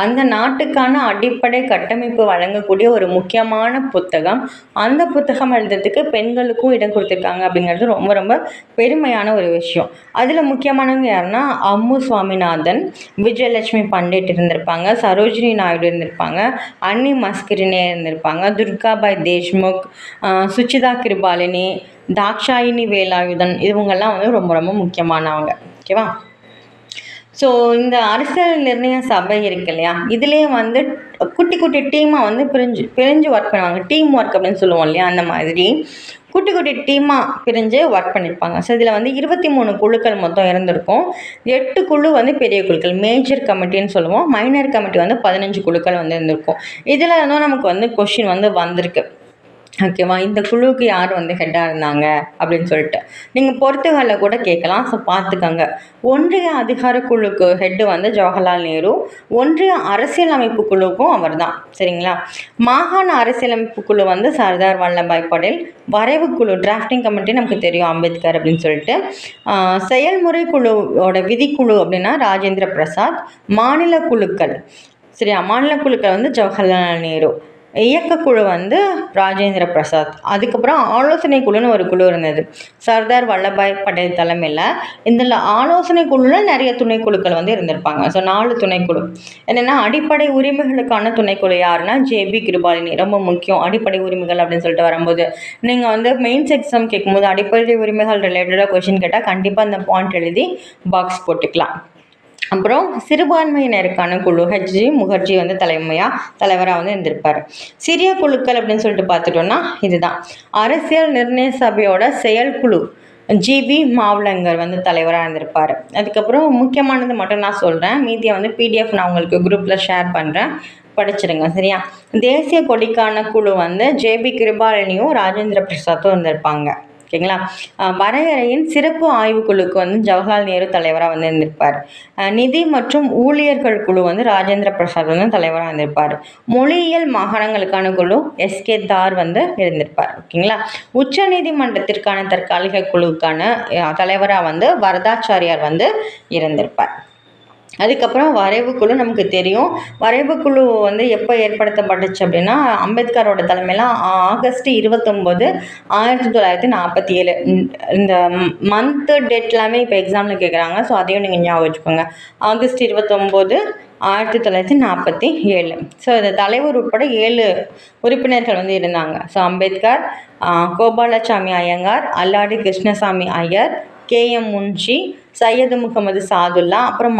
அந்த நாட்டுக்கான அடிப்படை கட்டமைப்பு வழங்கக்கூடிய ஒரு முக்கியமான புத்தகம். அந்த புத்தகம் எழுதுறதுக்கு பெண்களுக்கும் இடம் கொடுத்துருக்காங்க அப்படிங்கிறது ரொம்ப ரொம்ப பெருமையான ஒரு விஷயம். அதில் முக்கியமானவங்க யாருன்னா அம்மு சுவாமிநாதன், விஜயலட்சுமி பண்டிட் இருந்திருப்பாங்க, சரோஜினி நாயுடு இருந்திருப்பாங்க, அன்னி மஸ்கிரினே இருந்திருப்பாங்க, துர்காபாய் தேஷ்முக், சுச்சிதா கிருபாலினி, தாக்ஷாயினி வேலாயுதன், இவங்கெல்லாம் வந்து ரொம்ப ரொம்ப முக்கியமானவங்க. ஓகேவா? ஸோ இந்த அரசியல் நிர்ணய சபை இருக்கு இல்லையா, இதுலேயே வந்து குட்டி குட்டி டீமாக வந்து பிரிஞ்சு ஒர்க் பண்ணுவாங்க. டீம் ஒர்க் அப்படின்னு சொல்லுவோம் இல்லையா, அந்த மாதிரி குட்டி குட்டி டீமாக பிரிஞ்சு ஒர்க் பண்ணியிருப்பாங்க. ஸோ இதில் வந்து 23 குழுக்கள் மொத்தம் இருந்திருக்கும். 8 குழு வந்து பெரிய குழுக்கள், மேஜர் கமிட்டின்னு சொல்லுவோம். மைனர் கமிட்டி வந்து 15 குழுக்கள் வந்து இருந்திருக்கும். இதில் தான் நமக்கு வந்து கொஷின் வந்து வந்திருக்கு. ஓகேவா? இந்த குழுவுக்கு யார் வந்து ஹெட்டாக இருந்தாங்க அப்படின்னு சொல்லிட்டு நீங்கள் பொறுத்துகளில் கூட கேட்கலாம். ஸோ பார்த்துக்கோங்க. ஒன்றிய அதிகார குழுக்கு ஹெட்டு வந்து ஜவஹர்லால் நேரு, ஒன்றிய அரசியலமைப்பு குழுவுக்கும் அவர் தான். சரிங்களா? மாகாண அரசியலமைப்பு குழு வந்து சர்தார் வல்லபாய் படேல், வரைவு குழு டிராஃப்டிங் கமிட்டி நமக்கு தெரியும் அம்பேத்கர் அப்படின்னு சொல்லிட்டு, செயல்முறை குழுவோட விதிக்குழு அப்படின்னா ராஜேந்திர பிரசாத், மாநில குழுக்கள் சரியா, மாநில குழுக்கள் வந்து ஜவஹர்லால் நேரு, இயக்கக்குழு வந்து ராஜேந்திர பிரசாத். அதுக்கப்புறம் ஆலோசனை குழுன்னு ஒரு குழு இருந்தது சர்தார் வல்லபாய் பட்டேல் தலைமையில். இதில் ஆலோசனை குழுவில் நிறைய துணைக்குழுக்கள் வந்து இருந்திருப்பாங்க. ஸோ 4 துணைக்குழு என்னென்னா, அடிப்படை உரிமைகளுக்கான துணைக்குழு யாருன்னா ஜேபி கிருபாலினி. ரொம்ப முக்கியம் அடிப்படை உரிமைகள் அப்படின்னு சொல்லிட்டு வரும்போது, நீங்கள் வந்து மெயின்ஸ் எக்ஸாம் கேட்கும்போது அடிப்படை உரிமைகள் ரிலேட்டடாக கொஷின் கேட்டால் கண்டிப்பாக அந்த பாயிண்ட் எழுதி பாக்ஸ் போட்டுக்கலாம். அப்புறம் சிறுபான்மையினருக்கான குழு ஹெச்ஜி முகர்ஜி வந்து தலைவராக வந்து இருந்திருப்பார். சிறிய குழுக்கள் அப்படின்னு சொல்லிட்டு பார்த்துட்டோம்னா இதுதான் அரசியல் நிர்ணய சபையோட செயற்குழு ஜிபி மாவளங்கர் வந்து தலைவராக இருந்திருப்பார். அதுக்கப்புறம் முக்கியமானது மட்டும் நான் சொல்கிறேன், மீதியை வந்து பிடிஎஃப் நான் உங்களுக்கு குரூப்பில் ஷேர் பண்ணுறேன், படிச்சிடுங்க சரியா. தேசிய கொடிக்கான குழு வந்து ஜேபி கிருபாலினியும் ராஜேந்திர பிரசாத்தும் இருந்திருப்பாங்க. ஓகேங்களா. வரையறையின் சிறப்பு ஆய்வுக்குழுக்கு வந்து ஜவஹர்லால் நேரு தலைவராக வந்து இருந்திருப்பார். நிதி மற்றும் ஊழியர்கள் குழு வந்து ராஜேந்திர பிரசாத் வந்து தலைவராக இருந்திருப்பார். மொழியியல் மாகாணங்களுக்கான குழு எஸ்கே தார் வந்து இருந்திருப்பார். ஓகேங்களா. உச்ச நீதிமன்றத்திற்கான தற்காலிக குழுக்கான தலைவராக வந்து வரதாச்சாரியார் வந்து இருந்திருப்பார். அதுக்கப்புறம் வரைவுக்குழு நமக்கு தெரியும். வரைவுக்குழு வந்து எப்போ ஏற்படுத்தப்பட்டுச்சு அப்படின்னா அம்பேத்கரோட தலைமையில் ஆகஸ்ட் 29, 1947. இந்த மந்த்து டேட் எல்லாமே இப்போ எக்ஸாமில் கேட்குறாங்க. ஸோ அதையும் நீங்கள் ஞாபகம் வச்சுக்கோங்க. ஆகஸ்ட் 29, 1947. ஸோ இந்த தலைவர் உட்பட 7 உறுப்பினர்கள் வந்து இருந்தாங்க. ஸோ அம்பேத்கர், கோபாலசாமி ஐயங்கார், அல்லாடி கிருஷ்ணசாமி ஐயர், KM முன்ஷி, சையது முகமது சாதுல்லா, அப்புறம்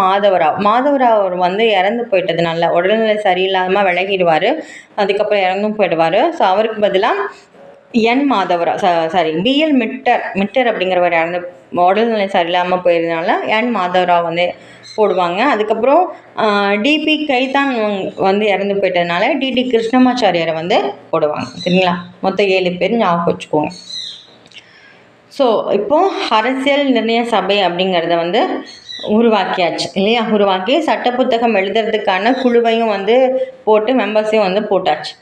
மாதவராவ் வந்து இறந்து போயிட்டதுனால உடல்நிலை சரியில்லாமல் விலகிடுவார். அதுக்கப்புறம் இறந்தும் போயிடுவார். ஸோ அவருக்கு பதிலாக BL மிட்டர் அப்படிங்கிறவர் இறந்து உடல்நிலை சரியில்லாமல் போயிருந்தனால மாதவராவ் வந்து போடுவாங்க. அதுக்கப்புறம் DP கைதான் வந்து இறந்து போயிட்டதுனால DD கிருஷ்ணமாச்சாரியாரை வந்து போடுவாங்க. சரிங்களா. மொத்தம் 7 பேர் ஞாபகம் வச்சுக்கோங்க. ஸோ இப்போது அரசியல் நிர்ணய சபை அப்படிங்கிறத வந்து உருவாக்கியாச்சு இல்லையா. உருவாக்கி சட்ட புத்தகம் எழுதுறதுக்கான குழுவையும் வந்து போட்டு மெம்பர்ஸையும் வந்து போட்டாச்சு.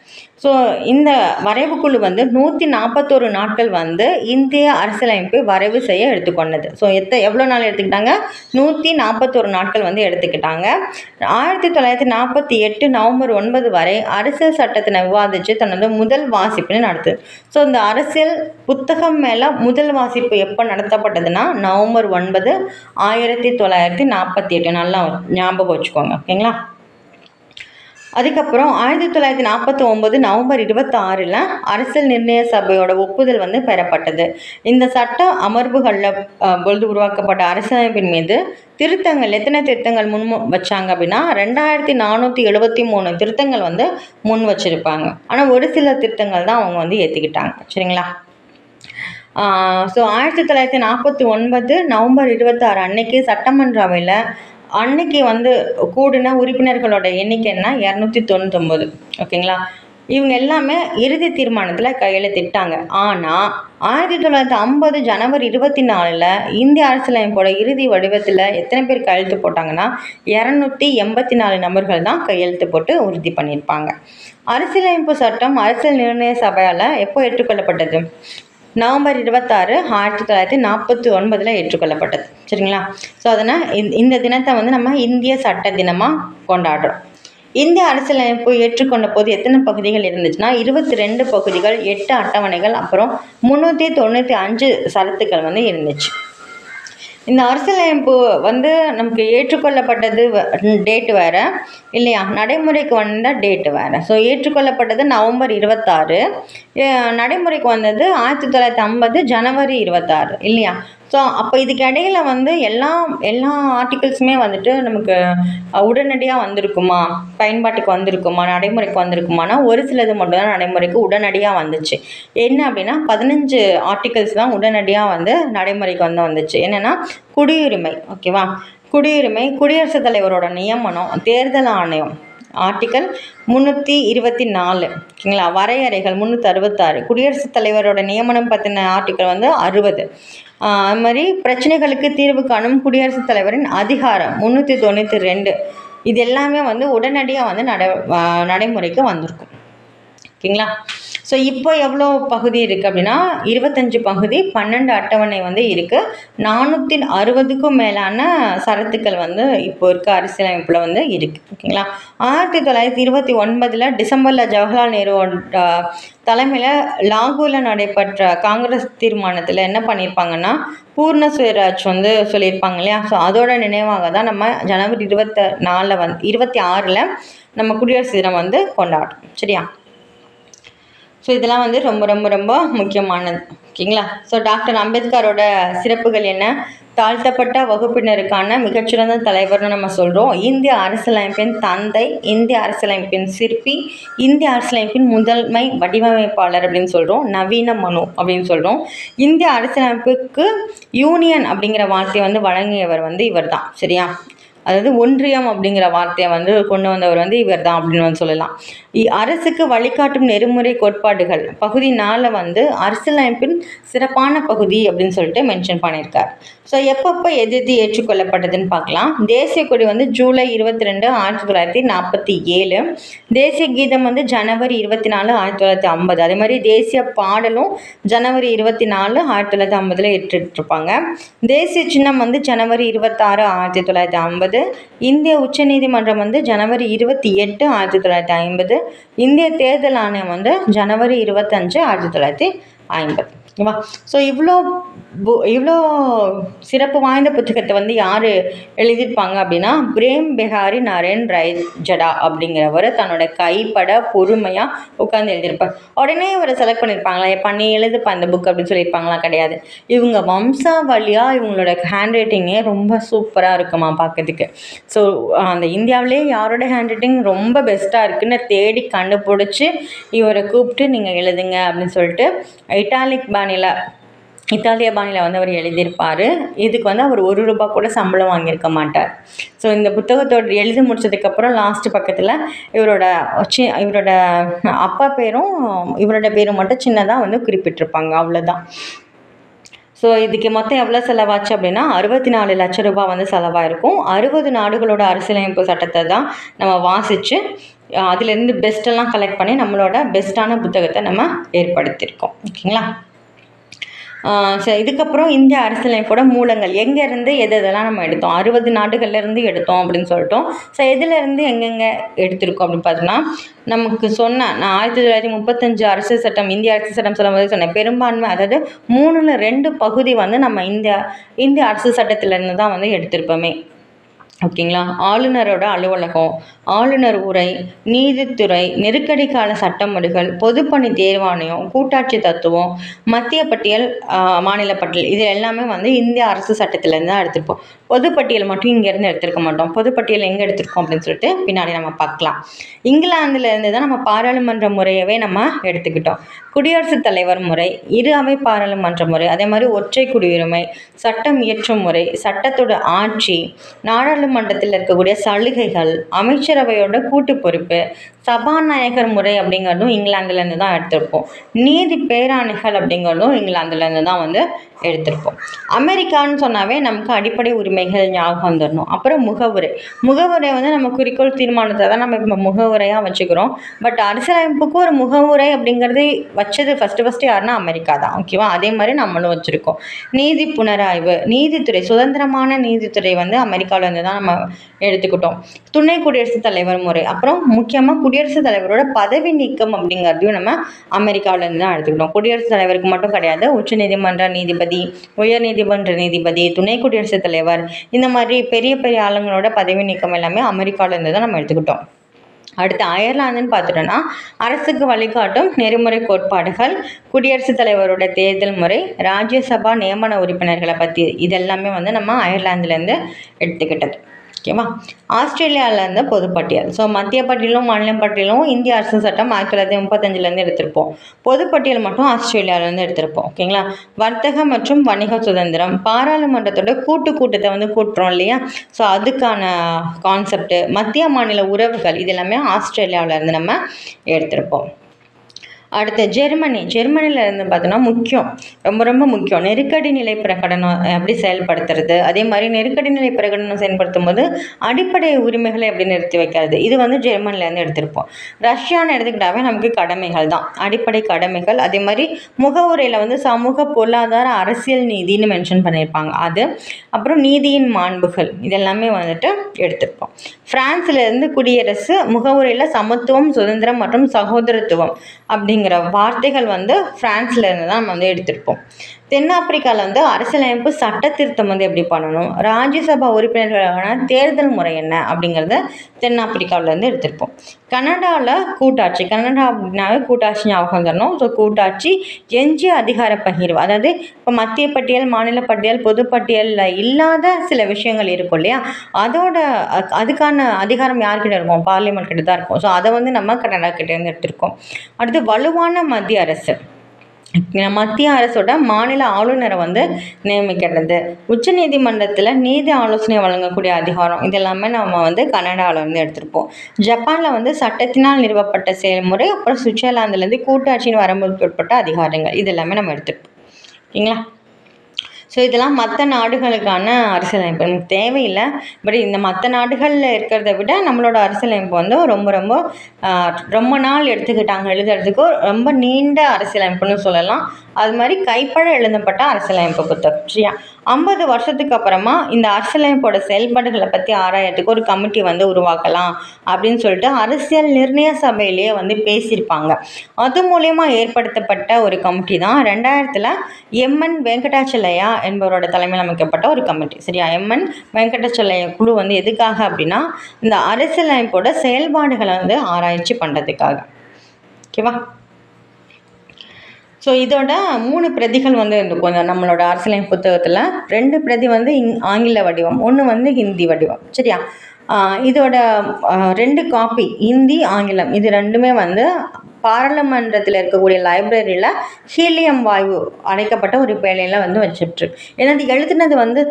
ஸோ இந்த வரைவு குழு வந்து 141 நாட்கள் வந்து இந்திய அரசியலமைப்பை வரைவு செய்ய எடுத்துக்கொண்டது. ஸோ எவ்வளோ நாள் எடுத்துக்கிட்டாங்க? 141 நாட்கள் வந்து எடுத்துக்கிட்டாங்க. 1948 நவம்பர் 9 வரை அரசியல் சட்டத்தினை விவாதித்து தனது முதல் வாசிப்பினை நடத்துது. ஸோ இந்த அரசியல் புத்தகம் மேலே முதல் வாசிப்பு எப்போ நடத்தப்பட்டதுன்னா நவம்பர் 9, 1948. நல்லா ஞாபகம் வச்சுக்கோங்க. ஓகேங்களா. அதுக்கப்புறம் 1949 நவம்பர் 26 அரசியல் நிர்ணய சபையோட ஒப்புதல் வந்து பெறப்பட்டது. இந்த சட்ட அமர்வுகளில் பொழுது உருவாக்கப்பட்ட அரசியலமைப்பின் மீது திருத்தங்கள் எத்தனை திருத்தங்கள் முன் வச்சாங்க அப்படின்னா 2473 திருத்தங்கள் வந்து முன் வச்சுருப்பாங்க. ஆனால் ஒரு சில திருத்தங்கள் தான் அவங்க வந்து ஏற்றுக்கிட்டாங்க. சரிங்களா. ஸோ 1949 நவம்பர் 26 அன்னைக்கு சட்டமன்ற அவையில் அன்னைக்கு வந்து கூடின உறுப்பினர்களோட எண்ணிக்கைன்னா 299. ஓகேங்களா. இவங்க எல்லாமே இறுதி தீர்மானத்தில் கையெழுத்திட்டாங்க. ஆனால் 1950 ஜனவரி 24 இந்திய அரசியலமைப்போட இறுதி வடிவத்தில் எத்தனை பேர் கையெழுத்து போட்டாங்கன்னா 284 நபர்கள் தான் கையெழுத்து போட்டு உறுதி பண்ணியிருப்பாங்க. அரசியலமைப்பு சட்டம் அரசியல் நிர்ணய சபையால் எப்போ ஏற்றுக்கொள்ளப்பட்டது? நவம்பர் 26, 1949 ஏற்றுக்கொள்ளப்பட்டது. சரிங்களா. ஸோ அதனால் இந்த தினத்தை வந்து நம்ம இந்திய சட்ட தினமாக கொண்டாடுறோம். இந்திய அரசியலமைப்பு ஏற்றுக்கொண்ட போது எத்தனை பகுதிகள் இருந்துச்சுன்னா 22 பகுதிகள், 8 அட்டவணைகள், அப்புறம் 395 சரத்துக்கள் வந்து இருந்துச்சு. இந்த அரசியலமைப்பு வந்து நமக்கு ஏற்றுக்கொள்ளப்பட்டது டேட்டு வேறு இல்லையா, நடைமுறைக்கு வந்த டேட்டு வேறு. ஸோ ஏற்றுக்கொள்ளப்பட்டது நவம்பர் 26, நடைமுறைக்கு வந்தது 1950 ஜனவரி 26 இல்லையா. ஸோ அப்போ இதுக்கு இடையில வந்து எல்லா ஆர்டிகல்ஸுமே வந்துட்டு நமக்கு உடனடியாக வந்திருக்குமா, பயன்பாட்டுக்கு வந்திருக்குமா, நடைமுறைக்கு வந்திருக்குமானா ஒரு சிலது மட்டும்தான் நடைமுறைக்கு உடனடியாக வந்துச்சு. என்ன அப்படின்னா 15 ஆர்டிகல்ஸ் தான் உடனடியாக வந்து நடைமுறைக்கு வந்துச்சு. என்னென்னா குடியுரிமை. ஓகேவா. குடியுரிமை, குடியரசுத் தலைவரோட நியமனம், தேர்தல் ஆணையம் ஆர்டிக்கல் 324. ஓகேங்களா. வரையறைகள் 366. குடியரசுத் தலைவரோட நியமனம் பற்றின ஆர்டிக்கல் வந்து 60. அது மாதிரி பிரச்சனைகளுக்கு தீர்வு காணும் குடியரசுத் தலைவரின் அதிகாரம் 392. இது எல்லாமே வந்து உடனடியாக வந்து நடைமுறைக்கு வந்திருக்கும். ஓகேங்களா. ஸோ இப்போ எவ்வளோ பகுதி இருக்குது அப்படின்னா 25 பகுதி 12 அட்டவணை வந்து இருக்குது. 460க்கும் மேலான சரத்துக்கள் வந்து இப்போ இருக்க அரசியலமைப்பில் வந்து இருக்குது. ஓகேங்களா. 1929 டிசம்பரில் ஜவஹர்லால் நேருவோட தலைமையில் லாகூரில் நடைபெற்ற காங்கிரஸ் தீர்மானத்தில் என்ன பண்ணியிருப்பாங்கன்னா பூர்ண சுயராஜ் வந்து சொல்லியிருப்பாங்க இல்லையா. ஸோ அதோட நினைவாக தான் நம்ம ஜனவரி 26 நம்ம குடியரசு தினம் வந்து கொண்டாடுறோம். சரியா. ஸோ இதெல்லாம் வந்து ரொம்ப ரொம்ப ரொம்ப முக்கியமானது. ஓகேங்களா. ஸோ டாக்டர் அம்பேத்கரோட சிறப்புகள் என்ன? தாழ்த்தப்பட்ட வகுப்பினருக்கான மிகச்சிறந்த தலைவர்னு நம்ம சொல்கிறோம். இந்திய அரசியலமைப்பின் தந்தை, இந்திய அரசியலமைப்பின் சிற்பி, இந்திய அரசியலமைப்பின் முதன்மை வடிவமைப்பாளர் அப்படின்னு சொல்கிறோம். நவீன மனு அப்படின்னு சொல்கிறோம். இந்திய அரசியலமைப்புக்கு யூனியன் அப்படிங்கிற வார்த்தையை வந்து வழங்கியவர் வந்து இவர் தான். சரியா. அதாவது ஒன்றியம் அப்படிங்கிற வார்த்தையை வந்து கொண்டு வந்தவர் வந்து இவர் தான் அப்படின்னு வந்து சொல்லலாம். அரசுக்கு வழிகாட்டும் நெறிமுறை கோட்பாடுகள் பகுதி 4 வந்து அரசியலமைப்பின் சிறப்பான பகுதி அப்படின்னு சொல்லிட்டு மென்ஷன் பண்ணியிருக்கார். ஸோ எப்பப்போ எது ஏற்றுக்கொள்ளப்பட்டதுன்னு பார்க்கலாம். தேசிய கொடி வந்து ஜூலை 22, 1947. தேசிய கீதம் வந்து ஜனவரி 24, 1950. அதே மாதிரி தேசிய பாடலும் ஜனவரி 24, 1950 ஏற்றிருப்பாங்க. தேசிய சின்னம் வந்து ஜனவரி 26, 1950. இந்திய உச்சநீதிமன்றம் வந்து ஜனவரி 28, 1950. இந்திய தேர்தல் ஆணையம் வந்து ஜனவரி 25, 1950. ஓகேவா. ஸோ இவ்வளோ சிறப்பு வாய்ந்த புத்தகத்தை வந்து யார் எழுதியிருப்பாங்க அப்படின்னா பிரேம் பெஹாரி நரேன் ரைஜடா அப்படிங்கிறவர் தன்னோட கைப்பட பொறுமையாக உட்காந்து எழுதியிருப்பார். உடனே இவரை செலக்ட் பண்ணியிருப்பாங்களா, பண்ணி எழுதுப்பா இந்த புக் அப்படின்னு சொல்லியிருப்பாங்களா? கிடையாது. இவங்க வம்சாவளியாக இவங்களோட ஹேண்ட் ரைட்டிங்கே ரொம்ப சூப்பராக இருக்குமா பார்க்கறதுக்கு. ஸோ அந்த இந்தியாவிலே யாரோட ஹேண்ட் ரைட்டிங் ரொம்ப பெஸ்ட்டாக இருக்குன்னு தேடி கண்டுபிடிச்சி இவரை கூப்பிட்டு நீங்கள் எழுதுங்க அப்படின்னு சொல்லிட்டு இத்தாலிய பாணியில் வந்து அவர் எழுதியிருப்பார். இதுக்கு வந்து அவர் ₹1 கூட சம்பளம் வாங்கியிருக்க மாட்டார். ஸோ இந்த புத்தகத்தோட எழுதி முடிச்சதுக்கப்புறம் லாஸ்ட் பக்கத்தில் இவரோட அப்பா பேரும் இவரோட பேரும் மட்டும் சின்னதாக வந்து குறிப்பிட்டிருப்பாங்க. அவ்வளோதான். ஸோ இதுக்கு மொத்தம் எவ்வளோ செலவாச்சு அப்படின்னா ₹64 லட்சம் வந்து செலவாயிருக்கும். 60 நாடுகளோட அரசியலமைப்பு சட்டத்தை தான் நம்ம வாசித்து அதுலேருந்து பெஸ்ட்டெல்லாம் கலெக்ட் பண்ணி நம்மளோட பெஸ்ட்டான புத்தகத்தை நம்ம ஏற்படுத்தியிருக்கோம். ஓகேங்களா. ஸோ இதுக்கப்புறம் இந்திய அரசியலமைப்போட மூலங்கள் எங்கேருந்து எதெல்லாம் நம்ம எடுத்தோம், 60 நாடுகள்லேருந்து எடுத்தோம் அப்படின்னு சொல்லிட்டோம். ஸோ எதுலேருந்து எங்கெங்கே எடுத்திருக்கோம் அப்படின்னு பார்த்தோம்னா நமக்கு நான் 1935 அரசியல் சட்டம், இந்திய அரசியல் சட்டம் சொல்லும்போது சொன்னேன். பெரும்பான்மை அதாவது 3/2 பகுதி வந்து நம்ம இந்திய அரசியல் சட்டத்திலேருந்து தான் வந்து எடுத்திருப்போமே. ஓகேங்களா. ஆளுநரோட அலுவலகம், ஆளுநர் உரை, நீதித்துறை, நெருக்கடி கால சட்டமுறைகள், பொதுப்பணி தேர்வாணையம், கூட்டாட்சி தத்துவம், மத்திய பட்டியல், மாநில பட்டியல், இது எல்லாமே வந்து இந்திய அரசு சட்டத்திலேருந்து தான் எடுத்திருப்போம். பொதுப்பட்டியல் மட்டும் இங்கேருந்து எடுத்திருக்க மாட்டோம். பொதுப்பட்டியல் எங்கே எடுத்திருக்கோம் அப்படின்னு சொல்லிட்டு பின்னாடி நம்ம பார்க்கலாம். இங்கிலாந்துலேருந்து தான் நம்ம பாராளுமன்ற முறையவே நம்ம எடுத்துக்கிட்டோம். குடியரசுத் தலைவர் முறை, இரு அவை பாராளுமன்ற முறை, அதே மாதிரி ஒற்றை குடியுரிமை, சட்டம் இயற்றும் முறை, சட்டத்தோட ஆட்சி, நாடாளுமன்றத்தில் இருக்கக்கூடிய சலுகைகள், அமைச்சரவையோட கூட்டு பொறுப்பு, சபாநாயகர் முறை அப்படிங்கிறதும் இங்கிலாந்துலேருந்து தான் எடுத்திருப்போம். நீதி பேராணைகள் அப்படிங்கிறதும் இங்கிலாந்துலேருந்து தான் வந்து எடுத்திருப்போம். அமெரிக்கான்னு சொன்னாவே நமக்கு அடிப்படை உரிமைகள் ஞாபகம் வந்துடணும். அப்புறம் முகவுரை வந்து நம்ம குறிக்கோள் தீர்மானத்தை தான் நம்ம இப்போ முகவுரையாக வச்சுக்கிறோம். பட் அரசியலமைப்புக்கு ஒரு முகவுரை அப்படிங்கிறது வச்சது ஃபஸ்ட்டு யாருன்னா அமெரிக்கா தான். ஓகேவா. அதே மாதிரி நம்மளும் வச்சுருக்கோம். நீதி புனராய்வு, நீதித்துறை, சுதந்திரமான நீதித்துறை வந்து அமெரிக்காவிலேருந்து தான் நம்ம எடுத்துக்கிட்டோம். துணை குடியரசுத் தலைவர் முறை, அப்புறம் முக்கியமாக குடியரசுத் தலைவரோட பதவி நீக்கம் அப்படிங்கிறதையும் நம்ம அமெரிக்காவிலேருந்து தான் எடுத்துக்கிட்டோம். குடியரசுத் தலைவருக்கு மட்டும் கிடையாது, உச்சநீதிமன்ற நீதிபதி, உயர் நீதிமன்ற நீதிபதி, துணை குடியரசுத் தலைவர், இந்த மாதிரி பெரிய பெரிய ஆளுங்களோட பதவி நீக்கம் எல்லாமே அமெரிக்காவிலேருந்து தான் நம்ம எடுத்துக்கிட்டோம். அடுத்து அயர்லாந்துன்னு பார்த்துட்டோன்னா அரசுக்கு வழிகாட்டும் நெறிமுறை கோட்பாடுகள், குடியரசுத் தலைவரோட தேர்தல் முறை, ராஜ்யசபா நியமன உறுப்பினர்களை பற்றி இதெல்லாமே வந்து நம்ம அயர்லாந்துலேருந்து எடுத்துக்கிட்டது. ஓகேவா. ஆஸ்திரேலியாவிலேருந்து பொதுப்பட்டியல். ஸோ மத்திய பட்டியலும் மாநில பட்டியலும் இந்திய அரசு சட்டம் 1935 எடுத்திருப்போம். பொதுப்பட்டியல் மட்டும் ஆஸ்திரேலியாவிலேருந்து எடுத்திருப்போம். ஓகேங்களா. வர்த்தக மற்றும் வணிக சுதந்திரம், பாராளுமன்றத்தோட கூட்டத்தை வந்து கூட்டுறோம் இல்லையா. ஸோ அதுக்கான கான்செப்ட், மத்திய மாநில உறவுகள், இது எல்லாமே ஆஸ்திரேலியாவிலேருந்து நம்ம எடுத்திருப்போம். அடுத்து ஜெர்மனியில் இருந்து பார்த்தோன்னா முக்கியம், ரொம்ப ரொம்ப முக்கியம் நெருக்கடி நிலை பிரகடனம் எப்படி செயல்படுத்துறது, அதே மாதிரி நெருக்கடி நிலை பிரகடனம் செயல்படுத்தும் போது அடிப்படை உரிமைகளை எப்படி நிறுத்தி வைக்கிறது, இது வந்து ஜெர்மனிலேருந்து எடுத்திருப்போம். ரஷ்யான்னு எடுத்துக்கிட்டாவே நமக்கு கடமைகள் தான், அடிப்படை கடமைகள். அதே மாதிரி முகவுரையில் வந்து சமூக பொருளாதார அரசியல் நீதினு மென்ஷன் பண்ணியிருப்பாங்க, அது. அப்புறம் நீதியின் மாண்புகள், இதெல்லாமே வந்துட்டு எடுத்திருப்போம். பிரான்ஸ்லேருந்து குடியரசு முகவுரையில் சமத்துவம், சுதந்திரம் மற்றும் சகோதரத்துவம் அப்படிங்கிற வார்த்தைகள் வந்து பிரான்ஸ்லேருந்து தான் நம்ம வந்து எடுத்திருப்போம். தென்னாப்பிரிக்காவில் வந்து அரசியலமைப்பு சட்ட திருத்தம் வந்து எப்படி பண்ணணும், ராஜ்யசபா உறுப்பினர்களுக்கான தேர்தல் முறை என்ன அப்படிங்கிறத தென்னாப்பிரிக்காவிலேருந்து எடுத்திருப்போம். கனடாவில் கூட்டாட்சி, கனடா அப்படின்னாவே கூட்டாட்சி ஞாபகம் தரணும். ஸோ கூட்டாட்சி, எஞ்சிய அதிகார பகிர்வு, அதாவது இப்போ மத்திய பட்டியல், மாநில பட்டியல், பொதுப்பட்டியலில் இல்லாத சில விஷயங்கள் இருக்கும் இல்லையா, அதுக்கான அதிகாரம் யார்கிட்ட இருக்கும், பார்லிமெண்ட் கிட்ட தான் இருக்கும். ஸோ அதை வந்து நம்ம கனடா கிட்டேருந்து எடுத்திருக்கோம். அடுத்து வலுவான மத்திய அரசு, மத்திய அரசோட மாநில ஆளுநரை வந்து நியமிக்கிறது, உச்ச நீதிமன்றத்தில் நீதி ஆலோசனை வழங்கக்கூடிய அதிகாரம், இதெல்லாமே நம்ம வந்து கனடாவில் வந்து எடுத்திருப்போம். ஜப்பானில் வந்து சட்டத்தினால் நிறுவப்பட்ட செயல்முறை, அப்புறம் சுவிட்சர்லாந்துலேருந்து கூட்டாட்சியின் வரம்புக்கு உட்பட்ட அதிகாரங்கள், இதெல்லாமே நம்ம எடுத்திருப்போம். ஓகேங்களா? ஸோ இதெல்லாம் மற்ற நாடுகளுக்கான அரசியலமைப்பு நமக்கு தேவையில்லை. பட் இந்த மற்ற நாடுகளில் இருக்கிறத விட நம்மளோட அரசியலமைப்பு வந்து ரொம்ப ரொம்ப ரொம்ப நாள் எடுத்துக்கிட்டாங்க எழுதுறதுக்கு, ரொம்ப நீண்ட அரசியலமைப்புன்னு சொல்லலாம். அது மாதிரி கைப்பட எழுதப்பட்ட அரசியலமைப்பு புத்தகம். சரியா? 50 வருஷத்துக்கு அப்புறமா இந்த அரசியலமைப்போட செயல்பாடுகளை பற்றி ஆராயறதுக்கு ஒரு கமிட்டி வந்து உருவாக்கலாம் அப்படின்னு சொல்லிட்டு அரசியல் நிர்ணய சபையிலேயே வந்து பேசியிருப்பாங்க. அது மூலயமா ஏற்படுத்தப்பட்ட ஒரு கமிட்டி தான் 2000 எம்என் வெங்கடாச்சலையா என்பவரோட தலைமையில் அமைக்கப்பட்ட ஒரு கமிட்டி. சரியா? எம்என் வெங்கடாச்சலையா குழு வந்து எதுக்காக அப்படின்னா இந்த அரசியலமைப்போட செயல்பாடுகளை வந்து ஆராய்ச்சி பண்ணுறதுக்காக. ஓகேவா? ஸோ இதோட 3 பிரதிகள் வந்து இருக்கும் நம்மளோட அரசியலமைப்பு புத்தகத்தில். 2 பிரதி வந்து ஆங்கில வடிவம், 1 வந்து ஹிந்தி வடிவம். சரியா? இதோட 2 காப்பி ஹிந்தி, ஆங்கிலம், இது ரெண்டுமே வந்து பாராளுமன்றத்தில் இருக்கக்கூடிய லைப்ரரியில் ஹீலியம் வாயு அடைக்கப்பட்ட ஒரு பேழையில் வந்து வச்சுட்ருக்கு. ஏன்னா அது எழுதுனது வந்து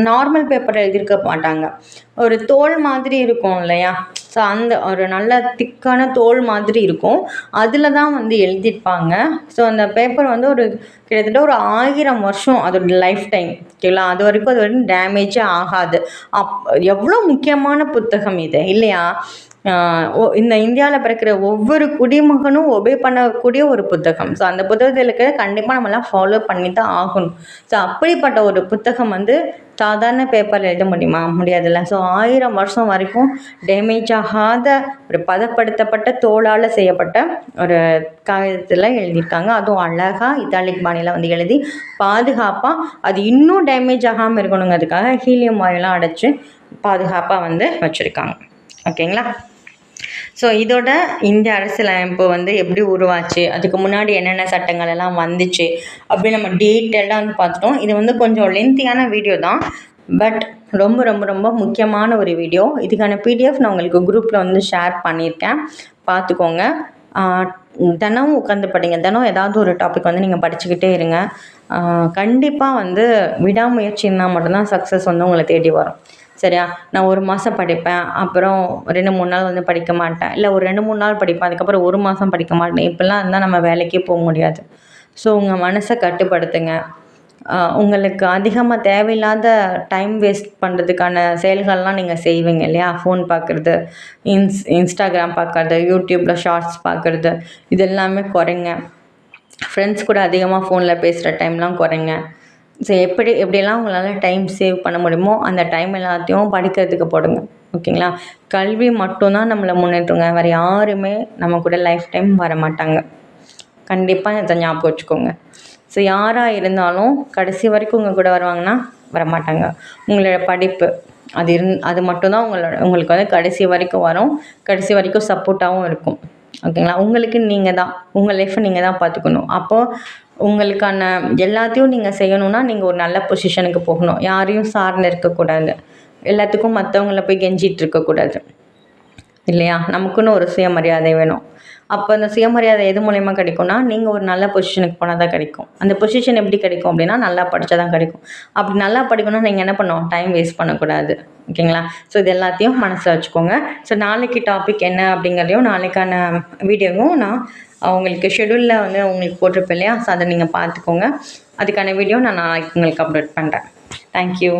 நார்மல் பேப்பரில் எழுதியிருக்க மாட்டாங்க, ஒரு தோல் மாதிரி இருக்கும் இல்லையா, ஸோ அந்த ஒரு நல்ல திக்கான தோல் மாதிரி இருக்கும், அதில் தான் வந்து எழுதியிருப்பாங்க. ஸோ அந்த பேப்பர் வந்து ஒரு கிட்டத்தட்ட ஒரு 1000 வருஷம் அதோட லைஃப் டைம். ஓகேங்களா? அது வரைக்கும் டேமேஜே ஆகாது. எவ்வளோ முக்கியமான புத்தகம் இது இல்லையா? இந்த இந்தியாவில் பிறக்கிற ஒவ்வொரு குடிமகனும் ஒபே பண்ணக்கூடிய ஒரு புத்தகம். ஸோ அந்த புத்தகத்தில் கண்டிப்பாக நம்மளாம் ஃபாலோ பண்ணி தான் ஆகணும். ஸோ அப்படிப்பட்ட ஒரு புத்தகம் வந்து சாதாரண பேப்பரில் எழுத முடியுமா? முடியாதுல்ல. ஸோ 1000 வருஷம் வரைக்கும் டேமேஜ் ஆகாத ஒரு பதப்படுத்தப்பட்ட தோளால் செய்யப்பட்ட ஒரு காகிதத்தில் எழுதியிருக்காங்க. அதுவும் அழகாக இத்தாலிக் பாணியில் வந்து எழுதி பாதுகாப்பாக அது இன்னும் டேமேஜ் ஆகாமல் இருக்கணுங்கிறதுக்காக ஹீலியம் வாயுலாம் அடைச்சி பாதுகாப்பாக வந்து வச்சுருக்காங்க. ஓகேங்களா? ஸோ இதோட இந்திய அரசியலமைப்பு வந்து எப்படி உருவாச்சு, அதுக்கு முன்னாடி என்னென்ன சட்டங்கள் எல்லாம் வந்துச்சு அப்படின்னு நம்ம டீட்டெயில்டாக வந்து பார்த்துட்டோம். இது வந்து கொஞ்சம் லென்த்தியான வீடியோ தான், பட் ரொம்ப ரொம்ப ரொம்ப முக்கியமான ஒரு வீடியோ. இதுக்கான பிடிஎஃப் நான் உங்களுக்கு குரூப்பில் வந்து ஷேர் பண்ணியிருக்கேன், பார்த்துக்கோங்க. தினம் உட்காந்து படிங்க, தினம் ஏதாவது ஒரு டாபிக் வந்து நீங்கள் படிச்சுக்கிட்டே இருங்க. கண்டிப்பாக வந்து விடாமுயற்சின்னா மட்டும்தான் சக்ஸஸ் வந்து உங்களை தேடி வரும். சரியா? நான் 1 மாதம் படிப்பேன், அப்புறம் 2-3 நாள் வந்து படிக்க மாட்டேன், இல்லை ஒரு 2-3 நாள் படிப்பேன், அதுக்கப்புறம் 1 மாதம் படிக்க மாட்டேன், இப்படிலாம் இருந்தால் நம்ம வேலைக்கே போக முடியாது. ஸோ உங்கள் மனசை கட்டுப்படுத்துங்க. உங்களுக்கு அதிகமாக தேவையில்லாத டைம் வேஸ்ட் பண்ணுறதுக்கான செயல்கள்லாம் நீங்கள் செய்வீங்க இல்லையா, ஃபோன் பார்க்குறது, இன்ஸ்டாகிராம் பார்க்குறது, யூடியூப்பில் ஷார்ட்ஸ் பார்க்குறது, இது எல்லாமே குறைங்க. ஃப்ரெண்ட்ஸ் கூட அதிகமாக ஃபோனில் பேசுகிற டைம்லாம் குறைங்க. ஸோ எப்படியெல்லாம் உங்களால் டைம் சேவ் பண்ண முடியுமோ அந்த டைம் எல்லாத்தையும் படிக்கிறதுக்கு போடுங்க. ஓகேங்களா? கல்வி மட்டும்தான் நம்மளை முன்னேற்றுங்க, வேறு யாருமே நம்ம கூட லைஃப் டைம் வர மாட்டாங்க. கண்டிப்பாக இதை ஞாபகம் வச்சுக்கோங்க. ஸோ யாராக இருந்தாலும் கடைசி வரைக்கும் உங்கள் கூட வருவாங்கன்னா வரமாட்டாங்க. உங்களோட படிப்பு அது மட்டும்தான் உங்களுக்கு வந்து கடைசி வரைக்கும் வரும், கடைசி வரைக்கும் சப்போர்ட்டாகவும் இருக்கும். ஓகேங்களா? உங்களுக்கு நீங்கள் தான் உங்கள் லைஃப்பை நீங்கள் தான் பார்த்துக்கணும். அப்போது உங்களுக்கான எல்லாத்தையும் நீங்கள் செய்யணுன்னா நீங்கள் ஒரு நல்ல பொசிஷனுக்கு போகணும், யாரையும் சார்ந்து இருக்கக்கூடாது, எல்லாத்துக்கும் மற்றவங்கள போய் கெஞ்சிகிட்டு இருக்கக்கூடாது. இல்லையா? நமக்குன்னு ஒரு சுயமரியாதை வேணும். அப்போ அந்த சுயமரியாதை எது மூலயமா கிடைக்கும்னா, நீங்கள் ஒரு நல்ல பொசிஷனுக்கு போனால் தான் கிடைக்கும். அந்த பொசிஷன் எப்படி கிடைக்கும் அப்படின்னா, நல்லா படித்தா தான் கிடைக்கும். அப்படி நல்லா படிக்கணும்னா நீங்கள் என்ன பண்ணணும்? டைம் வேஸ்ட் பண்ணக்கூடாது. ஓகேங்களா? ஸோ இது எல்லாத்தையும் மனசில் வச்சுக்கோங்க. ஸோ நாளைக்கு டாபிக் என்ன அப்படிங்கிறதையும் நாளைக்கான வீடியோவும் நான் உங்களுக்கு ஷெடியூலில் வந்து உங்களுக்கு போட்டிருப்பேன் இல்லையா? ஸோ அதை நீங்கள் பார்த்துக்கோங்க. அதுக்கான வீடியோ நான் நாளைக்கு உங்களுக்கு அப்லோட் பண்ணுறேன். தேங்க்யூ.